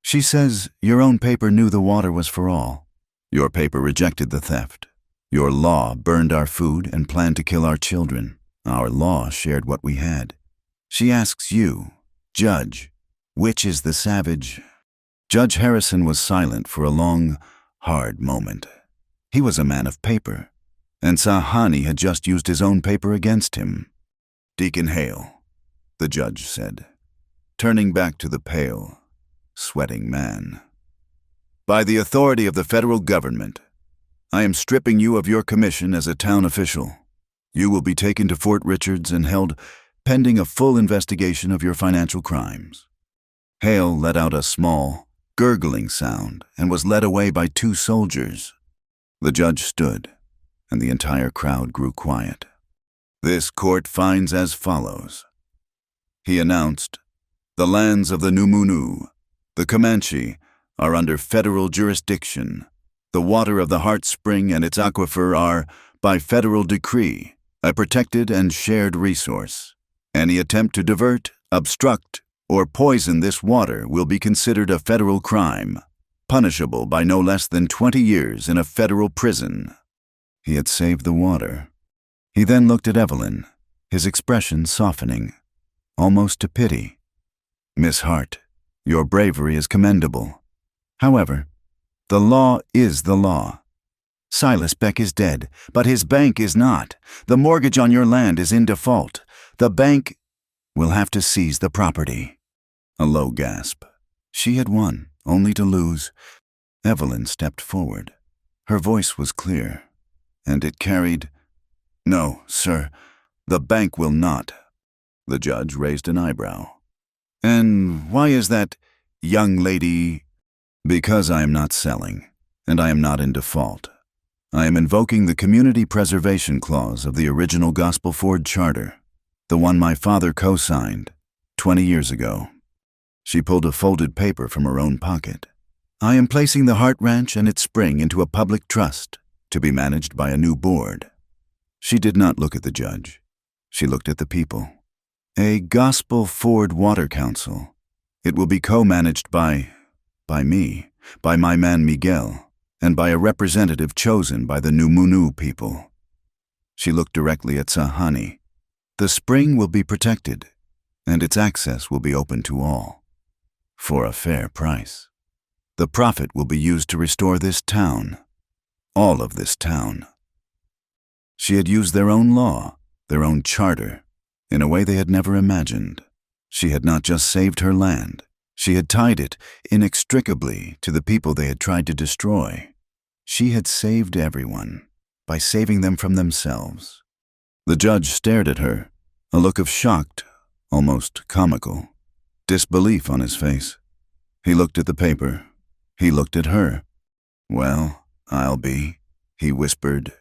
She says your own paper knew the water was for all. Your paper rejected the theft. Your law burned our food and planned to kill our children. Our law shared what we had. She asks you, Judge, which is the savage? Judge Harrison was silent for a long, hard moment. He was a man of paper, and Sahani had just used his own paper against him. Deacon Hale, the judge said, turning back to the pale, sweating man. By the authority of the federal government, I am stripping you of your commission as a town official. You will be taken to Fort Richards and held pending a full investigation of your financial crimes. Hale let out a small, gurgling sound and was led away by 2 soldiers. The judge stood, and the entire crowd grew quiet. This court finds as follows. He announced, the lands of the Numunu, the Comanche, are under federal jurisdiction. The water of the Heart Spring and its aquifer are, by federal decree, a protected and shared resource. Any attempt to divert, obstruct, or poison this water will be considered a federal crime, punishable by no less than 20 years in a federal prison. He had saved the water. He then looked at Evelyn, his expression softening, almost to pity. Miss Hart, your bravery is commendable. However, the law is the law. Silas Beck is dead, but his bank is not. The mortgage on your land is in default. The bank will have to seize the property. A low gasp. She had won, only to lose. Evelyn stepped forward. Her voice was clear, and it carried, No, sir, the bank will not. The judge raised an eyebrow. And why is that, young lady? Because I am not selling, and I am not in default. I am invoking the Community Preservation Clause of the original Gospel Ford Charter, the one my father co-signed 20 years ago. She pulled a folded paper from her own pocket. I am placing the Hart Ranch and its spring into a public trust to be managed by a new board. She did not look at the judge. She looked at the people. A Gospel Ford Water Council. It will be co-managed by me, by my man Miguel, and by a representative chosen by the Numunu people. She looked directly at Sahani. The spring will be protected, and its access will be open to all, for a fair price. The profit will be used to restore this town, all of this town. She had used their own law, their own charter, in a way they had never imagined. She had not just saved her land, she had tied it inextricably to the people they had tried to destroy. She had saved everyone by saving them from themselves. The judge stared at her, a look of shocked, almost comical, disbelief on his face. He looked at the paper. He looked at her. Well, I'll be, he whispered.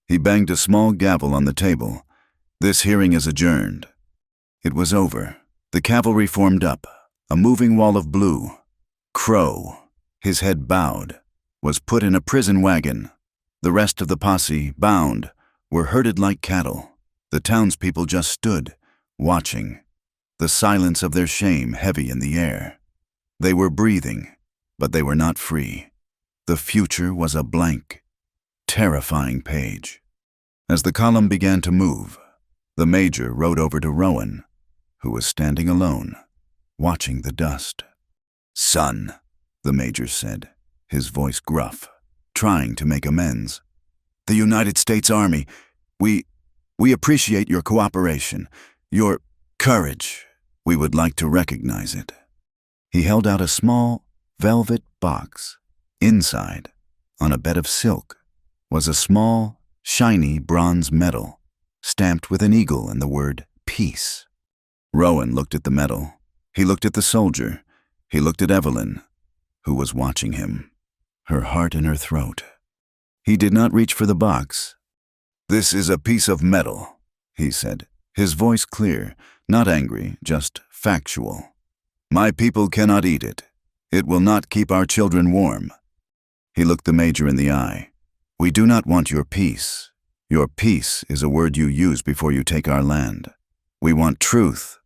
He banged a small gavel on the table. This hearing is adjourned. It was over. The cavalry formed up, a moving wall of blue. Crow, his head bowed, was put in a prison wagon. The rest of the posse, bound, were herded like cattle. The townspeople just stood, watching, the silence of their shame heavy in the air. They were breathing, but they were not free. The future was a blank, terrifying page. As the column began to move, the major rode over to Rowan, who was standing alone, watching the dust. "Son," the major said, his voice gruff, trying to make amends. "The United States Army, we appreciate your cooperation, your courage. We would like to recognize it." He held out a small velvet box. Inside, on a bed of silk, was a small, shiny bronze medal, stamped with an eagle and the word peace. Rowan looked at the medal. He looked at the soldier. He looked at Evelyn, who was watching him, her heart in her throat. He did not reach for the box. "This is a piece of metal," he said, his voice clear, not angry, just factual. "My people cannot eat it. It will not keep our children warm." He looked the major in the eye. "We do not want your peace. Your peace is a word you use before you take our land. We want truth.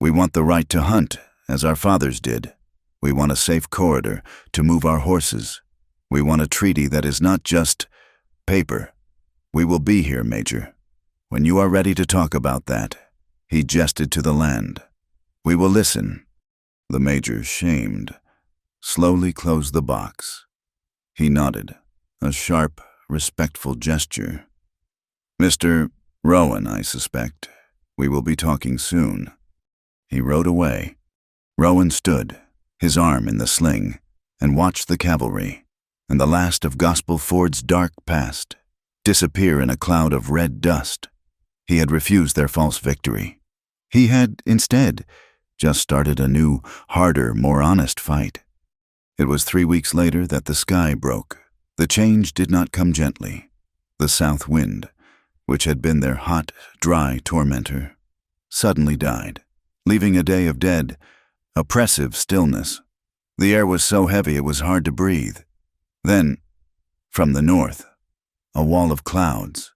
We want the right to hunt, as our fathers did. We want a safe corridor to move our horses. We want a treaty that is not just paper. We will be here, Major. When you are ready to talk about that." He gestured to the land. "We will listen." The major, shamed, slowly closed the box. He nodded, a sharp, respectful gesture. "Mr. Rowan, I suspect. We will be talking soon." He rode away. Rowan stood, his arm in the sling, and watched the cavalry, and the last of Gospel Ford's dark past, disappear in a cloud of red dust. He had refused their false victory. He had, instead, just started a new, harder, more honest fight. It was 3 weeks later that the sky broke. The change did not come gently. The south wind, which had been their hot, dry tormentor, suddenly died, leaving a day of dead, oppressive stillness. The air was so heavy it was hard to breathe. Then, from the north, a wall of clouds,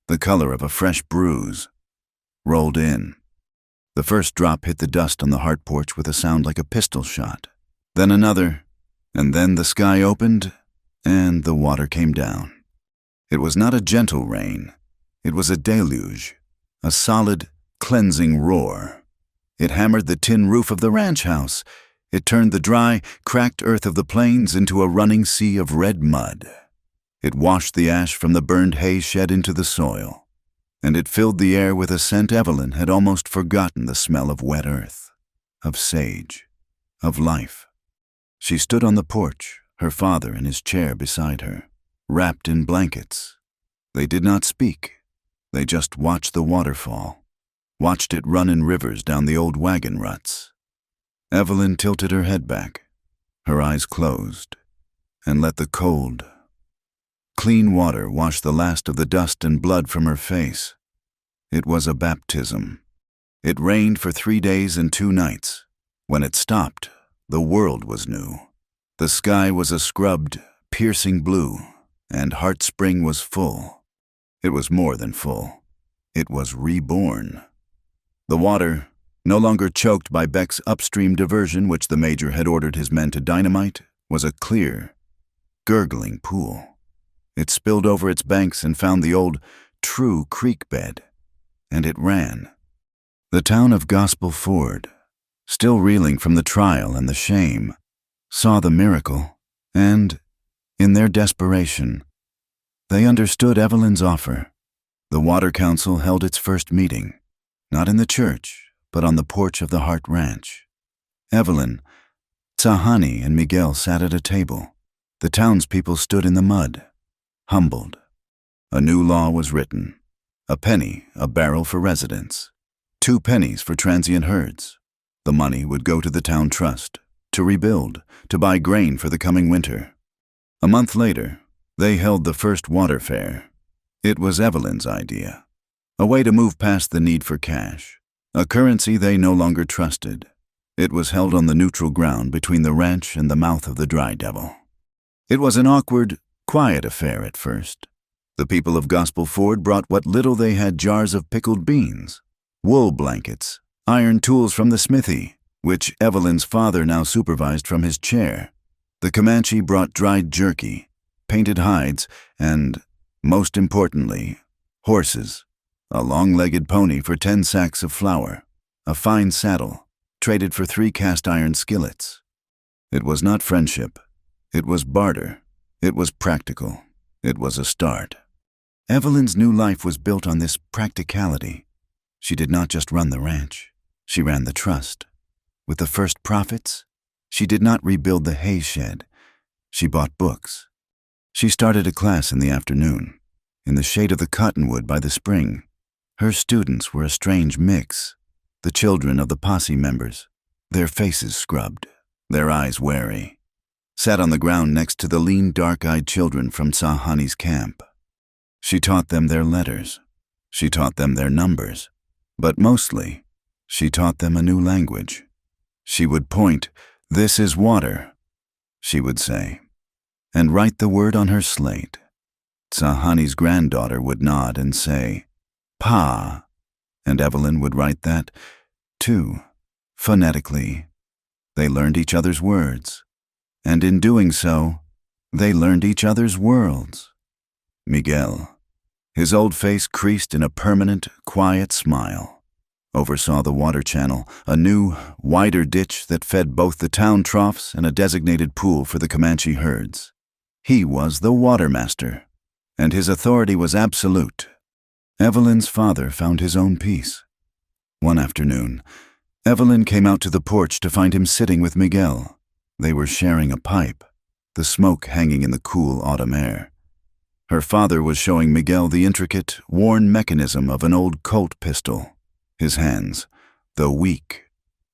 the color of a fresh bruise, rolled in. The first drop hit the dust on the Hart porch with a sound like a pistol shot. Then another, and then the sky opened, and the water came down. It was not a gentle rain. It was a deluge, a solid, cleansing roar. It hammered the tin roof of the ranch house. It turned the dry, cracked earth of the plains into a running sea of red mud. It washed the ash from the burned hay shed into the soil, and it filled the air with a scent Evelyn had almost forgotten the smell of wet earth, of sage, of life. She stood on the porch, her father in his chair beside her, wrapped in blankets. They did not speak. They just watched the waterfall, watched it run in rivers down the old wagon ruts. Evelyn tilted her head back, her eyes closed, and let the cold, Clean water washed the last of the dust and blood from her face. It was a baptism. It rained for 3 days and 2 nights. When it stopped, the world was new. The sky was a scrubbed, piercing blue, and Heart Spring was full. It was more than full. It was reborn. The water, no longer choked by Beck's upstream diversion which the Major had ordered his men to dynamite, was a clear, gurgling pool. It spilled over its banks and found the old, true creek bed, and it ran. The town of Gospel Ford, still reeling from the trial and the shame, saw the miracle, and, in their desperation, they understood Evelyn's offer. The Water Council held its first meeting, not in the church, but on the porch of the Hart Ranch. Evelyn, Tsahani, and Miguel sat at a table. The townspeople stood in the mud, humbled. A new law was written. A penny a barrel for residents. 2 pennies for transient herds. The money would go to the town trust, to rebuild, to buy grain for the coming winter. A month later, they held the first water fair. It was Evelyn's idea. A way to move past the need for cash, a currency they no longer trusted. It was held on the neutral ground between the ranch and the mouth of the Dry Devil. It was an awkward, quiet affair at first. The people of Gospel Ford brought what little they had: jars of pickled beans, wool blankets, iron tools from the smithy, which Evelyn's father now supervised from his chair. The Comanche brought dried jerky, painted hides, and, most importantly, horses, a long-legged pony for 10 sacks of flour, a fine saddle, traded for 3 cast-iron skillets. It was not friendship. It was barter. It was practical. It was a start. Evelyn's new life was built on this practicality. She did not just run the ranch. She ran the trust. With the first profits, she did not rebuild the hay shed. She bought books. She started a class in the afternoon, in the shade of the cottonwood by the spring. Her students were a strange mix, the children of the posse members, their faces scrubbed, their eyes wary, sat on the ground next to the lean, dark-eyed children from Tsahani's camp. She taught them their letters. She taught them their numbers. But mostly, she taught them a new language. She would point, "This is water," she would say, and write the word on her slate. Tsahani's granddaughter would nod and say, "Pa," and Evelyn would write that, too, phonetically. They learned each other's words, and in doing so, they learned each other's worlds. Miguel, his old face creased in a permanent, quiet smile, oversaw the water channel, a new, wider ditch that fed both the town troughs and a designated pool for the Comanche herds. He was the watermaster, and his authority was absolute. Evelyn's father found his own peace. One afternoon, Evelyn came out to the porch to find him sitting with Miguel. They were sharing a pipe, the smoke hanging in the cool autumn air. Her father was showing Miguel the intricate, worn mechanism of an old Colt pistol. His hands, though weak,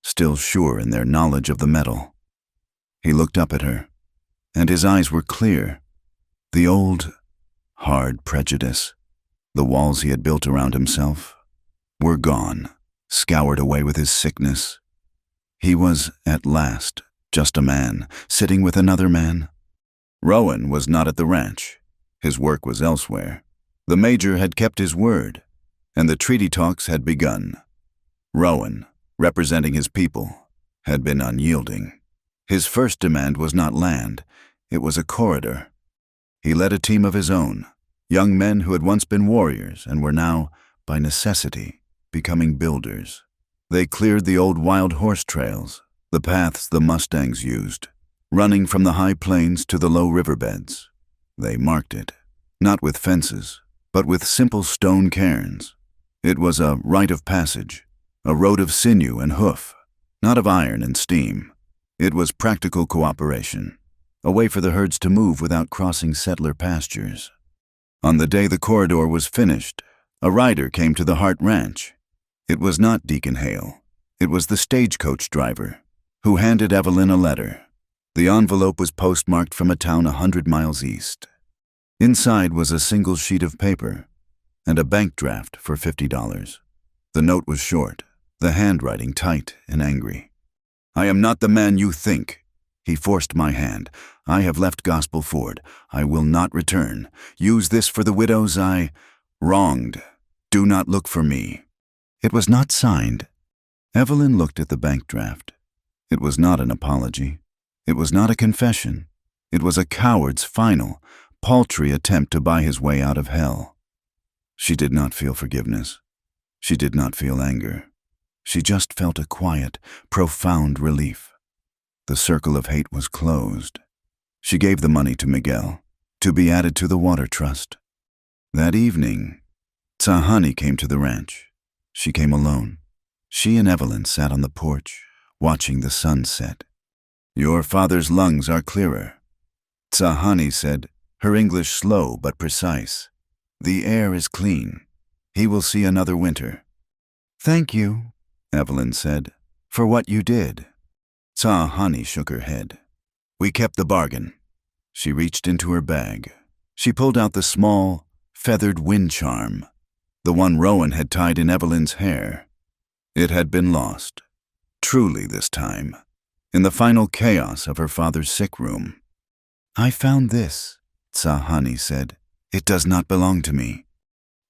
still sure in their knowledge of the metal. He looked up at her, and his eyes were clear. The old, hard prejudice, the walls he had built around himself, were gone, scoured away with his sickness. He was, at last, just a man, sitting with another man. Rowan was not at the ranch. His work was elsewhere. The Major had kept his word, and the treaty talks had begun. Rowan, representing his people, had been unyielding. His first demand was not land, it was a corridor. He led a team of his own, young men who had once been warriors and were now, by necessity, becoming builders. They cleared the old wild horse trails, the paths the Mustangs used, running from the high plains to the low riverbeds. They marked it, not with fences, but with simple stone cairns. It was a rite of passage, a road of sinew and hoof, not of iron and steam. It was practical cooperation, a way for the herds to move without crossing settler pastures. On the day the corridor was finished, a rider came to the Hart Ranch. It was not Deacon Hale. It was the stagecoach driver, who handed Evelyn a letter. The envelope was postmarked from a town 100 miles east. Inside was a single sheet of paper and a bank draft for $50. The note was short, the handwriting tight and angry. "I am not the man you think." He forced my hand. "I have left Gospel Ford. I will not return. Use this for the widows I wronged. Do not look for me." It was not signed. Evelyn looked at the bank draft. It was not an apology. It was not a confession. It was a coward's final, paltry attempt to buy his way out of hell. She did not feel forgiveness. She did not feel anger. She just felt a quiet, profound relief. The circle of hate was closed. She gave the money to Miguel, to be added to the water trust. That evening, Tahani came to the ranch. She came alone. She and Evelyn sat on the porch, watching the sun set. "Your father's lungs are clearer," Tahani said, her English slow but precise. "The air is clean. He will see another winter." "Thank you," Evelyn said, "for what you did." Tahani shook her head. "We kept the bargain." She reached into her bag. She pulled out the small, feathered wind charm, the one Rowan had tied in Evelyn's hair. It had been lost, truly this time, in the final chaos of her father's sick room. "I found this," Tahani said. "It does not belong to me."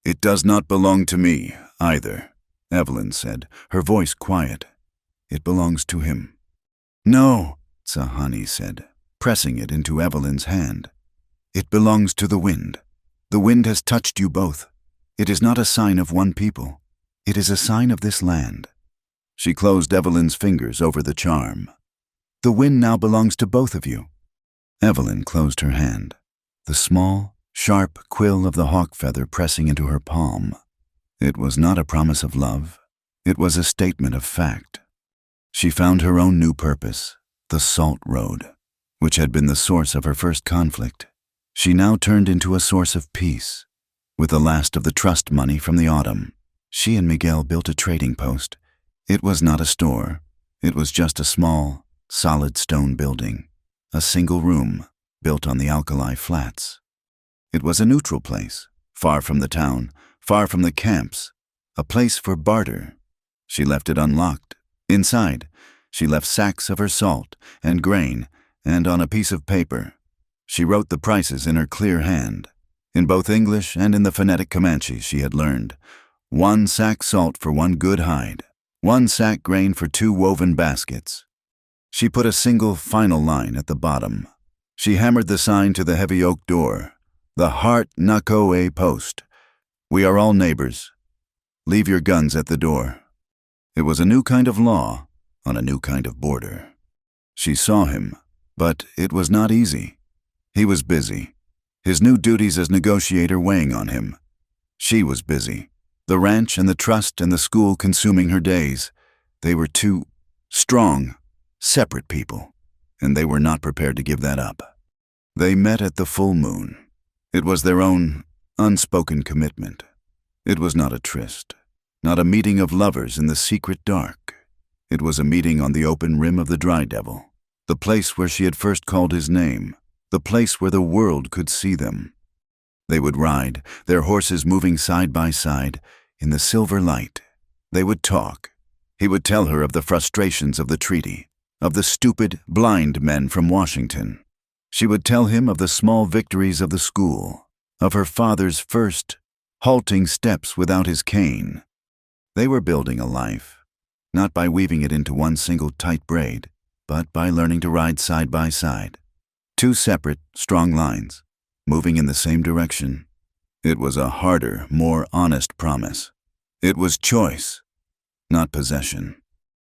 "It does not belong to me, either," Evelyn said, her voice quiet. "It belongs to him." "No," Tahani said, pressing it into Evelyn's hand. "It belongs to the wind. The wind has touched you both. It is not a sign of one people. It is a sign of this land." She closed Evelyn's fingers over the charm. "The wind now belongs to both of you." Evelyn closed her hand, the small, sharp quill of the hawk feather pressing into her palm. It was not a promise of love. It was a statement of fact. She found her own new purpose, the Salt Road, which had been the source of her first conflict. She now turned into a source of peace. With the last of the trust money from the autumn, she and Miguel built a trading post. It was not a store. It was just a small, solid stone building, a single room built on the alkali flats. It was a neutral place, far from the town, far from the camps, a place for barter. She left it unlocked. Inside, she left sacks of her salt and grain, and on a piece of paper, she wrote the prices in her clear hand, in both English and in the phonetic Comanche she had learned. 1 sack salt for 1 good hide, 1 sack grain for 2 woven baskets. She put a single final line at the bottom. She hammered the sign to the heavy oak door, the Heart Nako post. "We are all neighbors. Leave your guns at the door." It was a new kind of law on a new kind of border. She saw him, but it was not easy. He was busy, his new duties as negotiator weighing on him. She was busy, the ranch and the trust and the school consuming her days. They were two strong, separate people, and they were not prepared to give that up. They met at the full moon. It was their own unspoken commitment. It was not a tryst, not a meeting of lovers in the secret dark. It was a meeting on the open rim of the Dry Devil, the place where she had first called his name, the place where the world could see them. They would ride, their horses moving side by side, in the silver light. They would talk. He would tell her of the frustrations of the treaty, of the stupid, blind men from Washington. She would tell him of the small victories of the school, of her father's first, halting steps without his cane. They were building a life, not by weaving it into one single tight braid, but by learning to ride side by side. Two separate, strong lines, moving in the same direction. It was a harder, more honest promise. It was choice, not possession.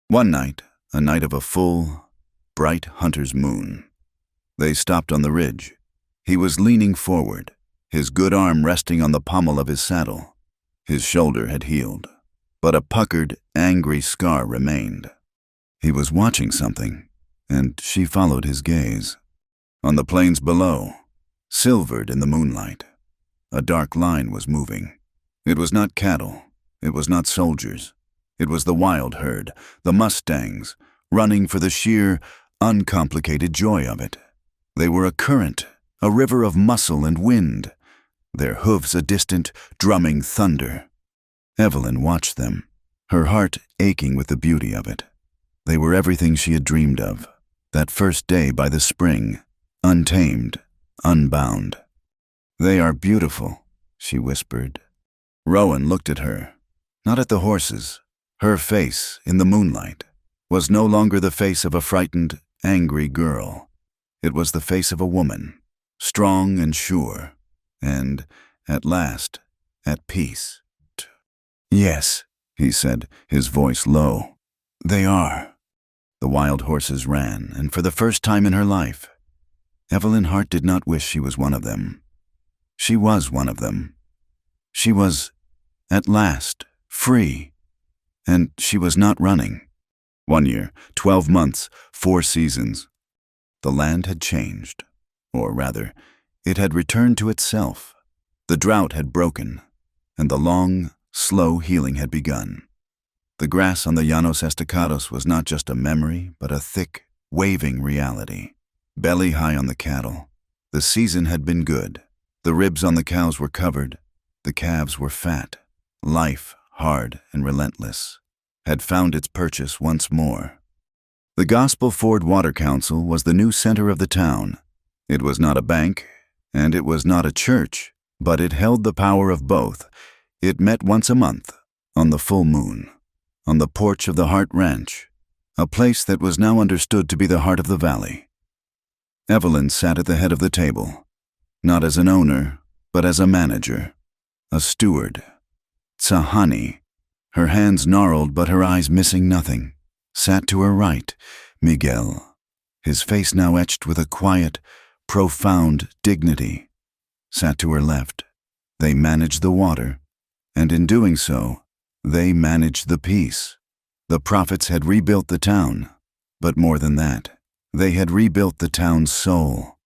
One night, a night of a full, bright hunter's moon, they stopped on the ridge. He was leaning forward, his good arm resting on the pommel of his saddle. His shoulder had healed, but a puckered, angry scar remained. He was watching something, and she followed his gaze. On the plains below, silvered in the moonlight, a dark line was moving. It was not cattle, it was not soldiers. It was the wild herd, the mustangs, running for the sheer, uncomplicated joy of it. They were a current, a river of muscle and wind, their hooves a distant, drumming thunder. Evelyn watched them, her heart aching with the beauty of it. They were everything she had dreamed of, that first day by the spring, untamed, unbound. "They are beautiful," she whispered. Rowan looked at her, not at the horses. Her face, in the moonlight, was no longer the face of a frightened, angry girl. It was the face of a woman, strong and sure, and, at last, at peace. "Yes," he said, his voice low. "They are." The wild horses ran, and for the first time in her life, Evelyn Hart did not wish she was one of them. She was one of them. She was, at last, free, and she was not running. 1 year, 12 months, 4 seasons. The land had changed, or rather, it had returned to itself. The drought had broken, and the long, slow healing had begun. The grass on the Llanos Estacados was not just a memory, but a thick, waving reality. Belly high on the cattle. The season had been good. The ribs on the cows were covered. The calves were fat. Life, hard and relentless, had found its purchase once more. The Gospel Ford Water Council was the new center of the town. It was not a bank, and it was not a church, but it held the power of both. It met once a month, on the full moon, on the porch of the Hart Ranch, a place that was now understood to be the heart of the valley. Evelyn sat at the head of the table, not as an owner, but as a manager, a steward. Tsahani, her hands gnarled but her eyes missing nothing, sat to her right, Miguel, his face now etched with a quiet, profound dignity, sat to her left. They managed the water, and in doing so, they managed the peace. The prophets had rebuilt the town, but more than that, they had rebuilt the town's soul.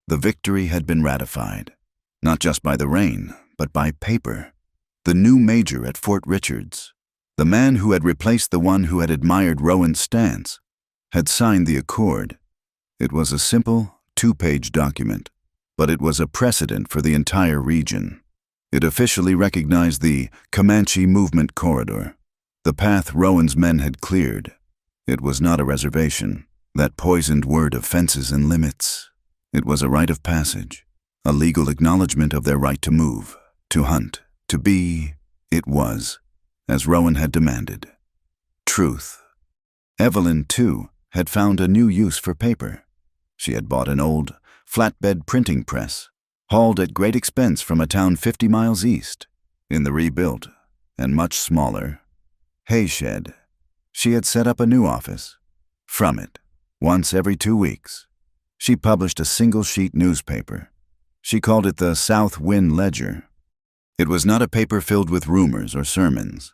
The victory had been ratified, not just by the rain, but by paper. The new major at Fort Richards, the man who had replaced the one who had admired Rowan's stance, had signed the accord. It was a simple, 2-page document, but it was a precedent for the entire region. It officially recognized the Comanche movement corridor, the path Rowan's men had cleared. It was not a reservation, that poisoned word of fences and limits. It was a rite of passage, a legal acknowledgement of their right to move, to hunt, to be. It was, as Rowan had demanded, truth. Evelyn, too, had found a new use for paper. She had bought an old, flatbed printing press, hauled at great expense from a town 50 miles east, in the rebuilt, and much smaller, hay shed. She had set up a new office. From it, once every 2 weeks, she published a single-sheet newspaper. She called it the South Wind Ledger. It was not a paper filled with rumors or sermons.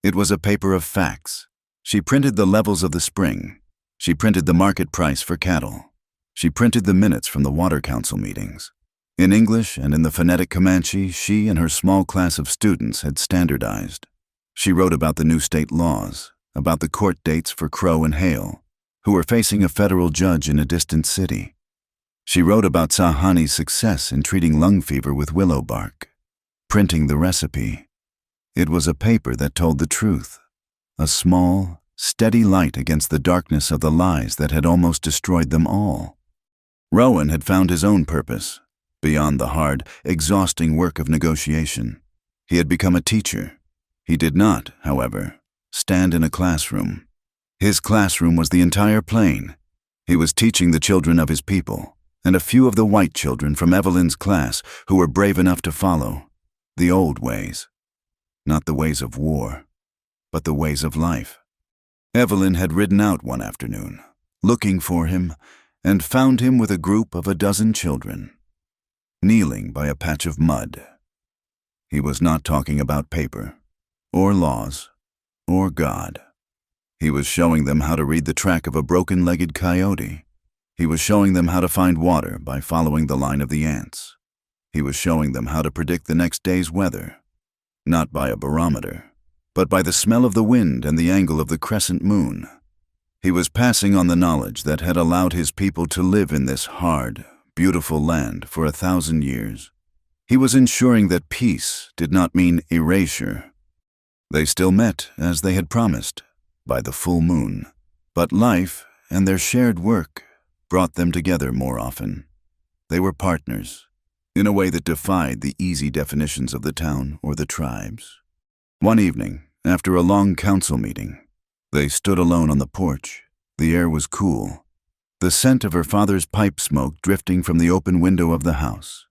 It was a paper of facts. She printed the levels of the spring. She printed the market price for cattle. She printed the minutes from the Water Council meetings. In English and in the phonetic Comanche, she and her small class of students had standardized. She wrote about the new state laws, about the court dates for Crow and Hale, who were facing a federal judge in a distant city. She wrote about Tsahani's success in treating lung fever with willow bark, printing the recipe. It was a paper that told the truth, a small, steady light against the darkness of the lies that had almost destroyed them all. Rowan had found his own purpose, beyond the hard, exhausting work of negotiation. He had become a teacher. He did not, however, stand in a classroom. His classroom was the entire plain. He was teaching the children of his people, and a few of the white children from Evelyn's class who were brave enough to follow the old ways. Not the ways of war, but the ways of life. Evelyn had ridden out one afternoon, looking for him, and found him with a group of a dozen children, kneeling by a patch of mud. He was not talking about paper, or laws, or God. He was showing them how to read the track of a broken-legged coyote. He was showing them how to find water by following the line of the ants. He was showing them how to predict the next day's weather, not by a barometer, but by the smell of the wind and the angle of the crescent moon. He was passing on the knowledge that had allowed his people to live in this hard, beautiful land for 1,000 years. He was ensuring that peace did not mean erasure. They still met as they had promised, by the full moon. But life and their shared work brought them together more often. They were partners, in a way that defied the easy definitions of the town or the tribes. One evening, after a long council meeting, they stood alone on the porch. The air was cool, the scent of her father's pipe smoke drifting from the open window of the house.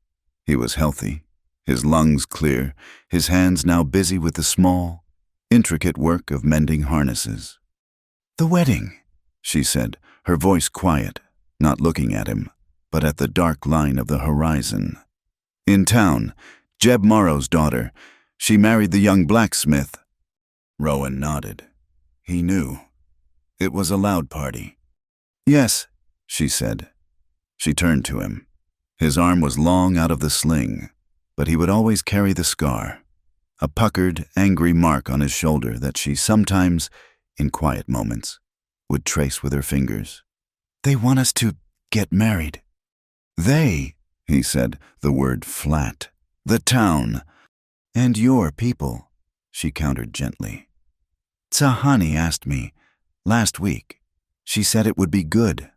He was healthy, his lungs clear, his hands now busy with the small, intricate work of mending harnesses. "The wedding," she said, her voice quiet, not looking at him, but at the dark line of the horizon. In town, Jeb Morrow's daughter, she married the young blacksmith. Rowan nodded. He knew. It was a loud party. "Yes," she said. She turned to him. His arm was long out of the sling, but he would always carry the scar, a puckered, angry mark on his shoulder that she sometimes, in quiet moments, would trace with her fingers. "They want us to get married." "They," he said, the word flat. "The town." "And your people," she countered gently. "Tsahani asked me, last week. She said it would be good,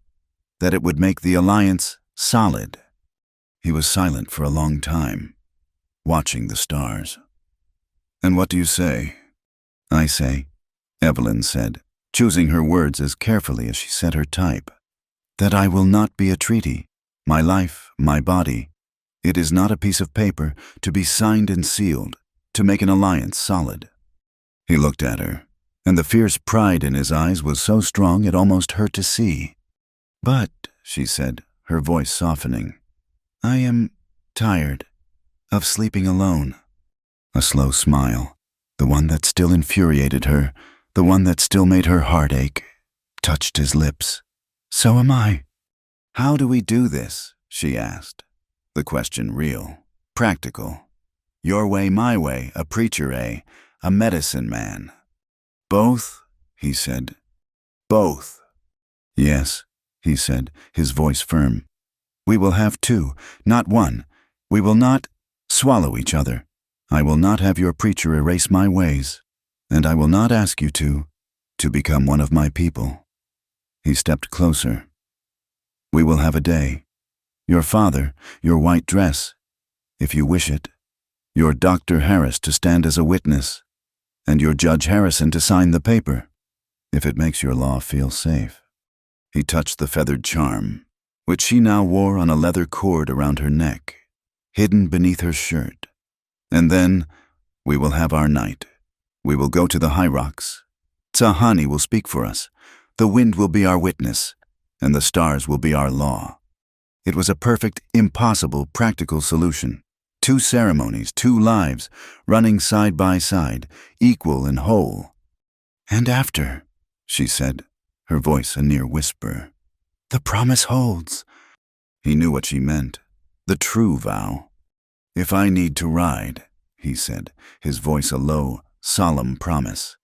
that it would make the alliance solid." He was silent for a long time, watching the stars. "And what do you say?" "I say," Evelyn said, choosing her words as carefully as she set her type, "that I will not be a treaty. My life, my body. It is not a piece of paper to be signed and sealed, to make an alliance solid." He looked at her, and the fierce pride in his eyes was so strong it almost hurt to see. "But," she said, her voice softening, "I am tired of sleeping alone." A slow smile, the one that still infuriated her, the one that still made her heart ache, touched his lips. "So am I." "How do we do this?" she asked. The question real, practical. Your way, my way, a preacher, a medicine man. "Both," he said. "Both." "Yes," he said, his voice firm. "We will have two, not one. We will not swallow each other. I will not have your preacher erase my ways, and I will not ask you to become one of my people." He stepped closer. "We will have a day. Your father, your white dress, if you wish it. Your Dr. Harris to stand as a witness, and your Judge Harrison to sign the paper, if it makes your law feel safe." He touched the feathered charm, which she now wore on a leather cord around her neck, hidden beneath her shirt. "And then, we will have our night. We will go to the high rocks. Tsahani will speak for us. The wind will be our witness, and the stars will be our law." It was a perfect, impossible, practical solution. 2 ceremonies, 2 lives, running side by side, equal and whole. "And after," she said, her voice a near whisper. "the promise holds." He knew what she meant, the true vow. "If I need to ride," he said, his voice a low, solemn promise.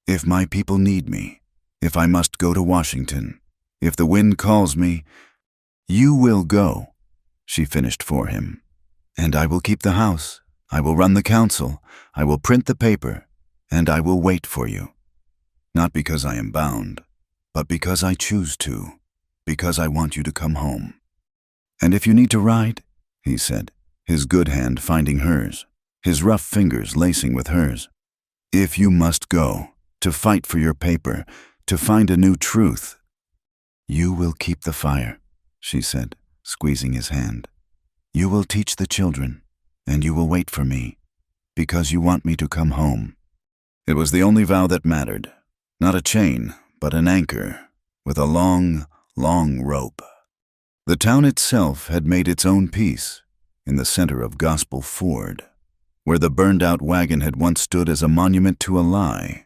"If my people need me, if I must go to Washington, if the wind calls me, you will go," she finished for him. "And I will keep the house, I will run the council, I will print the paper, and I will wait for you. Not because I am bound, but because I choose to, because I want you to come home. And if you need to ride," he said, his good hand finding hers, his rough fingers lacing with hers, "if you must go, to fight for your paper, to find a new truth, you will keep the fire," she said, squeezing his hand. "You will teach the children, and you will wait for me, because you want me to come home." It was the only vow that mattered, not a chain, but an anchor, with a long, long rope. The town itself had made its own peace, in the center of Gospel Ford, where the burned-out wagon had once stood as a monument to a lie.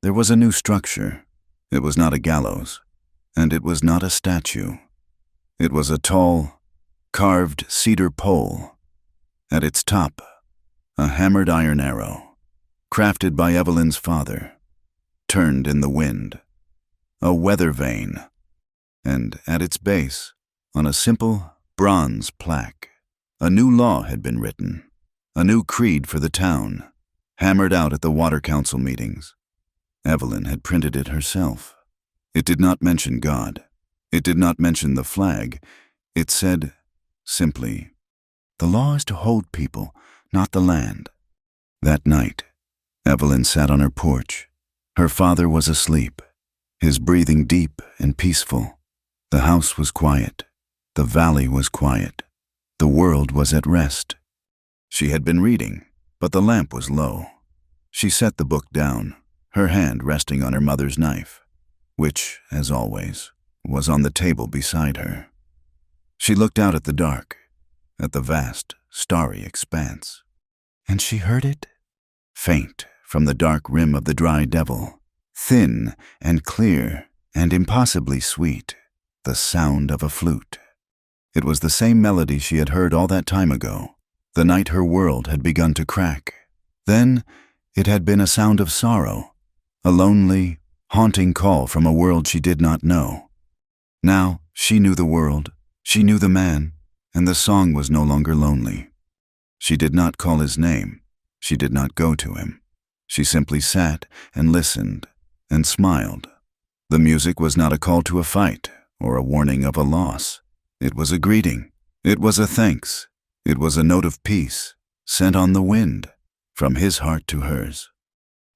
There was a new structure. It was not a gallows, and it was not a statue. It was a tall, carved cedar pole. At its top, a hammered iron arrow, crafted by Evelyn's father, turned in the wind, a weather vane, and at its base, on a simple Bronze plaque. A new law had been written. A new creed for the town, hammered out at the water council meetings. Evelyn had printed it herself. It did not mention God. It did not mention the flag. It said, simply, "The law is to hold people, not the land." That night, Evelyn sat on her porch. Her father was asleep, his breathing deep and peaceful. The house was quiet. The valley was quiet. The world was at rest. She had been reading, but the lamp was low. She set the book down, her hand resting on her mother's knife, which, as always, was on the table beside her. She looked out at the dark, at the vast, starry expanse. And she heard it? Faint from the dark rim of the dry devil, Thin and clear and impossibly sweet, the sound of a flute. It was the same melody she had heard all that time ago, the night her world had begun to crack. Then it had been a sound of sorrow, a lonely, haunting call from a world she did not know. Now she knew the world, she knew the man, and the song was no longer lonely. She did not call his name. She did not go to him. She simply sat and listened and smiled. The music was not a call to a fight or a warning of a loss. It was a greeting. It was a thanks. It was a note of peace, sent on the wind, from his heart to hers.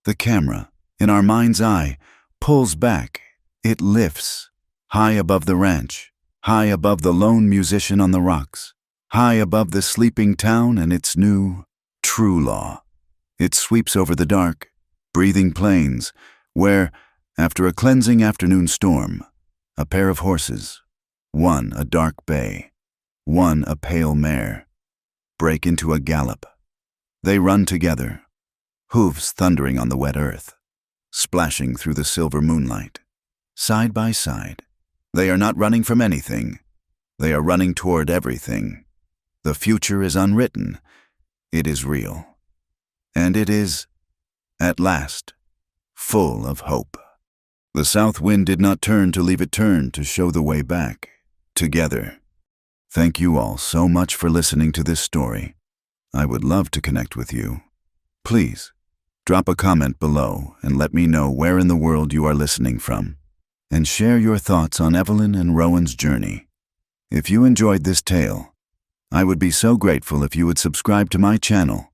The camera, in our mind's eye, pulls back. It lifts, high above the ranch, high above the lone musician on the rocks, high above the sleeping town and its new, true law. It sweeps over the dark, breathing plains, where, after a cleansing afternoon storm, a pair of horses, one a dark bay, one a pale mare, break into a gallop. They run together, hooves thundering on the wet earth, splashing through the silver moonlight. Side by side, they are not running from anything. They are running toward everything. The future is unwritten. It is real. And it is, at last, full of hope. The south wind did not turn to leave it turn to show the way back, together. Thank you all so much for listening to this story. I would love to connect with you. Please, drop a comment below and let me know where in the world you are listening from, and share your thoughts on Evelyn and Rowan's journey. If you enjoyed this tale, I would be so grateful if you would subscribe to my channel,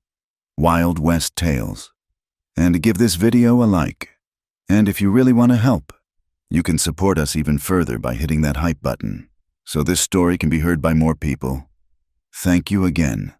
Wild West Tales, and give this video a like. And if you really want to help, you can support us even further by hitting that hype button, so this story can be heard by more people. Thank you again.